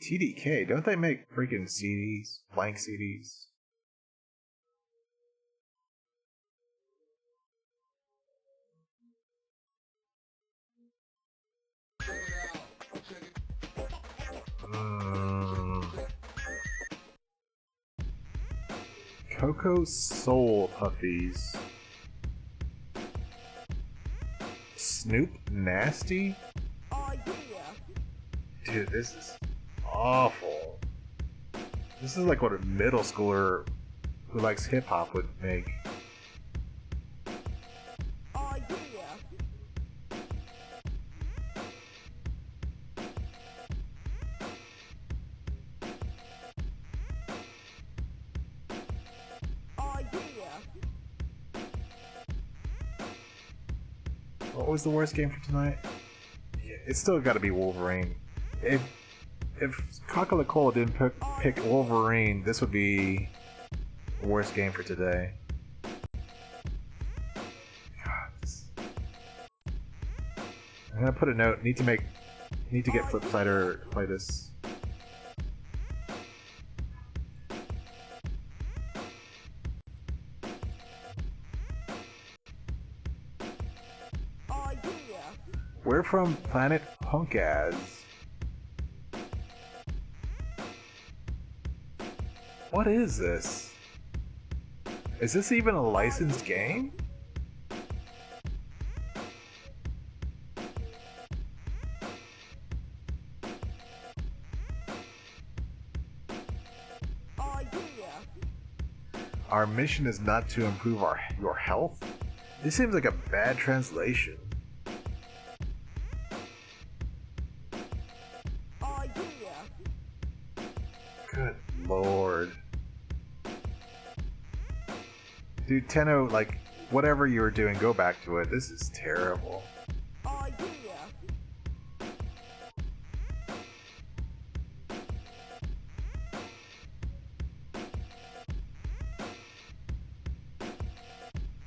TDK, don't they make freaking CDs? Blank CDs? Cocoa Soul Puffies. Snoop Nasty? Oh yeah. Dude, this is awful. This is like what a middle schooler who likes hip hop would make. Oh yeah. Oh yeah. What was the worst game for tonight? Yeah, it's still got to be Wolverine. If Coca-Cola didn't pick Wolverine, this would be the worst game for today. God, I'm gonna put a note. Need to get Flipsider to play this. Oh yeah. We're from Planet Punkaz. What is this? Is this even a licensed game? our mission is not to improve your health? This seems like a bad translation. Oh yeah. Good lord. Dude, Tenno, like, whatever you were doing, go back to it. This is terrible. Oh yeah.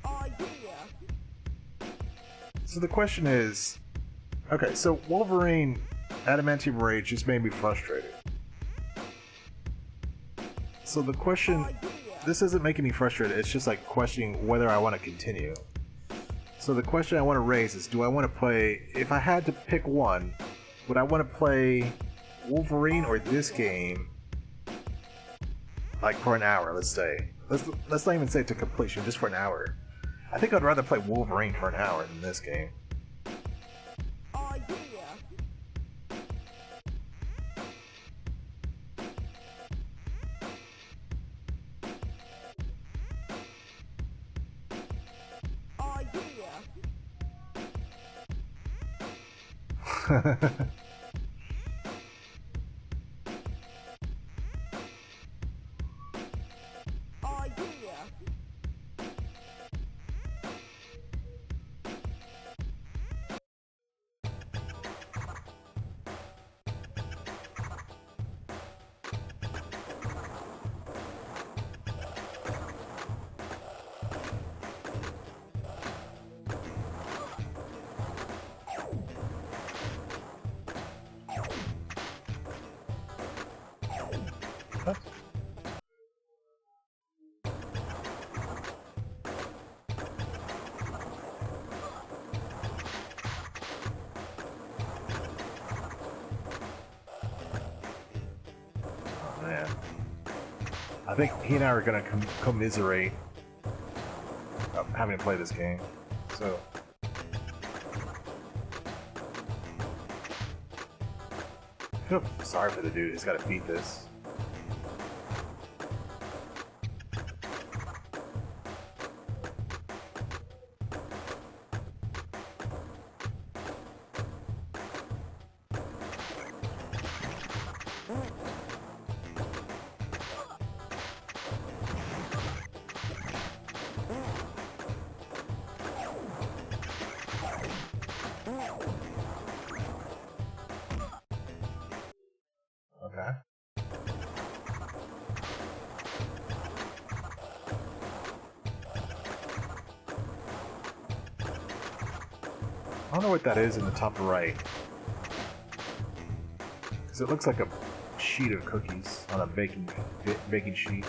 Oh yeah. So the question is, okay, so Wolverine Adamantium Rage just made me frustrated. So the question, this isn't making me frustrated, it's just like questioning whether I want to continue. So the question I want to raise is, do I want to play, if I had to pick one, would I want to play Wolverine or this game, like for an hour, let's say. Let's not even say to completion, just for an hour. I think I'd rather play Wolverine for an hour than this game. Oh yeah. Oh yeah. Oh yeah. Oh man. I think he and I are gonna commiserate having to play this game. So I feel sorry for the dude who's gotta beat this. Okay. I don't know what that is in the top right. Because it looks like a sheet of cookies on a baking sheet.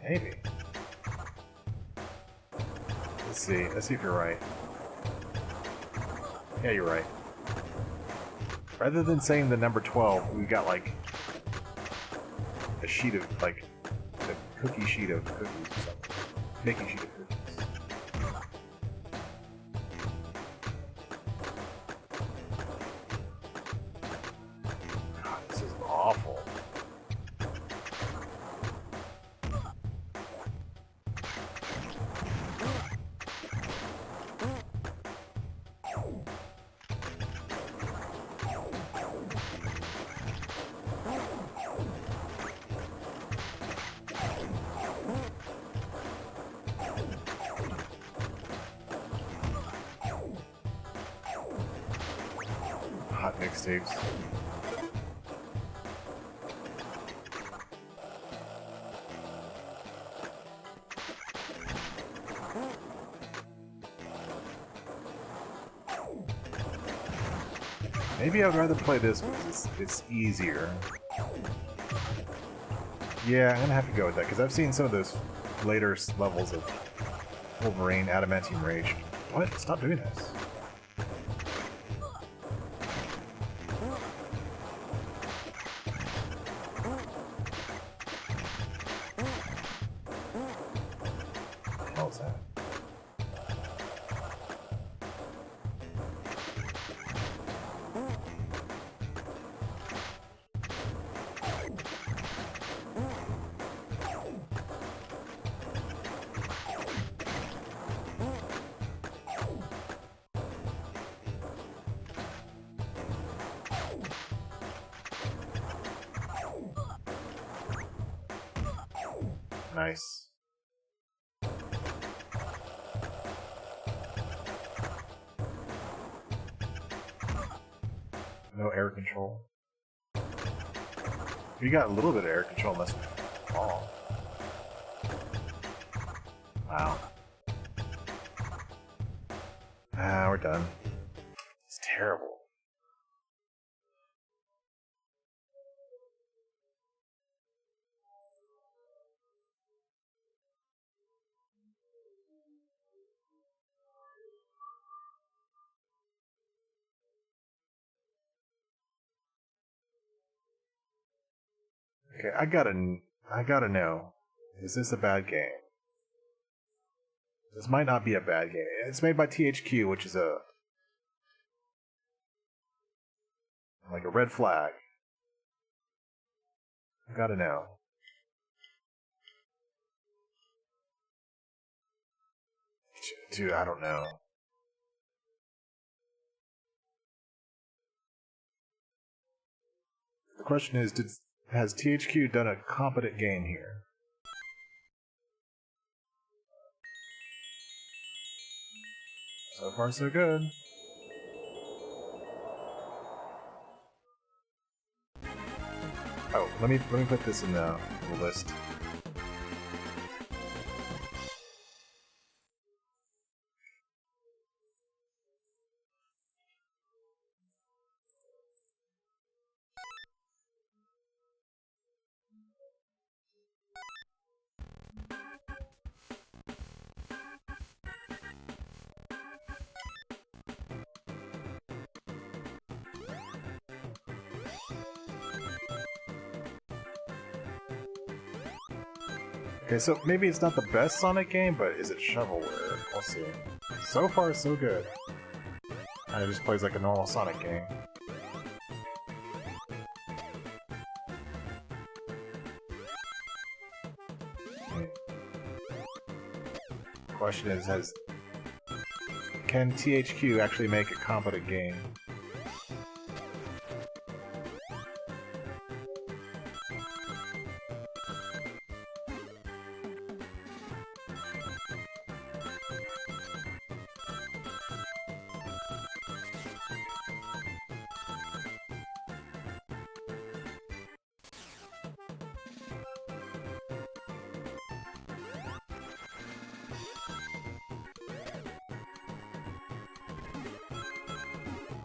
Maybe. Let's see. Let's see if you're right. Yeah, you're right. Rather than saying the number 12, we got like a sheet of like a cookie sheet of cookies or something. Baking sheet of cookies. God, this is awful. Hot mixtapes. Maybe I'd rather play this because it's easier. Yeah, I'm gonna have to go with that because I've seen some of those later levels of Wolverine Adamantium Rage. What? Stop doing this. was that? Nice. No air control. You got a little bit of air control, must fall. Wow. Ah, we're done. It's terrible. Okay, I gotta know. Is this a bad game? This might not be a bad game. It's made by THQ, which is a like a red flag. I gotta know. Dude, I don't know. The question is, has THQ done a competent game here? So far, so good. Oh, let me put this in the list. Okay, so maybe it's not the best Sonic game, but is it shovelware? We'll see. So far, so good. And it just plays like a normal Sonic game. Question is, can THQ actually make a competent game?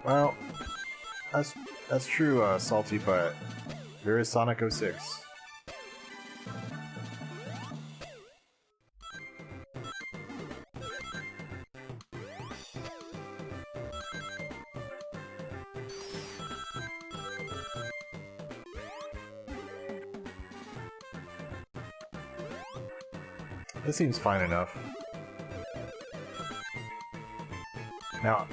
Well, that's true, Salty, but there is Sonic 06. This seems fine enough. Now,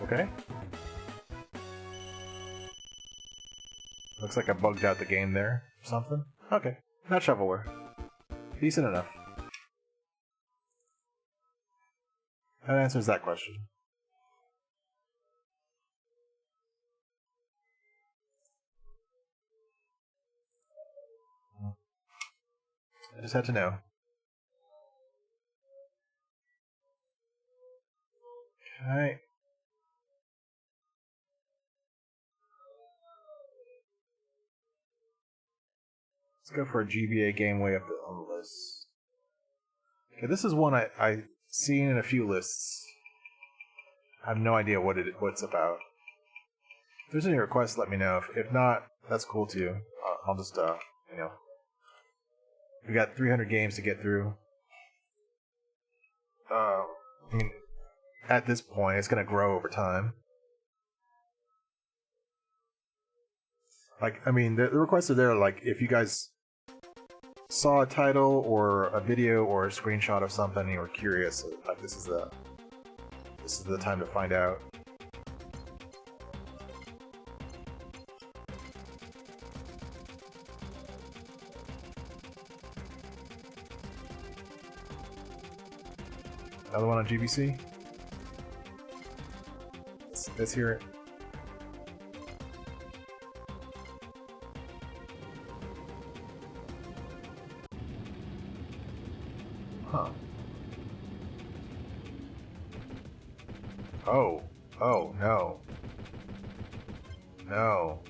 okay. Looks like I bugged out the game there or something. Okay, not shovelware. Decent enough. That answers that question. I just had to know. Okay. Let's go for a GBA game way up on the list. Okay, this is one I seen in a few lists. I have no idea what it's about. If there's any requests, let me know. If not, that's cool too. I'll just you know, we got 300 games to get through. I mean, at this point, it's gonna grow over time. Like, I mean, the requests are there. Like, if you guys saw a title or a video or a screenshot of something and you were curious, like this is the time to find out. Another one on GBC. Let's hear it. Huh. Oh. Oh, no. No.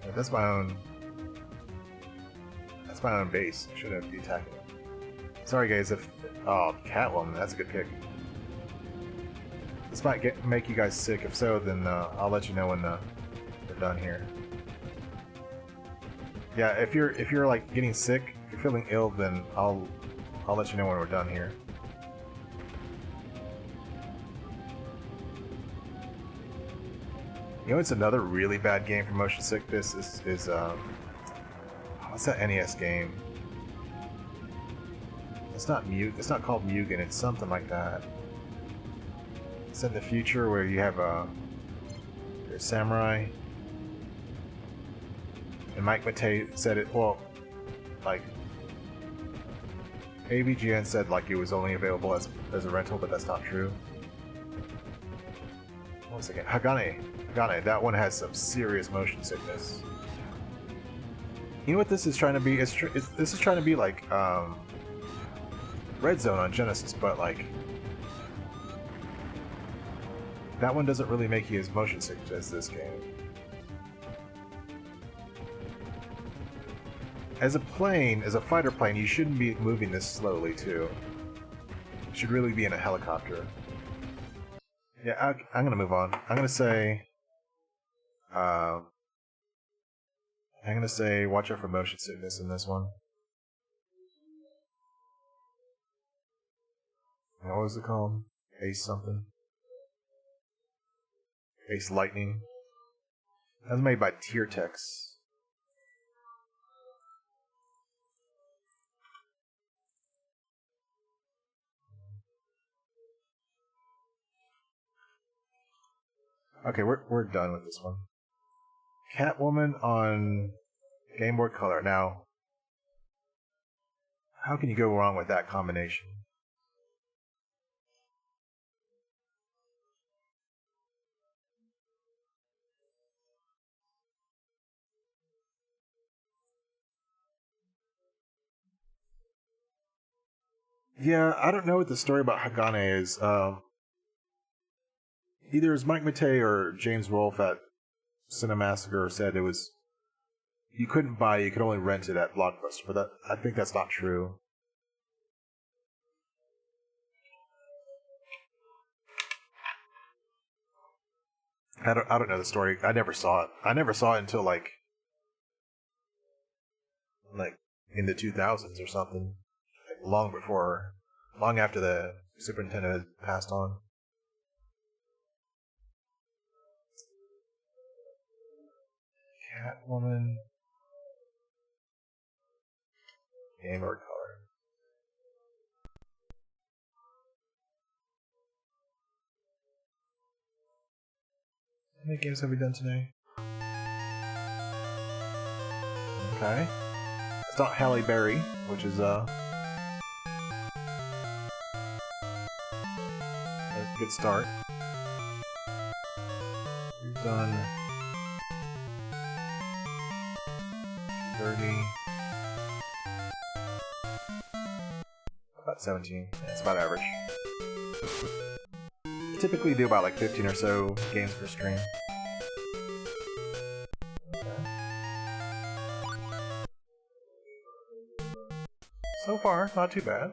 Yeah, that's my own base. I shouldn't be attacking it. Sorry guys if... Oh, Catwoman, that's a good pick. This might make you guys sick. If so, then I'll let you know when we're done here. Yeah, if you're like getting sick, if you're feeling ill, then I'll let you know when we're done here. You know, it's another really bad game for motion sickness is what's that NES game? It's not It's not called Mugen. It's something like that. It's in the future where you have you're a samurai. And Mike Matei said it. Well, like AVGN said, like it was only available as a rental, but that's not true. What was it again? Hagane. That one has some serious motion sickness. You know what this is trying to be? This is trying to be like Red Zone on Genesis, but like that one doesn't really make you as motion sick as this game. As a fighter plane, you shouldn't be moving this slowly too. You should really be in a helicopter. Yeah, I'm gonna move on. I'm gonna say watch out for motion sickness in this one. What was it called? Ace something? Ace Lightning. That was made by Tiertex. Okay, we're done with this one. Catwoman on Game Boy Color. Now, how can you go wrong with that combination? Yeah, I don't know what the story about Hagane is. Either it's Mike Matei or James Rolfe at Cinemassacre said it was you couldn't buy it, you could only rent it at Blockbuster, but I think that's not true. I don't know the story. I never saw it. I never saw it until like in the 2000s or something, like long after the superintendent had passed on. Catwoman, Game Boy Color. How many games have we done today? Okay. It's not Halle Berry, which is a good start. We've done 30, about 17. That's about average. I typically do about like 15 or so games per stream. So far, not too bad.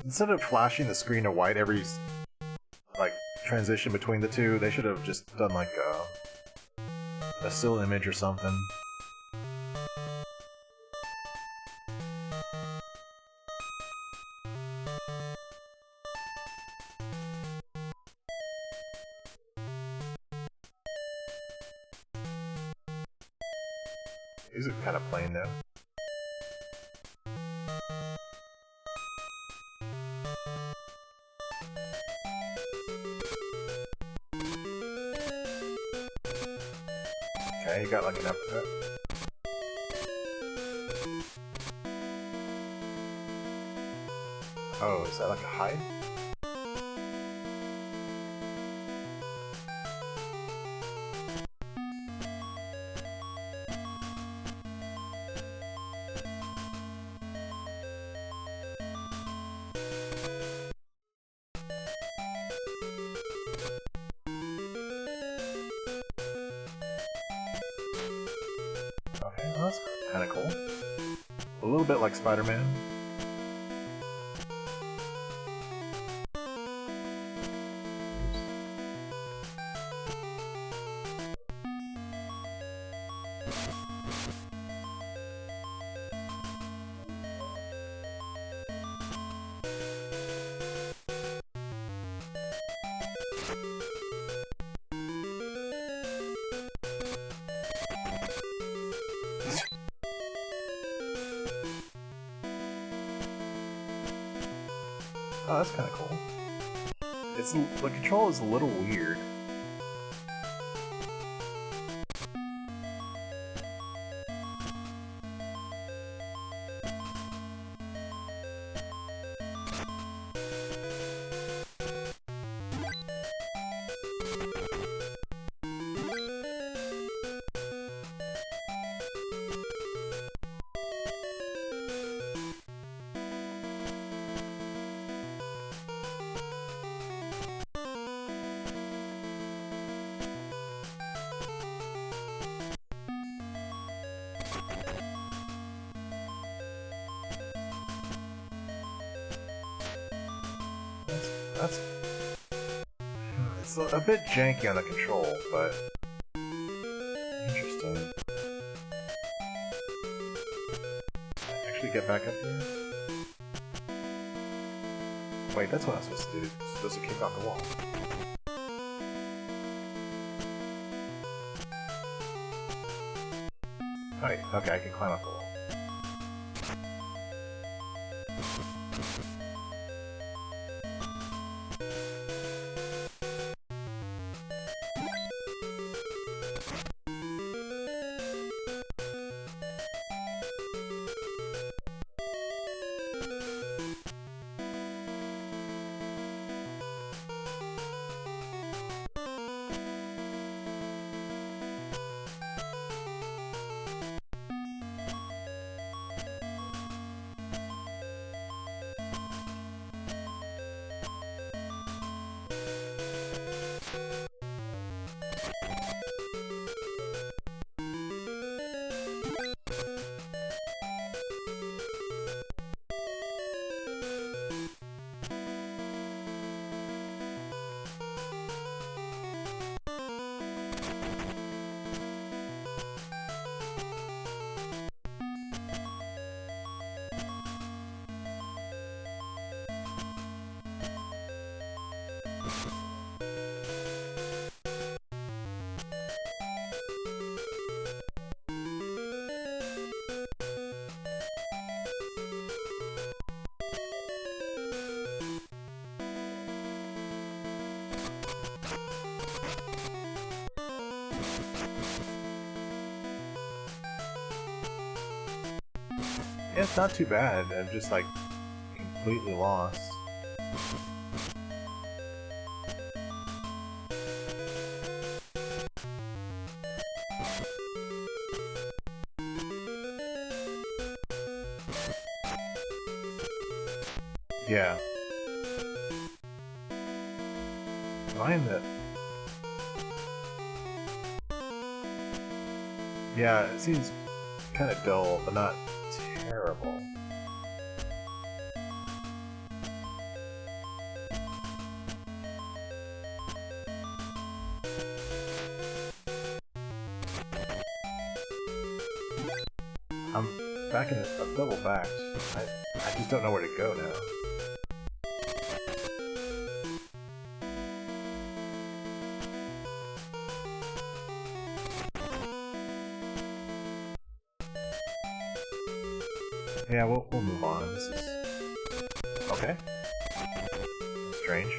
Instead of flashing the screen to white every like transition between the two, they should have just done like a still image or something. These are kind of plain though. Okay, you got like an uppercut. Oh, is that like a hide? Okay, well, that's kind of cool. A little bit like Spider-Man. Oh, that's kind of cool. It's the control is a little weird. That's it's a bit janky on the control, but interesting. Actually, get back up here. Wait, that's what I'm supposed to do. I'm supposed to kick off the wall. Right, okay, I can climb up the wall. Yeah, it's not too bad. I'm just like completely lost. Yeah. Am I in the... Yeah, it seems kind of dull, but not terrible. back in a double back. I just don't know where to go now. Yeah, we'll move on. This is okay. Strange.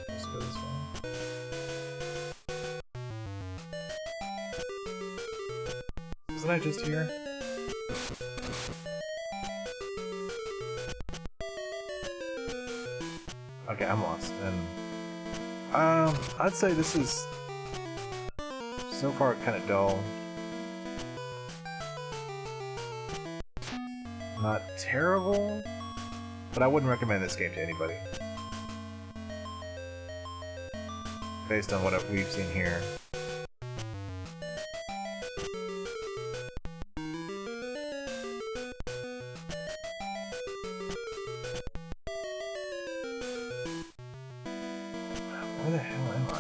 Let's go this way. Wasn't I just here? Okay, I'm lost. And I'd say this is so far kind of dull. Not terrible, but I wouldn't recommend this game to anybody. Based on what we've seen here. Where the hell am I?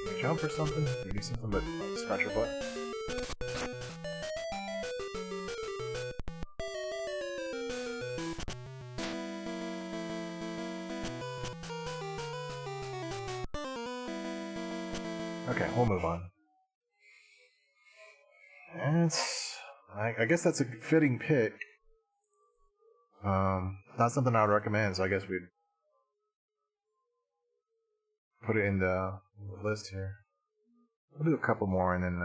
Can you jump or something? Can you do something but like, scratch your butt? Okay, we'll move on. And I guess that's a fitting pick. Not something I would recommend, so I guess we'd put it in the list here. We'll do a couple more and then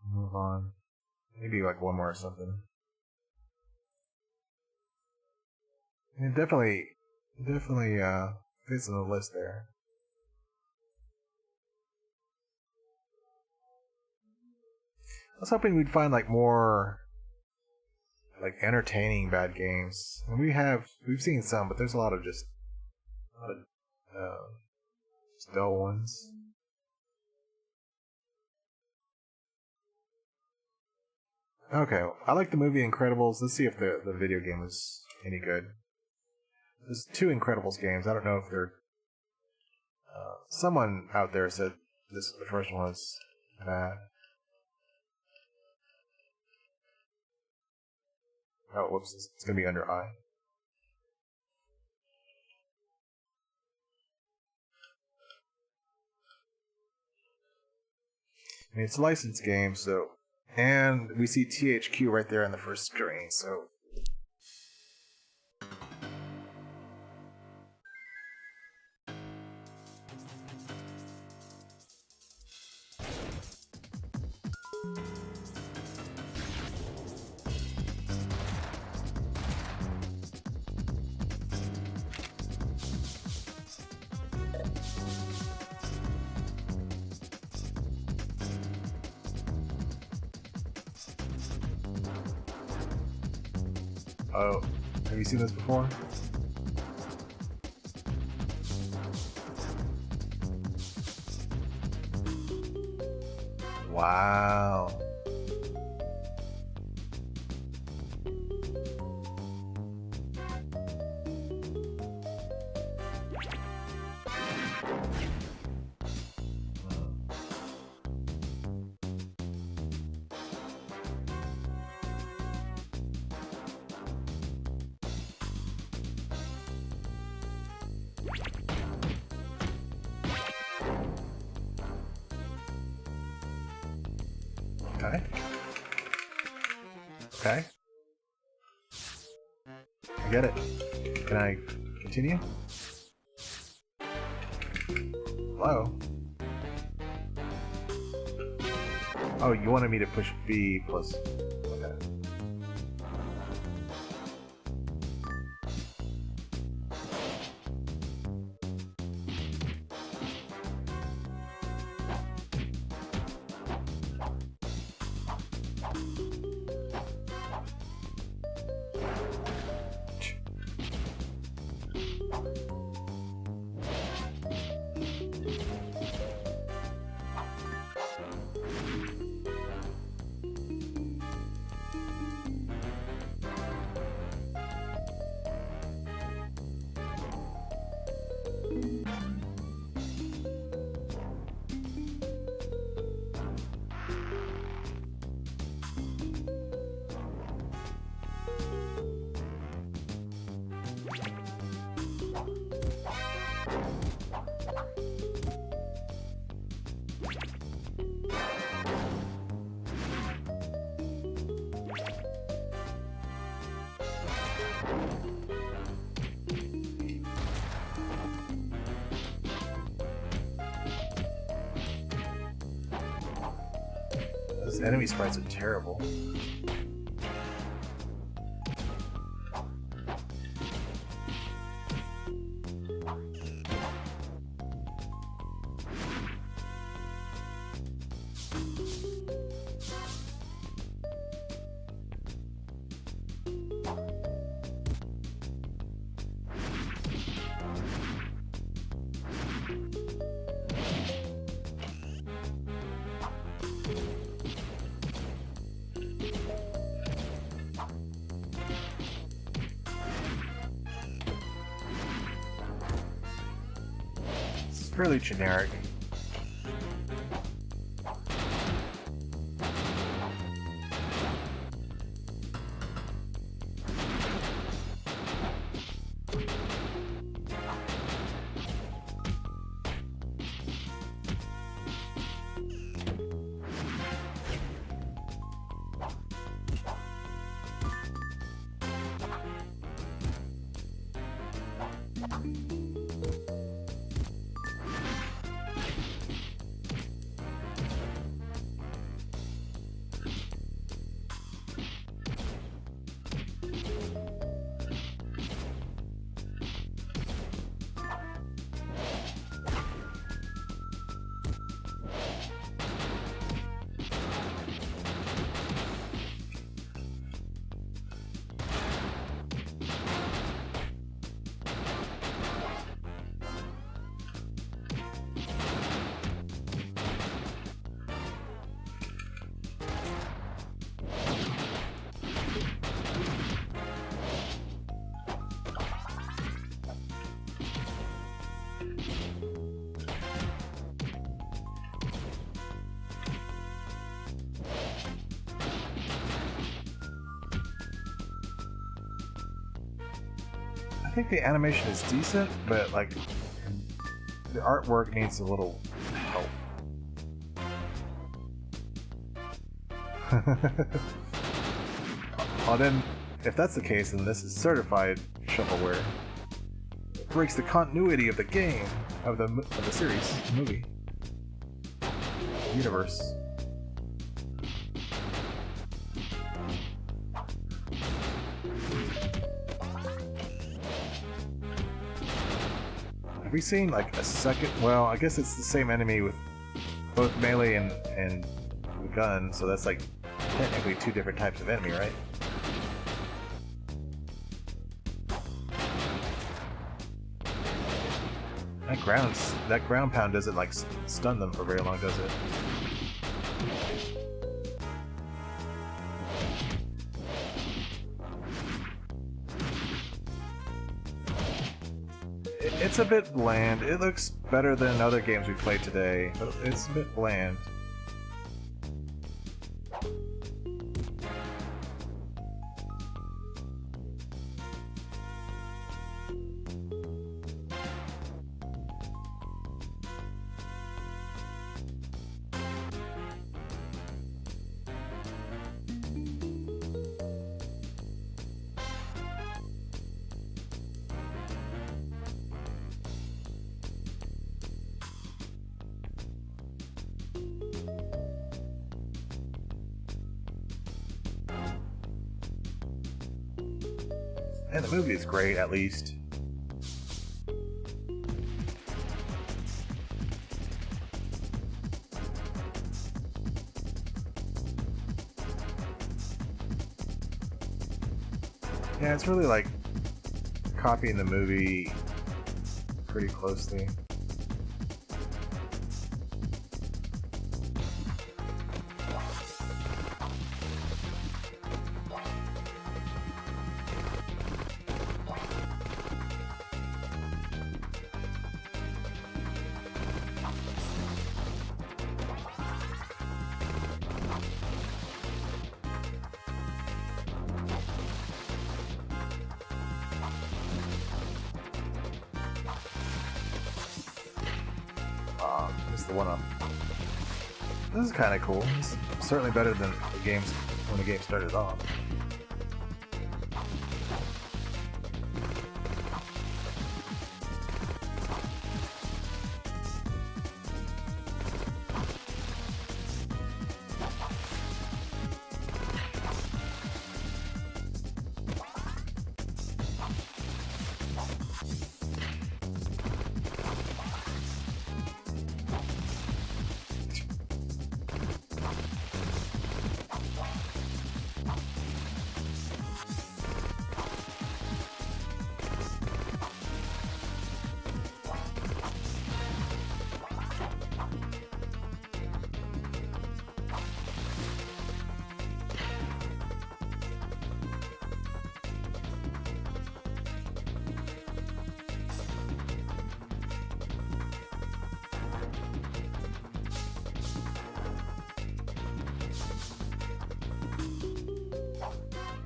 move on. Maybe like one more or something. It definitely fits in the list there. I was hoping we'd find like more like entertaining bad games. And we've seen some, but there's a lot of just dull ones. Okay, I like the movie Incredibles. Let's see if the video game is any good. There's two Incredibles games. I don't know if they're... someone out there said the first one was bad. Oh, whoops. It's going to be under I. I mean, it's a licensed game, so... And we see THQ right there on the first screen, so... Oh, have you seen this before? Wow. Okay. Okay. I get it. Can I continue? Hello? Oh, you wanted me to push B plus... Okay. Those enemy sprites are terrible. It's fairly generic. I think the animation is decent, but like the artwork needs a little help. Well then, if that's the case, then this is certified shovelware. It breaks the continuity of the game, of the series, movie, universe. Have we seen like a second? Well, I guess it's the same enemy with both melee and the gun, so that's like technically two different types of enemy, right? That ground pound doesn't like stun them for very long, does it? It's a bit bland. It looks better than other games we played today, but it's a bit bland. And the movie is great, at least. Yeah, it's really like copying the movie pretty closely. This is the one up. This is kind of cool. It's certainly better than the games when the game started off.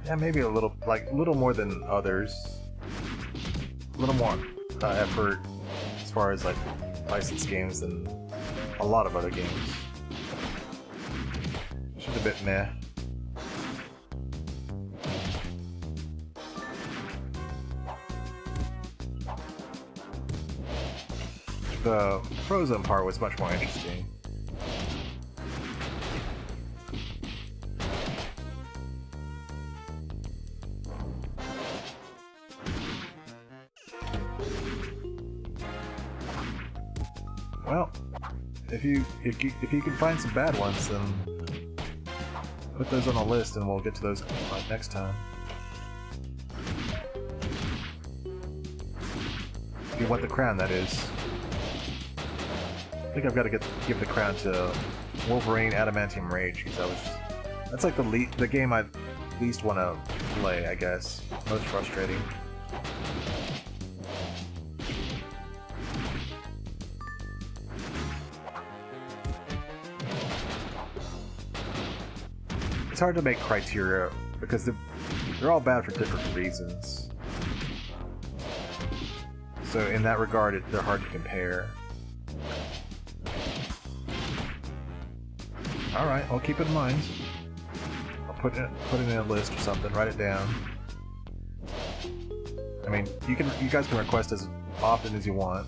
Yeah, maybe a little more than others. A little more effort as far as like licensed games than a lot of other games. Just a bit meh. The Frozen part was much more interesting. Well, if you can find some bad ones, then put those on the list, and we'll get to those next time. If you want the crown, that is. I think I've got to give the crown to Wolverine Adamantium Rage, because that's like the game I least want to play, I guess. Most frustrating. It's hard to make criteria because they're all bad for different reasons. So in that regard, they're hard to compare. Alright, I'll keep it in mind. I'll put it in a list or something, write it down. I mean, you guys can request as often as you want.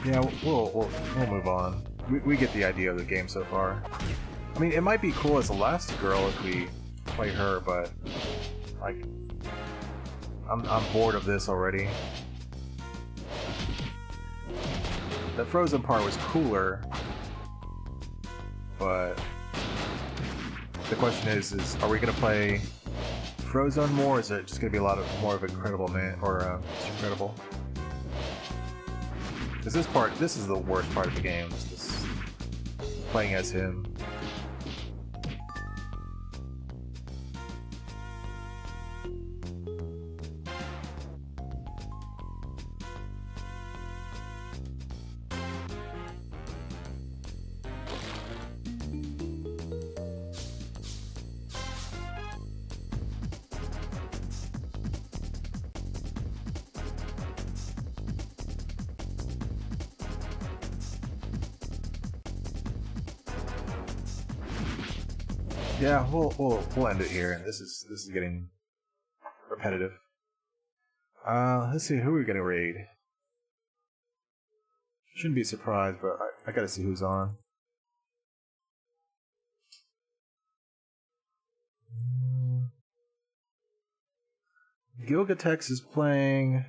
Yeah, we'll move on. We get the idea of the game so far. I mean, it might be cool as Elastigirl if we play her, but like, I'm bored of this already. The Frozen part was cooler, but the question is are we gonna play Frozen more, or is it just gonna be a lot more of Incredible Man or Incredible? Because this is the worst part of the game. This playing as him. Yeah, we'll end it here. This is getting repetitive. Let's see, who are we gonna raid? Shouldn't be surprised, but I gotta see who's on. Gilgatex is playing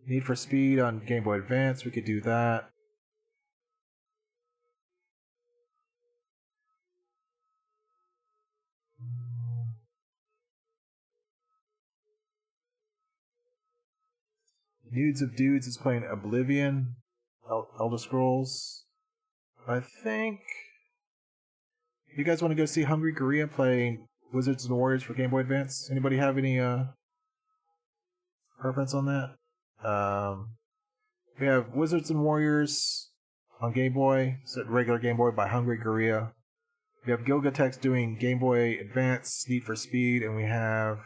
Need for Speed on Game Boy Advance. We could do that. Nudes of Dudes is playing Oblivion, Elder Scrolls. I think you guys want to go see Hungry Korea play Wizards and Warriors for Game Boy Advance. Anybody have any preference on that? We have Wizards and Warriors on Game Boy, regular Game Boy by Hungry Korea. We have Gilgatex doing Game Boy Advance Need for Speed, and we have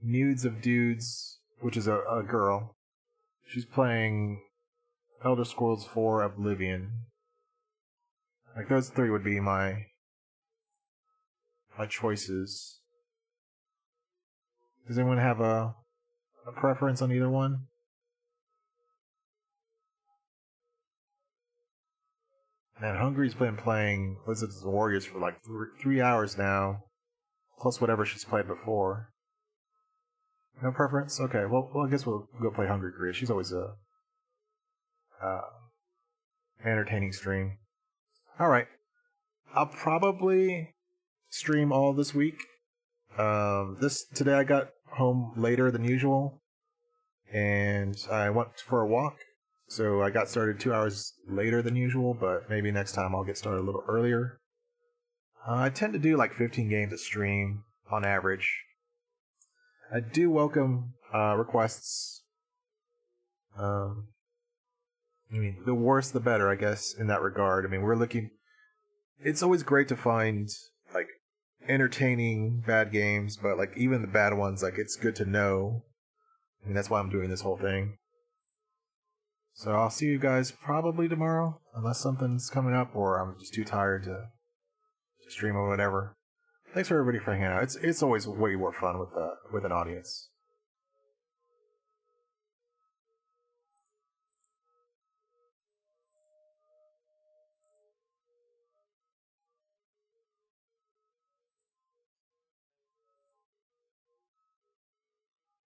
Nudes of Dudes, which is a girl. She's playing Elder Scrolls 4 Oblivion. Like, those three would be my choices. Does anyone have a preference on either one? Man, Hungry's been playing Wizards and Warriors for like 3 hours now, plus whatever she's played before. No preference? Okay, well I guess we'll go play Hungry Korea. She's always a entertaining stream. Alright. I'll probably stream all this week. Today I got home later than usual, and I went for a walk, so I got started 2 hours later than usual, but maybe next time I'll get started a little earlier. I tend to do like 15 games a stream on average. I do welcome requests. I mean, the worse the better, I guess, in that regard. I mean, it's always great to find like entertaining bad games, but like even the bad ones, like it's good to know. I mean, that's why I'm doing this whole thing. So I'll see you guys probably tomorrow, unless something's coming up or I'm just too tired to stream or whatever. Thanks for everybody for hanging out. It's always way more fun with an audience.